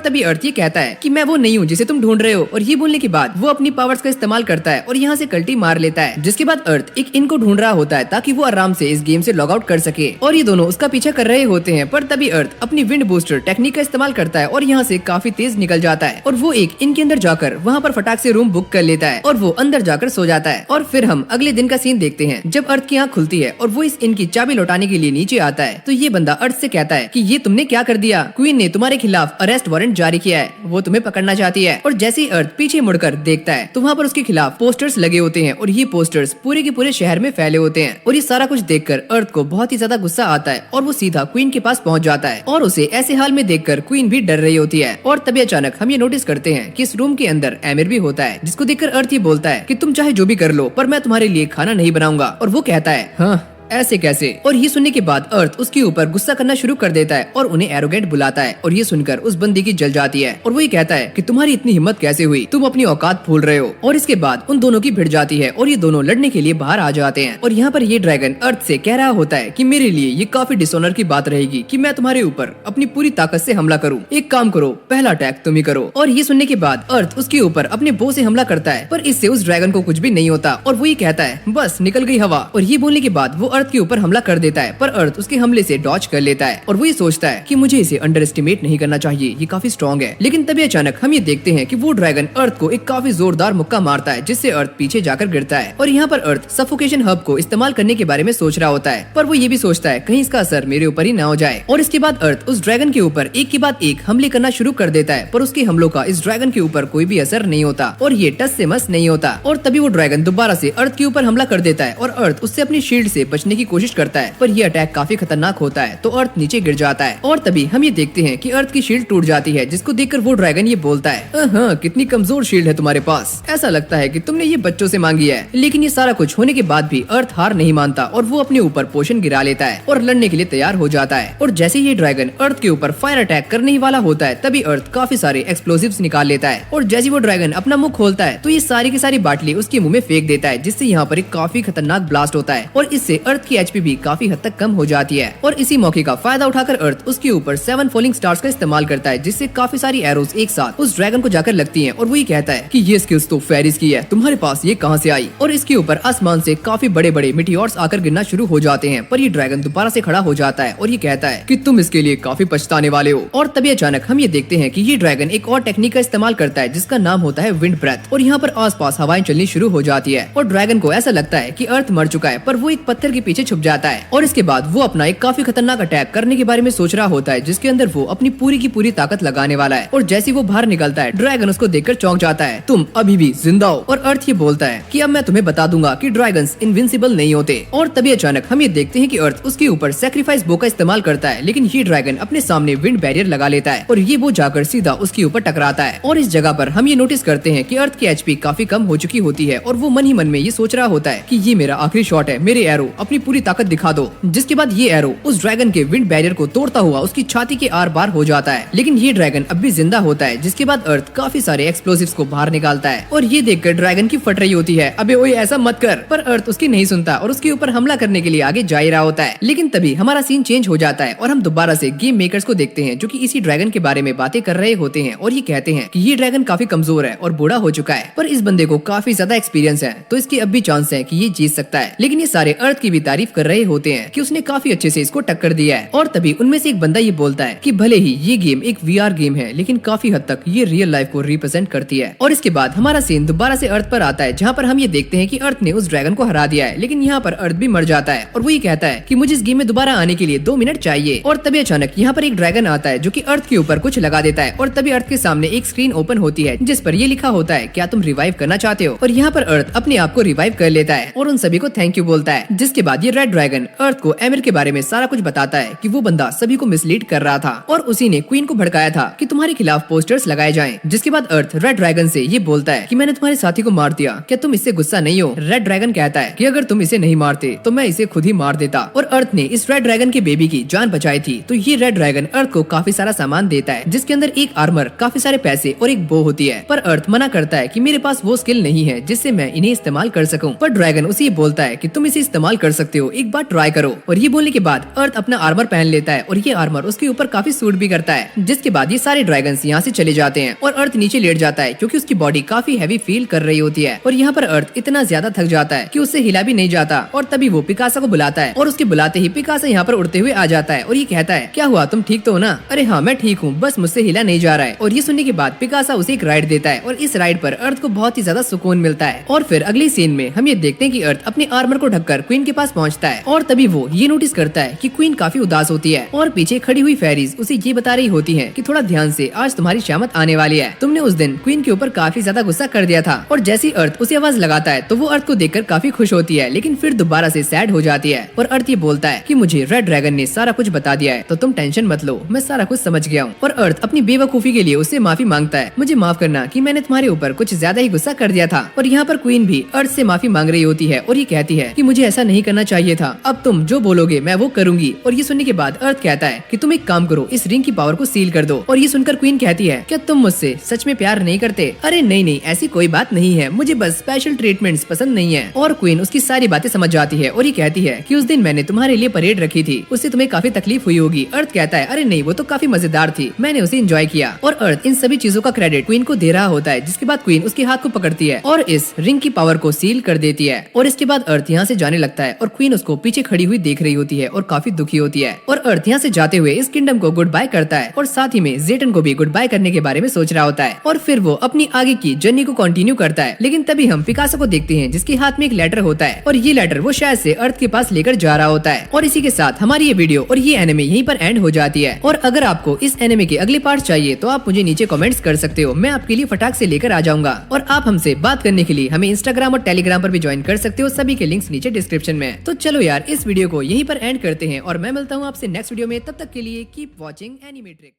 तभी अर्थ ये कहता है कि मैं वो नहीं हूँ जिसे तुम ढूंढ रहे हो। और ये बोलने के बाद वो अपनी पावर्स का इस्तेमाल करता है और यहाँ से कल्टी मार लेता है, जिसके बाद अर्थ एक इन को ढूंढ रहा होता है ताकि वो आराम से इस गेम से लॉग आउट कर सके। और ये दोनों उसका पीछा कर रहे होते हैं, पर तभी अर्थ अपनी विंड बूस्टर टेक्निक का इस्तेमाल करता है और यहाँ से काफी तेज निकल जाता है और वो एक इनके अंदर जाकर वहाँ पर फटाक से रूम बुक कर लेता है और वो अंदर जाकर सो जाता है। और फिर हम अगले दिन का सीन देखते हैं जब अर्थ की आँख खुलती है और वो इस इनकी चाबी लौटाने के लिए नीचे आता है। तो ये बंदा अर्थ से कहता है कि ये तुमने क्या कर दिया, क्वीन ने तुम्हारे खिलाफ अरेस्ट वारंट जारी किया है, वो तुम्हें पकड़ना चाहती है। और जैसे ही अर्थ पीछे मुड़कर देखता है तो वहाँ पर उसके खिलाफ पोस्टर्स लगे होते हैं और ये पोस्टर्स पूरे के पूरे शहर में फैले होते हैं। और ये सारा कुछ देखकर अर्थ को बहुत ही ज्यादा गुस्सा आता है और वो सीधा क्वीन के पास पहुँच जाता है और उसे ऐसे हाल में देखकर क्वीन भी डर रही होती है। और तभी अचानक हम ये नोटिस करते हैं कि इस रूम के अंदर एमिर भी होता है, जिसको देखकर अर्थ ये बोलता है कि तुम चाहे जो भी कर लो पर मैं तुम्हारे लिए खाना नहीं बनाऊंगा। और वो कहता है, हाँ ऐसे कैसे। और ये सुनने के बाद अर्थ उसके ऊपर गुस्सा करना शुरू कर देता है और उन्हें एरोगेंट बुलाता है। और ये सुनकर उस बंदी की जल जाती है और वो ये कहता है कि तुम्हारी इतनी हिम्मत कैसे हुई, तुम अपनी औकात भूल रहे हो। और इसके बाद उन दोनों की भिड़ जाती है और ये दोनों लड़ने के लिए बाहर आ जाते हैं। और यहाँ पर ये ड्रैगन अर्थ से कह रहा होता है कि मेरे लिए ये काफी डिसऑनर की बात रहेगी कि मैं तुम्हारे ऊपर अपनी पूरी ताकत से हमला करूँ। एक काम करो, पहला अटैक तुम ही करो। और ये सुनने के बाद अर्थ उसके ऊपर अपने बो से हमला करता है, पर इससे उस ड्रैगन को कुछ भी नहीं होता और वो ये कहता है, बस निकल गई हवा। और ये बोलने के बाद वो अर्थ के ऊपर हमला कर देता है, पर अर्थ उसके हमले से डॉज कर लेता है और वो ये सोचता है कि मुझे इसे अंडर एस्टिमेट नहीं करना चाहिए, ये काफी स्ट्रॉन्ग है। लेकिन तभी अचानक हम ये देखते हैं कि वो ड्रैगन अर्थ को एक काफी जोरदार मुक्का मारता है, जिससे अर्थ पीछे जाकर गिरता है। और यहाँ पर अर्थ सफोकेशन हब को इस्तेमाल करने के बारे में सोच रहा होता है, पर वो ये भी सोचता है कहीं इसका असर मेरे ऊपर ही ना हो जाए। और इसके बाद अर्थ उस ड्रैगन के ऊपर एक के बाद एक हमले करना शुरू कर देता है, पर उसके हमलों का इस ड्रैगन के ऊपर कोई भी असर नहीं होता और ये टस से मस नहीं होता। और तभी वो ड्रैगन दोबारा से अर्थ के ऊपर हमला कर देता है और अर्थ उससे अपनी शील्ड से बचने की कोशिश करता है, पर ये अटैक काफी खतरनाक होता है तो अर्थ नीचे गिर जाता है। और तभी हम ये देखते हैं कि अर्थ की शील्ड टूट जाती है, जिसको देखकर वो ड्रैगन ये बोलता है, हाँ कितनी कमजोर शील्ड है तुम्हारे पास, ऐसा लगता है कि तुमने ये बच्चों से मांगी है। लेकिन ये सारा कुछ होने के बाद भी अर्थ हार नहीं मानता और वो अपने ऊपर पोशन गिरा लेता है और लड़ने के लिए तैयार हो जाता है। और जैसे ये ड्रैगन अर्थ के ऊपर फायर अटैक करने ही वाला होता है, तभी अर्थ काफी सारे एक्सप्लोसिव्स निकाल लेता है। और जैसे वो ड्रैगन अपना मुंह खोलता है तो ये सारी की सारी बाटली उसके मुंह में फेंक देता है, जिससे यहाँ पर एक काफी खतरनाक ब्लास्ट होता है और इससे अर्थ की एचपी भी काफी हद तक कम हो जाती है। और इसी मौके का फायदा उठाकर अर्थ उसके ऊपर 7 फॉलिंग स्टार्स का इस्तेमाल करता है, जिससे काफी सारी एरोस एक साथ उस ड्रैगन को जाकर लगती हैं। और वो ये कहता है कि ये स्किल्स तो फेरिस की है, तुम्हारे पास ये कहां से आई। और इसके ऊपर आसमान से काफी बड़े बड़े मिटियोर्स आकर गिरना शुरू हो जाते हैं, पर ये ड्रैगन दोबारा से खड़ा हो जाता है और ये कहता है कि तुम इसके लिए काफी पछताने वाले हो। और तभी अचानक हम ये देखते हैं कि ये ड्रैगन एक और टेक्निक का इस्तेमाल करता है, जिसका नाम होता है विंड ब्रेथ। और यहाँ पर आसपास हवाएं चलनी शुरू हो जाती है और ड्रैगन को ऐसा लगता है कि अर्थ मर चुका है, पर वो एक पत्थर के पीछे छुप जाता है। और इसके बाद वो अपना एक काफी खतरनाक अटैक करने के बारे में सोच रहा होता है, जिसके अंदर वो अपनी पूरी की पूरी ताकत लगाने वाला है। और जैसे वो बाहर निकलता है, ड्रैगन उसको देखकर चौंक जाता है, तुम अभी भी जिंदा हो। और अर्थ ये बोलता है कि अब मैं तुम्हें बता दूंगा कि ड्रैगन्स इनविंसिबल नहीं होते। और तभी अचानक हम ये देखते हैं कि अर्थ उसके ऊपर सैक्रिफाइस बो का इस्तेमाल करता है, लेकिन ये ड्रैगन अपने सामने विंड बैरियर लगा लेता है और ये वो जाकर सीधा उसके ऊपर टकराता है। और इस जगह पर हम ये नोटिस करते हैं कि अर्थ की एचपी काफी कम हो चुकी होती है और वो मन ही मन में ये सोच रहा होता है कि ये मेरा आखिरी शॉट है, मेरे एरो अपनी पूरी ताकत दिखा दो। जिसके बाद ये एरो उस ड्रैगन के विंड बैरियर को तोड़ता हुआ उसकी छाती के आर पार हो जाता है, लेकिन ये ड्रैगन अब भी जिंदा होता है। जिसके बाद अर्थ काफी सारे एक्सप्लोसिव्स को बाहर निकालता है और ये देखकर ड्रैगन की फट रही होती है, अबे ओए ऐसा मत कर। पर अर्थ उसकी नहीं सुनता और उसके ऊपर हमला करने के लिए आगे जा ही रहा होता है। लेकिन तभी हमारा सीन चेंज हो जाता है और हम दोबारा से गेम मेकर्स को देखते हैं, जो कि इसी ड्रैगन के बारे में बातें कर रहे होते हैं और ये कहते हैं कि ये ड्रैगन काफी कमजोर है और बूढ़ा हो चुका है, पर इस बंदे को काफी ज्यादा एक्सपीरियंस है, तो इसकी अब भी चांस है कि ये जीत सकता है। लेकिन ये सारे अर्थ की भी तारीफ कर रहे होते हैं कि उसने काफी अच्छे से इसको टक्कर दिया है। और तभी उनमें से एक बंदा ये बोलता है कि भले ही ये गेम एक वीआर गेम है, लेकिन काफी हद तक ये रियल लाइफ को रिप्रेजेंट करती है। और इसके बाद हमारा सीन दोबारा से अर्थ पर आता है, जहाँ पर हम ये देखते हैं कि अर्थ ने उस ड्रैगन को हरा दिया है, लेकिन यहाँ पर अर्थ भी मर जाता है और वो ये कहता है कि मुझे इस गेम में दोबारा आने के लिए 2 मिनट चाहिए। और तभी अचानक यहाँ पर एक ड्रैगन आता है, जो कि अर्थ के ऊपर कुछ लगा देता है और तभी अर्थ के सामने एक स्क्रीन ओपन होती है, जिस पर ये लिखा होता है, क्या तुम रिवाइव करना चाहते हो। और यहाँ पर अर्थ अपने आप को रिवाइव कर लेता है और उन सभी को थैंक यू बोलता है। जिसके बाद बाद ये रेड ड्रैगन अर्थ को एमिर के बारे में सारा कुछ बताता है कि वो बंदा सभी को मिसलीड कर रहा था और उसी ने क्वीन को भड़काया था कि तुम्हारे खिलाफ पोस्टर्स लगाए जाएं। जिसके बाद अर्थ रेड ड्रैगन से ये बोलता है कि मैंने तुम्हारे साथी को मार दिया, क्या तुम इससे गुस्सा नहीं हो? रेड ड्रैगन कहता है कि अगर तुम इसे नहीं मारते तो मैं इसे खुद ही मार देता। और अर्थ ने इस रेड ड्रैगन के बेबी की जान बचाई थी। तो ये रेड ड्रैगन अर्थ को काफी सारा सामान देता है, जिसके अंदर एक आर्मर, काफी सारे पैसे और एक बो होती है। पर अर्थ मना करता है कि मेरे पास वो स्किल नहीं है जिससे मैं इन्हें इस्तेमाल कर सकूं। पर ड्रैगन उसे बोलता है कि तुम इसे इस्तेमाल कर सकते हो, एक बार ट्राई करो। और ये बोलने के बाद अर्थ अपना आर्मर पहन लेता है और ये आर्मर उसके ऊपर काफी सूट भी करता है। जिसके बाद ये सारे ड्रैगन्स यहाँ से चले जाते हैं और अर्थ नीचे लेट जाता है क्योंकि उसकी बॉडी काफी हैवी फील कर रही होती है। और यहाँ पर अर्थ इतना ज्यादा थक जाता है कि उससे हिला भी नहीं जाता। और तभी वो पिकासा को बुलाता है और उसके बुलाते ही पिकासा यहाँ पर उड़ते हुए आ जाता है और ये कहता है, क्या हुआ, तुम ठीक तो हो ना? अरे हाँ, मैं ठीक हूँ, बस मुझसे हिला नहीं जा रहा है। और ये सुनने के बाद पिकासा उसे एक राइड देता है और इस राइड पर अर्थ को बहुत ही ज्यादा सुकून मिलता है। और फिर अगली सीन में हम ये देखते हैं कि अर्थ अपने आर्मर को ढककर क्वीन के पास पहुंचता है और तभी वो ये नोटिस करता है कि क्वीन काफी उदास होती है और पीछे खड़ी हुई फेरीज उसे ये बता रही होती है कि थोड़ा ध्यान से, आज तुम्हारी शामत आने वाली है। तुमने उस दिन क्वीन के ऊपर काफी ज्यादा गुस्सा कर दिया था। और जैसी अर्थ उसे आवाज लगाता है तो वो अर्थ को देखकर काफी खुश होती है, लेकिन फिर दोबारा से सैड हो जाती है। और अर्थ ये बोलता है कि मुझे रेड ड्रैगन ने सारा कुछ बता दिया है, तो तुम टेंशन मत लो, मैं सारा कुछ समझ गया हूँ। और अर्थ अपनी बेवकूफी के लिए उससे माफी मांगता है, मुझे माफ करना कि मैंने तुम्हारे ऊपर कुछ ज्यादा ही गुस्सा कर दिया था। और यहाँ पर क्वीन भी अर्थ से माफी मांग रही होती है और ये कहती है कि मुझे ऐसा नहीं करना चाहिए था, अब तुम जो बोलोगे मैं वो करूंगी। और ये सुनने के बाद अर्थ कहता है कि तुम एक काम करो, इस रिंग की पावर को सील कर दो। और ये सुनकर क्वीन कहती है, क्या तुम मुझसे सच में प्यार नहीं करते? अरे नहीं, ऐसी कोई बात नहीं है, मुझे बस स्पेशल ट्रीटमेंट्स पसंद नहीं है। और क्वीन उसकी सारी बातें समझ जाती है और ये कहती है कि उस दिन मैंने तुम्हारे लिए परेड रखी थी, उससे तुम्हें काफी तकलीफ हुई होगी। अर्थ कहता है, अरे नहीं, वो तो काफी मजेदार थी, मैंने उसे एंजॉय किया। और अर्थ इन सभी चीजों का क्रेडिट क्वीन को दे रहा होता है। जिसके बाद क्वीन उसके हाथ को पकड़ती है और इस रिंग की पावर को सील कर देती है। और इसके बाद अर्थ यहाँ से जाने लगता है और क्वीन उसको पीछे खड़ी हुई देख रही होती है और काफी दुखी होती है। और अर्थ यहाँ से जाते हुए इस किंगडम को गुड बाय करता है और साथ ही में जेटन को भी गुड बाय करने के बारे में सोच रहा होता है। और फिर वो अपनी आगे की जर्नी को कंटिन्यू करता है। लेकिन तभी हम पिकासो को देखते हैं जिसके हाथ में एक लेटर होता है और ये लेटर वो शायद से अर्थ के पास लेकर जा रहा होता है। और इसी के साथ हमारी ये वीडियो और ये एनिमे यहीं पर एंड हो जाती है। और अगर आपको इस एनिमे के अगले पार्ट चाहिए तो आप मुझे नीचे कमेंट्स कर सकते हो, मैं आपके लिए फटाक से लेकर आ जाऊंगा। और आप हमसे बात करने के लिए हमें इंस्टाग्राम और टेलीग्राम पर भी ज्वाइन कर सकते हो, सभी के लिंक्स नीचे डिस्क्रिप्शन में। तो चलो यार, इस वीडियो को यहीं पर एंड करते हैं और मैं मिलता हूँ आपसे नेक्स्ट वीडियो में। तब तक के लिए कीप वॉचिंग एनिमेट्रिक्स।